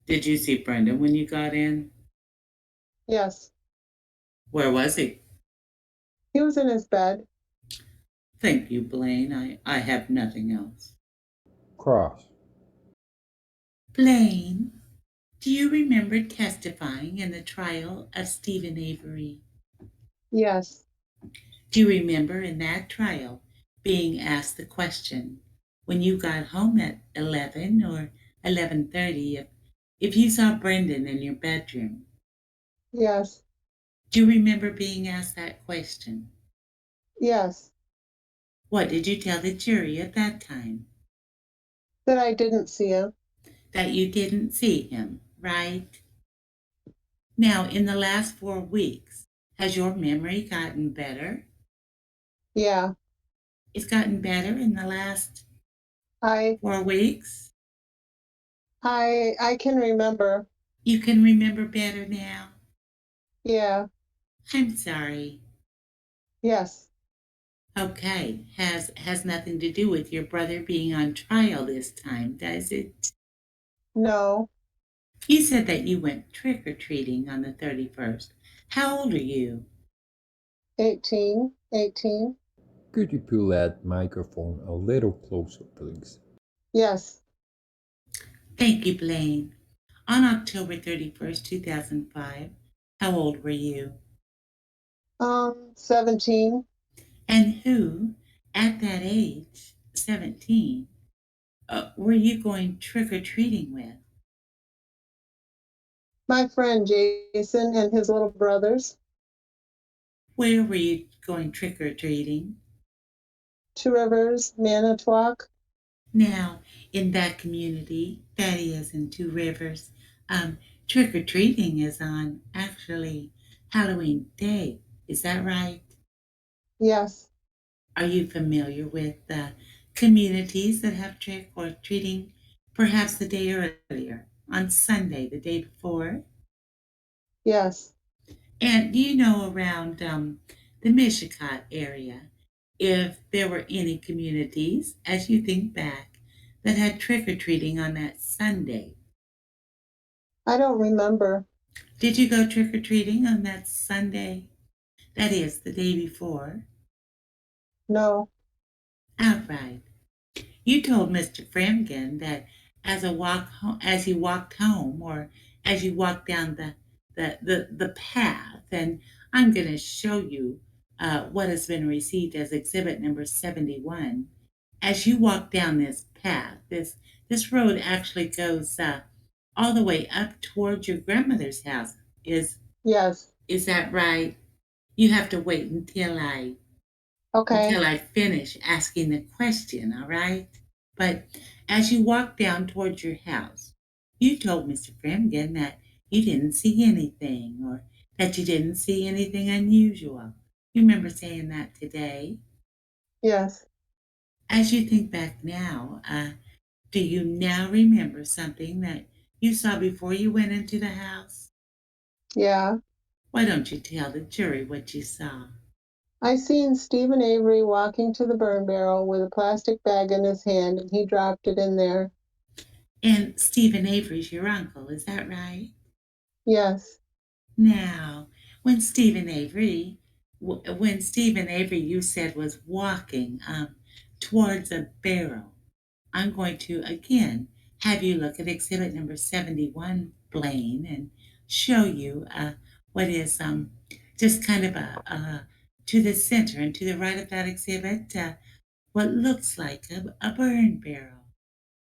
Did you see Brendan when you got in? Yes. Where was he? He was in his bed. Thank you, Blaine. I have nothing else. Cross. Blaine, do you remember testifying in the trial of Stephen Avery? Yes. Do you remember in that trial being asked the question when you got home at 11 or 11:30 if you saw Brendan in your bedroom? Yes. Do you remember being asked that question? Yes. What did you tell the jury at that time? That I didn't see him. That you didn't see him, right? Now, in the last 4 weeks, has your memory gotten better? Yeah. It's gotten better in the last I 4 weeks? I can remember. You can remember better now? Yeah. I'm sorry. Yes. Okay, has nothing to do with your brother being on trial this time, does it? No. You said that you went trick-or-treating on the 31st. How old are you? 18. 18. Could you pull that microphone a little closer, please? Yes. Thank you, Blaine. On October 31st, 2005, how old were you? 17. And who, at that age, 17, were you going trick-or-treating with? My friend Jason and his little brothers. Where were you going trick-or-treating? Two Rivers, Manitowoc. Now, in that community, that is in Two Rivers, trick-or-treating is on actually Halloween Day. Is that right? Yes. Are you familiar with communities that have trick-or-treating perhaps the day earlier, on Sunday, the day before? Yes. And do you know around the Mishicot area if there were any communities, as you think back, that had trick-or-treating on that Sunday? I don't remember. Did you go trick-or-treating on that Sunday? That is, the day before? No. Outright. You told Mr. Fremgen that as you walked home, or as you walked down the path, and I'm going to show you what has been received as exhibit number 71. As you walk down this path, this road actually goes all the way up towards your grandmother's house. Yes. Is that right? You have to wait until Okay. I finish asking the question, all right? But as you walk down towards your house, you told Mr. Fremgen that you didn't see anything, or that you didn't see anything unusual. You remember saying that today? Yes. As you think back now, do you now remember something that you saw before you went into the house? Yeah. Why don't you tell the jury what you saw? I seen Stephen Avery walking to the burn barrel with a plastic bag in his hand, and he dropped it in there. And Stephen Avery's your uncle, is that right? Yes. Now, when Stephen Avery, you said was walking towards a barrel, I'm going to again have you look at exhibit number 71, Blaine, and show you what is just kind of to the center and to the right of that exhibit, what looks like a burn barrel.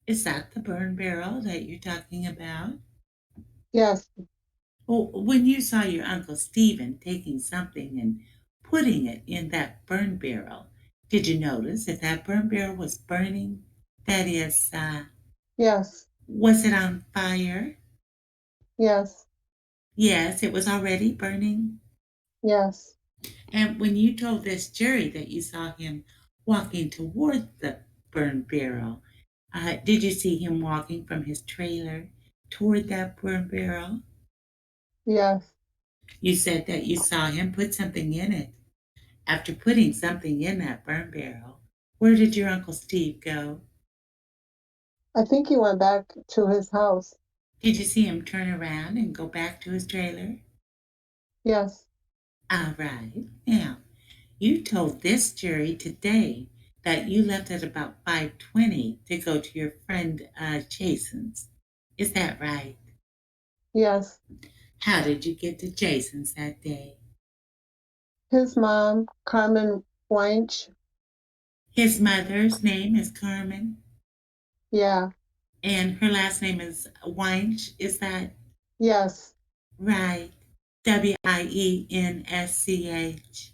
Is that the burn barrel that you're talking about? Yes. Well, when you saw your Uncle Stephen taking something and putting it in that burn barrel, did you notice that that burn barrel was burning? That is, Yes. was it on fire? Yes. Yes, it was already burning. Yes. And when you told this jury that you saw him walking toward the burn barrel, did you see him walking from his trailer toward that burn barrel? Yes. You said that you saw him put something in it. After putting something in that burn barrel, where did your Uncle Steve go? I think he went back to his house. Did you see him turn around and go back to his trailer? Yes. All right. Now, you told this jury today that you left at about 5:20 to go to your friend Jason's. Is that right? Yes. How did you get to Jason's that day? His mom, Carmen Weinch. His mother's name is Carmen, Yeah. and her last name is Weinsch. Is that Yes. right? Wiensch.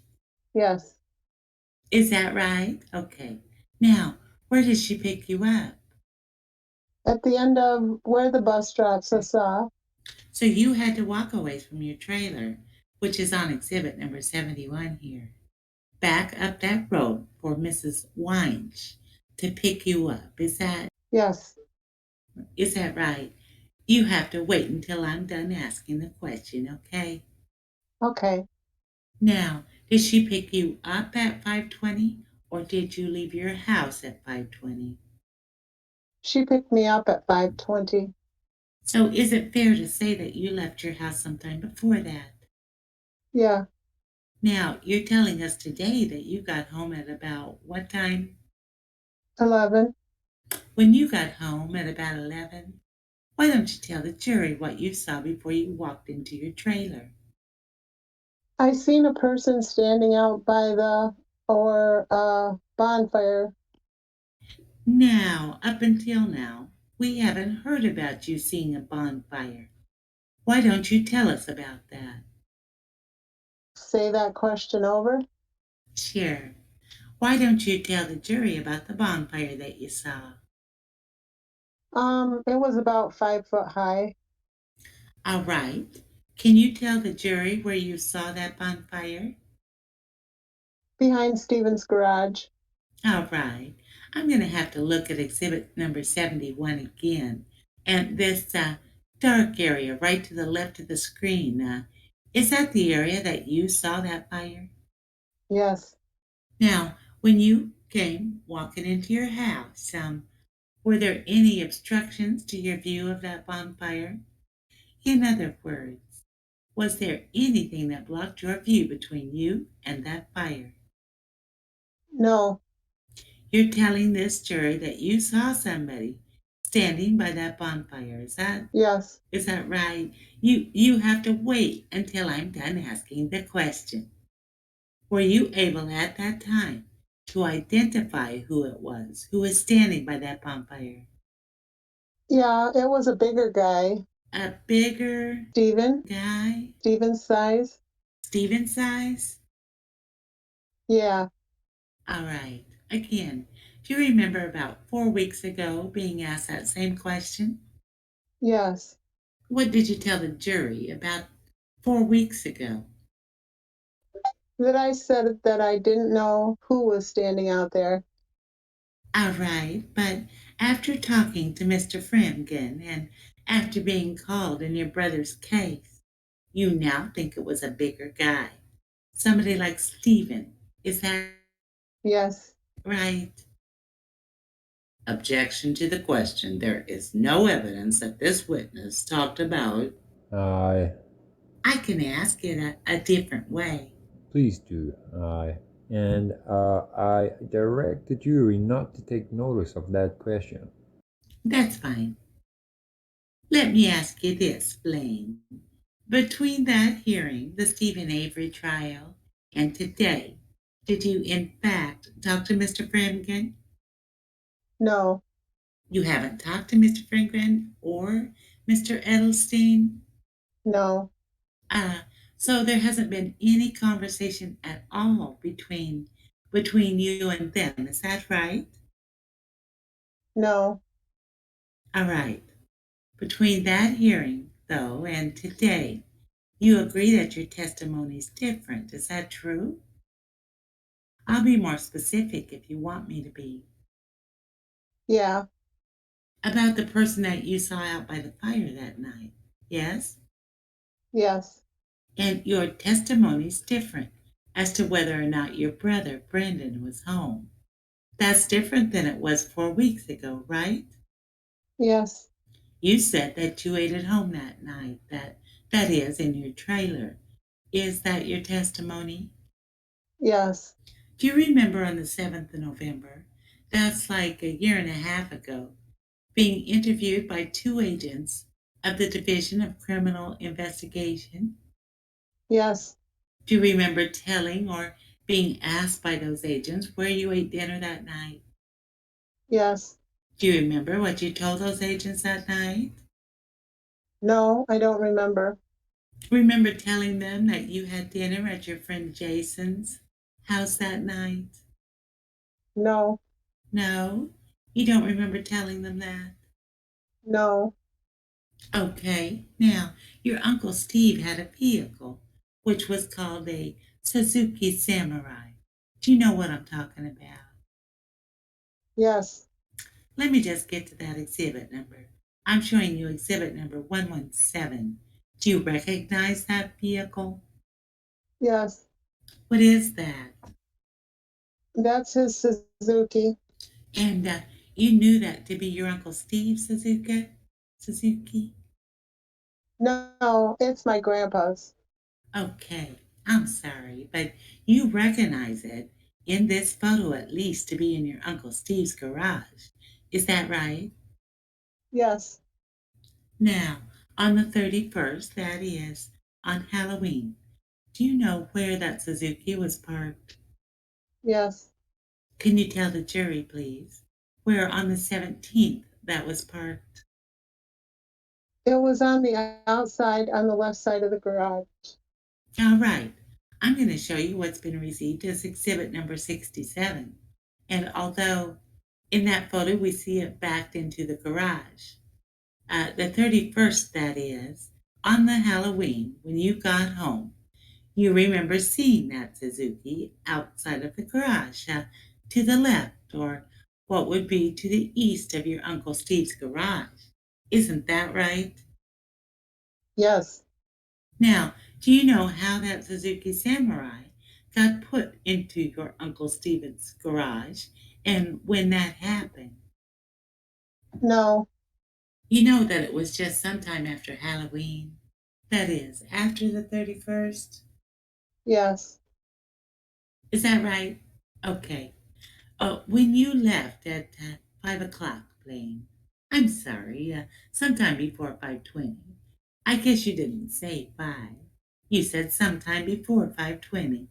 Yes. Is that right? Okay. Now, where did she pick you up? At the end of where the bus drops us off. So you had to walk away from your trailer, which is on exhibit number 71 here, back up that road for Mrs. Weinsch to pick you up. Yes. Is that right? You have to wait until I'm done asking the question, okay? Okay. Now, did she pick you up at 5:20, or did you leave your house at 5:20? She picked me up at 5:20. So is it fair to say that you left your house sometime before that? Yeah. Now, you're telling us today that you got home at about what time? 11. When you got home at about 11, why don't you tell the jury what you saw before you walked into your trailer? I seen a person standing out by the bonfire. Now, up until now, we haven't heard about you seeing a bonfire. Why don't you tell us about that? Say that question over. Sure. Why don't you tell the jury about the bonfire that you saw? It was about 5 foot high. All right. Can you tell the jury where you saw that bonfire? Behind Stephen's garage. All right. I'm going to have to look at exhibit number 71 again. And this dark area right to the left of the screen, is that the area that you saw that fire? Yes. Now, when you came walking into your house, were there any obstructions to your view of that bonfire? In other words, Was there anything that blocked your view between you and that fire? No. You're telling this jury that you saw somebody standing by that bonfire. Yes. Is that right? You have to wait until I'm done asking the question. Were you able at that time to identify who it was who was standing by that bonfire? Yeah, it was a bigger guy. A bigger Steven. guy? Steven's size. Steven's size? Yeah. All right. Again, do you remember about 4 weeks ago being asked that same question? Yes. What did you tell the jury about 4 weeks ago? That I said that I didn't know who was standing out there. All right, but after talking to Mr. Fremgen and after being called in your brother's case, you now think it was a bigger guy, somebody like Stephen. Is that Yes. right? Objection to the question. There is no evidence that this witness talked about. Aye. I can ask it a different way. Please do. Aye. And I direct the jury not to take notice of that question. That's fine. Let me ask you this, Blaine. Between that hearing, the Stephen Avery trial, and today, did you in fact talk to Mr. Fremgen? No. You haven't talked to Mr. Fremgen or Mr. Edelstein? No. So there hasn't been any conversation at all between you and them, is that right? No. All right. Between that hearing, though, and today, you agree that your testimony is different, is that true? I'll be more specific if you want me to be. Yeah. About the person that you saw out by the fire that night, yes? Yes. And your testimony's different as to whether or not your brother, Brendan, was home. That's different than it was 4 weeks ago, right? Yes. You said that you ate at home that night, that is, in your trailer. Is that your testimony? Yes. Do you remember on the 7th of November, that's like a year and a half ago, being interviewed by 2 agents of the Division of Criminal Investigation? Yes. Do you remember telling or being asked by those agents where you ate dinner that night? Yes. Do you remember what you told those agents that night? No, I don't remember. Remember telling them that you had dinner at your friend Jason's house that night? No. No? You don't remember telling them that? No. Okay. Now, your Uncle Steve had a vehicle, which was called a Suzuki Samurai. Do you know what I'm talking about? Yes. Let me just get to that exhibit number. I'm showing you exhibit number 117. Do you recognize that vehicle? Yes. What is that? That's his Suzuki. And you knew that to be your Uncle Steve Suzuki? Suzuki? No, it's my grandpa's. Okay, I'm sorry, but you recognize it in this photo at least to be in your Uncle Steve's garage. Is that right? Yes. Now, on the 31st, that is, on Halloween, do you know where that Suzuki was parked? Yes. Can you tell the jury, please, where on the 17th that was parked? It was on the outside on the left side of the garage. All right, I'm going to show you what's been received as exhibit number 67. And although in that photo we see it backed into the garage, the 31st, that is, on the Halloween when you got home, you remember seeing that Suzuki outside of the garage to the left, or what would be to the east of your Uncle Steve's garage. Isn't that right? Yes. Now, do you know how that Suzuki Samurai got put into your Uncle Stephen's garage and when that happened? No. You know that it was just sometime after Halloween. That is, after the 31st? Yes. Is that right? Okay. When you left at 5 o'clock, Blaine. I'm sorry, sometime before 5:20. I guess you didn't say 5. You said sometime before 5:20.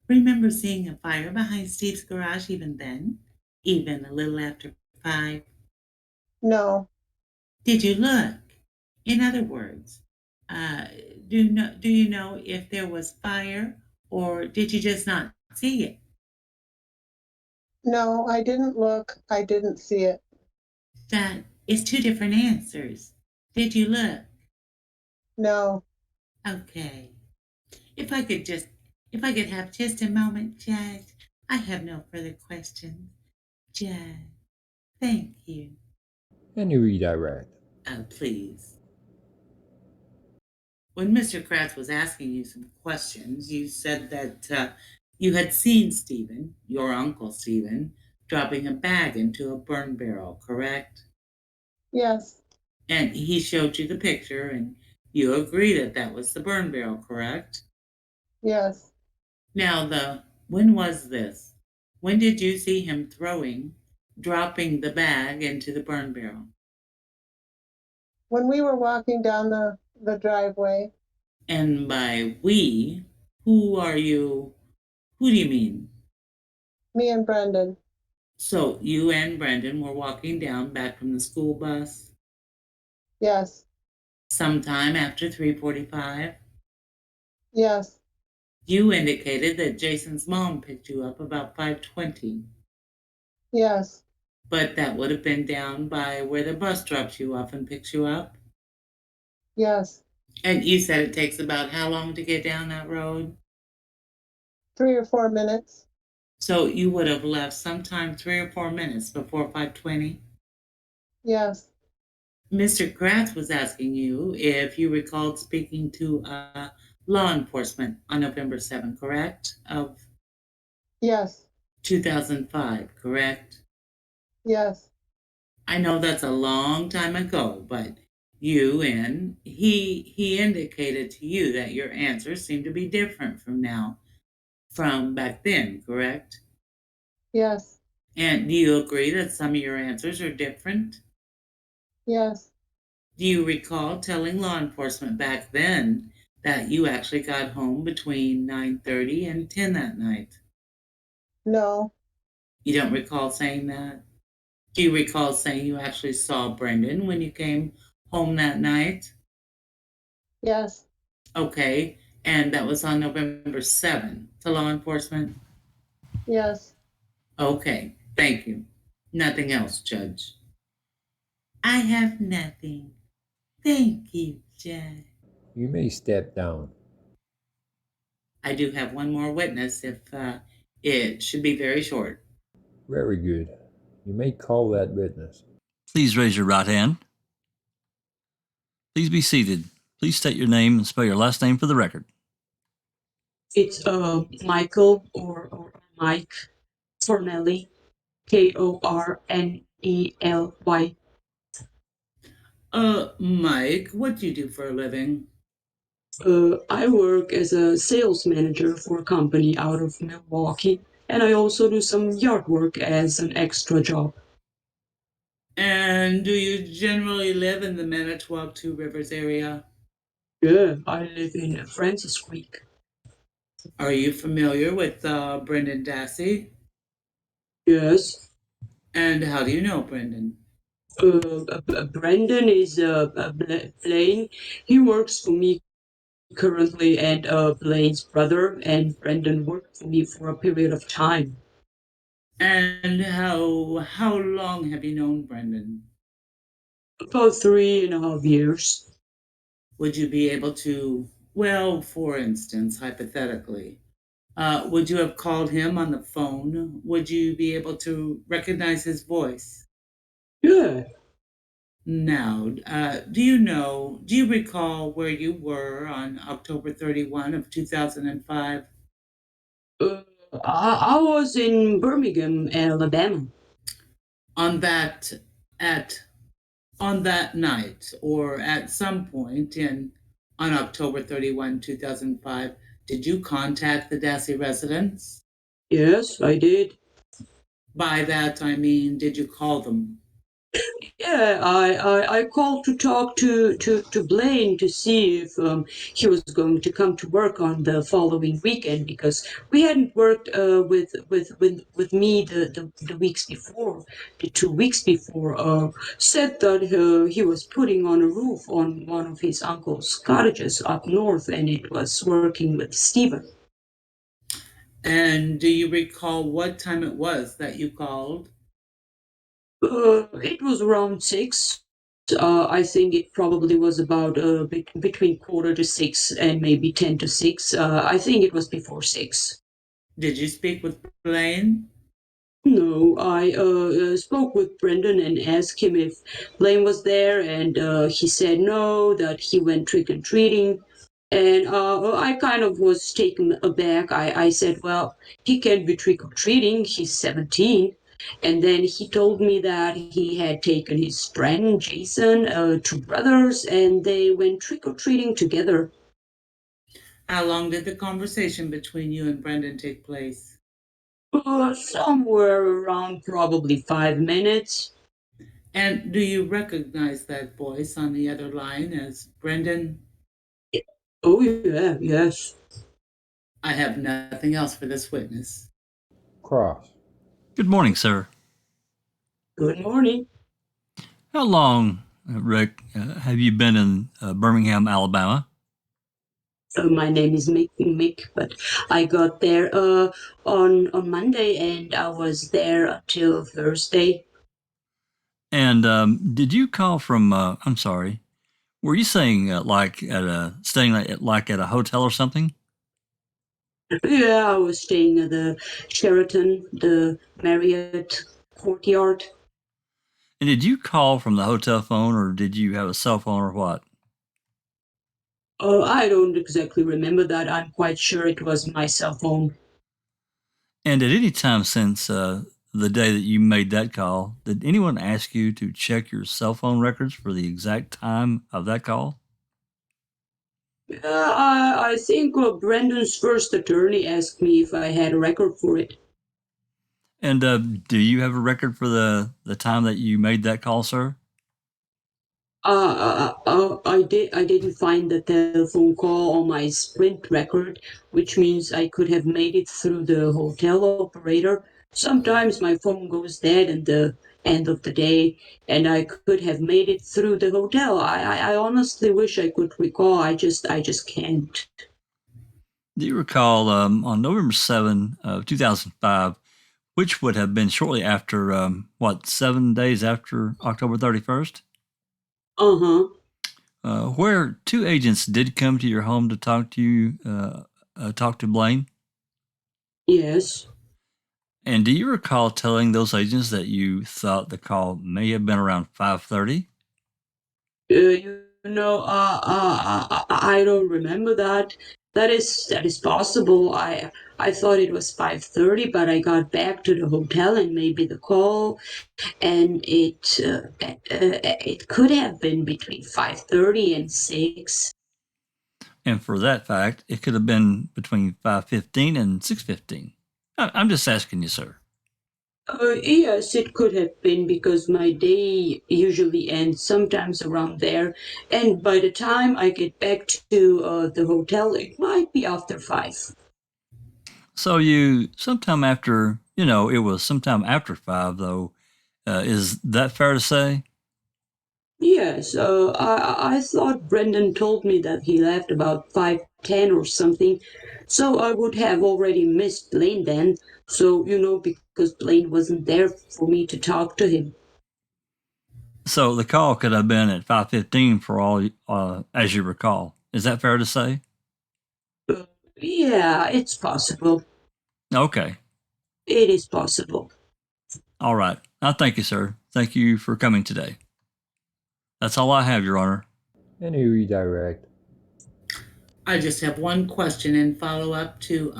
Remember seeing a fire behind Steve's garage even then? Even a little after 5? No. Did you look? In other words, uh, do you know if there was fire or did you just not see it? No, I didn't look. I didn't see it. That is two different answers. Did you look? No. Okay. If I could just, if I could have just a moment, Judge. I have no further questions. Judge, thank you. And you redirect. Please. When Mr. Kratz was asking you some questions, you said that you had seen Stephen, your uncle Stephen, dropping a bag into a burn barrel, correct? Yes. And he showed you the picture, and you agree that that was the burn barrel, correct? Yes. Now, when was this? When did you see him dropping the bag into the burn barrel? When we were walking down the driveway. And by we, who are you? Who do you mean? Me and Brendan. So you and Brendan were walking down back from the school bus Yes. sometime after 3:45. Yes. You indicated that Jason's mom picked you up about 5:20. Yes. But that would have been down by where the bus drops you off and picks you up. Yes. And you said it takes about how long to get down that road? 3 or 4 minutes. So you would have left sometime 3 or 4 minutes before 5:20? Yes. Mr. Kratz was asking you if you recalled speaking to law enforcement on November 7th, correct? Of Yes. 2005, correct? Yes. I know that's a long time ago, but you and he indicated to you that your answers seem to be different from back then, correct? Yes. And do you agree that some of your answers are different? Yes. Do you recall telling law enforcement back then that you actually got home between 9:30 and 10 that night? No. You don't recall saying that? Do you recall saying you actually saw Brendan when you came home that night? Yes. Okay, and that was on November 7th to law enforcement? Yes. Okay, thank you. Nothing else, Judge. I have nothing. Thank you, Judge. You may step down. I do have one more witness if it should be very short. Very good. You may call that witness. Please raise your right hand. Please be seated. Please state your name and spell your last name for the record. It's Michael or Mike KORNELY, KORNELY. Mike, what do you do for a living? I work as a sales manager for a company out of Milwaukee, and I also do some yard work as an extra job. And do you generally live in the Manitowoc Two Rivers area? Yeah, I live in Francis Creek. Are you familiar with Brendan Dassey? Yes. And how do you know Brendan? Brendan is Blaine. He works for me currently, and Blaine's brother, and Brendan worked for me for a period of time. And how long have you known Brendan? About 3.5 years. Would you be able to, well, for instance, hypothetically, would you have called him on the phone? Would you be able to recognize his voice? Yeah. Now, do you recall where you were on October 31 of 2005? I was in Birmingham, Alabama. On that night or at some point in On October 31, 2005, did you contact the Dassey residents? Yes, I did. By that, I mean, did you call them? Yeah, I called to talk to Blaine to see if he was going to come to work on the following weekend because we hadn't worked with me the weeks before, the 2 weeks before. Said that he was putting on a roof on one of his uncle's cottages up north, and it was working with Stephen. And do you recall what time it was that you called? It was around 6. I think it probably was about between 5:45 and maybe 5:50. I think it was before 6. Did you speak with Blaine? No, I spoke with Brendan and asked him if Blaine was there, and he said no, that he went trick or treating. And I kind of was taken aback. I said, well, he can't be trick or treating. He's 17. And then he told me that he had taken his friend Jason, 2 brothers, and they went trick or treating together. How long did the conversation between you and Brendan take place? Somewhere around probably 5 minutes. And do you recognize that voice on the other line as Brendan? Oh, yeah, yes. I have nothing else for this witness. Cross. Good morning, sir. Good morning. How long, Rick, have you been in Birmingham, Alabama? My name is Mick, but I got there on Monday, and I was there until Thursday. And did you call from? I'm sorry. Were you saying staying at a hotel or something? Yeah, I was staying at the Sheraton, the Marriott Courtyard. And did you call from the hotel phone, or did you have a cell phone, or what? I don't exactly remember that. I'm quite sure it was my cell phone. And at any time since the day that you made that call, did anyone ask you to check your cell phone records for the exact time of that call? I think Brendan's first attorney asked me if I had a record for it. And do you have a record for the time that you made that call, sir? I didn't find the telephone call on my Sprint record, which means I could have made it through the hotel operator. Sometimes my phone goes dead at the end of the day, and I could have made it through the hotel. I honestly wish I could recall. I just can't. Do you recall on November 7, 2005, which would have been shortly after, 7 days after October 31st? Uh-huh. Where two agents did come to your home to talk to you, talk to Blaine? Yes. And do you recall telling those agents that you thought the call may have been around 5:30? I don't remember that. That is possible. I thought it was 5:30, but I got back to the hotel and maybe the call, and it could have been between 5:30 and 6. And for that fact, it could have been between 5:15 and 6:15. I'm just asking you, sir. Yes, it could have been because my day usually ends sometimes around there, and by the time I get back to the hotel, it might be after 5. So you sometime after, it was sometime after 5, though. Is that fair to say? Yes, I thought Brendan told me that he left about 5:10 or something, so I would have already missed Blaine then. So because Blaine wasn't there for me to talk to him. So the call could have been at 5:15 for all, as you recall. Is that fair to say? Yeah, it's possible. Okay. It is possible. All right. Thank you, sir. Thank you for coming today. That's all I have, Your Honor. Any redirect. I just have one question in follow up to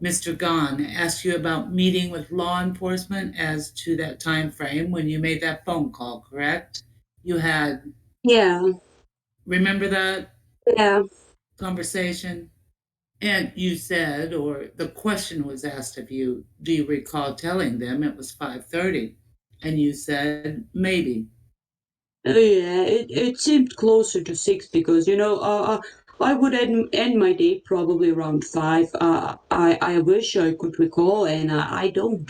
Mr. Gahn. Asked you about meeting with law enforcement as to that time frame when you made that phone call, correct? You had. Yeah. Remember that? Yeah. conversation? And you said, or the question was asked of you, do you recall telling them it was 5:30? And you said, maybe. Yeah, it seemed closer to 6 because, I would end my day probably around 5. I wish I could recall, and I don't.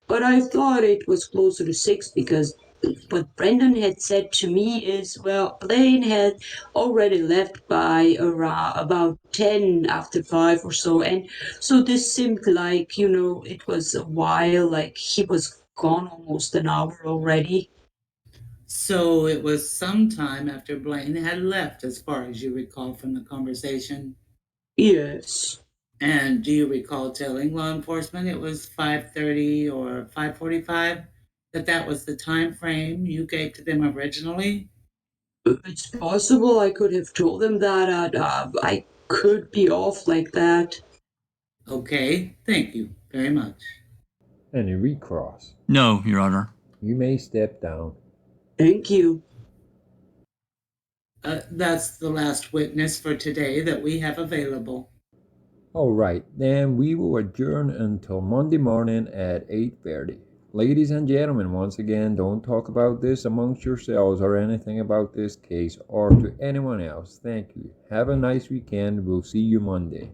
But I thought it was closer to 6 because what Brendan had said to me is, well, Blaine had already left by around about 10 after 5 or so. And so this seemed like, it was a while, like he was gone almost an hour already. So it was some time after Blaine had left, as far as you recall from the conversation. Yes. And do you recall telling law enforcement it was 5:30 or 5:45? That was the time frame you gave to them originally? It's possible I could have told them that. I could be off like that. Okay, thank you very much. Any recross? No, Your Honor. You may step down. Thank you. That's the last witness for today that we have available. All right, then we will adjourn until Monday morning at 8:30. Ladies and gentlemen, once again, don't talk about this amongst yourselves or anything about this case or to anyone else. Thank you. Have a nice weekend. We'll see you Monday.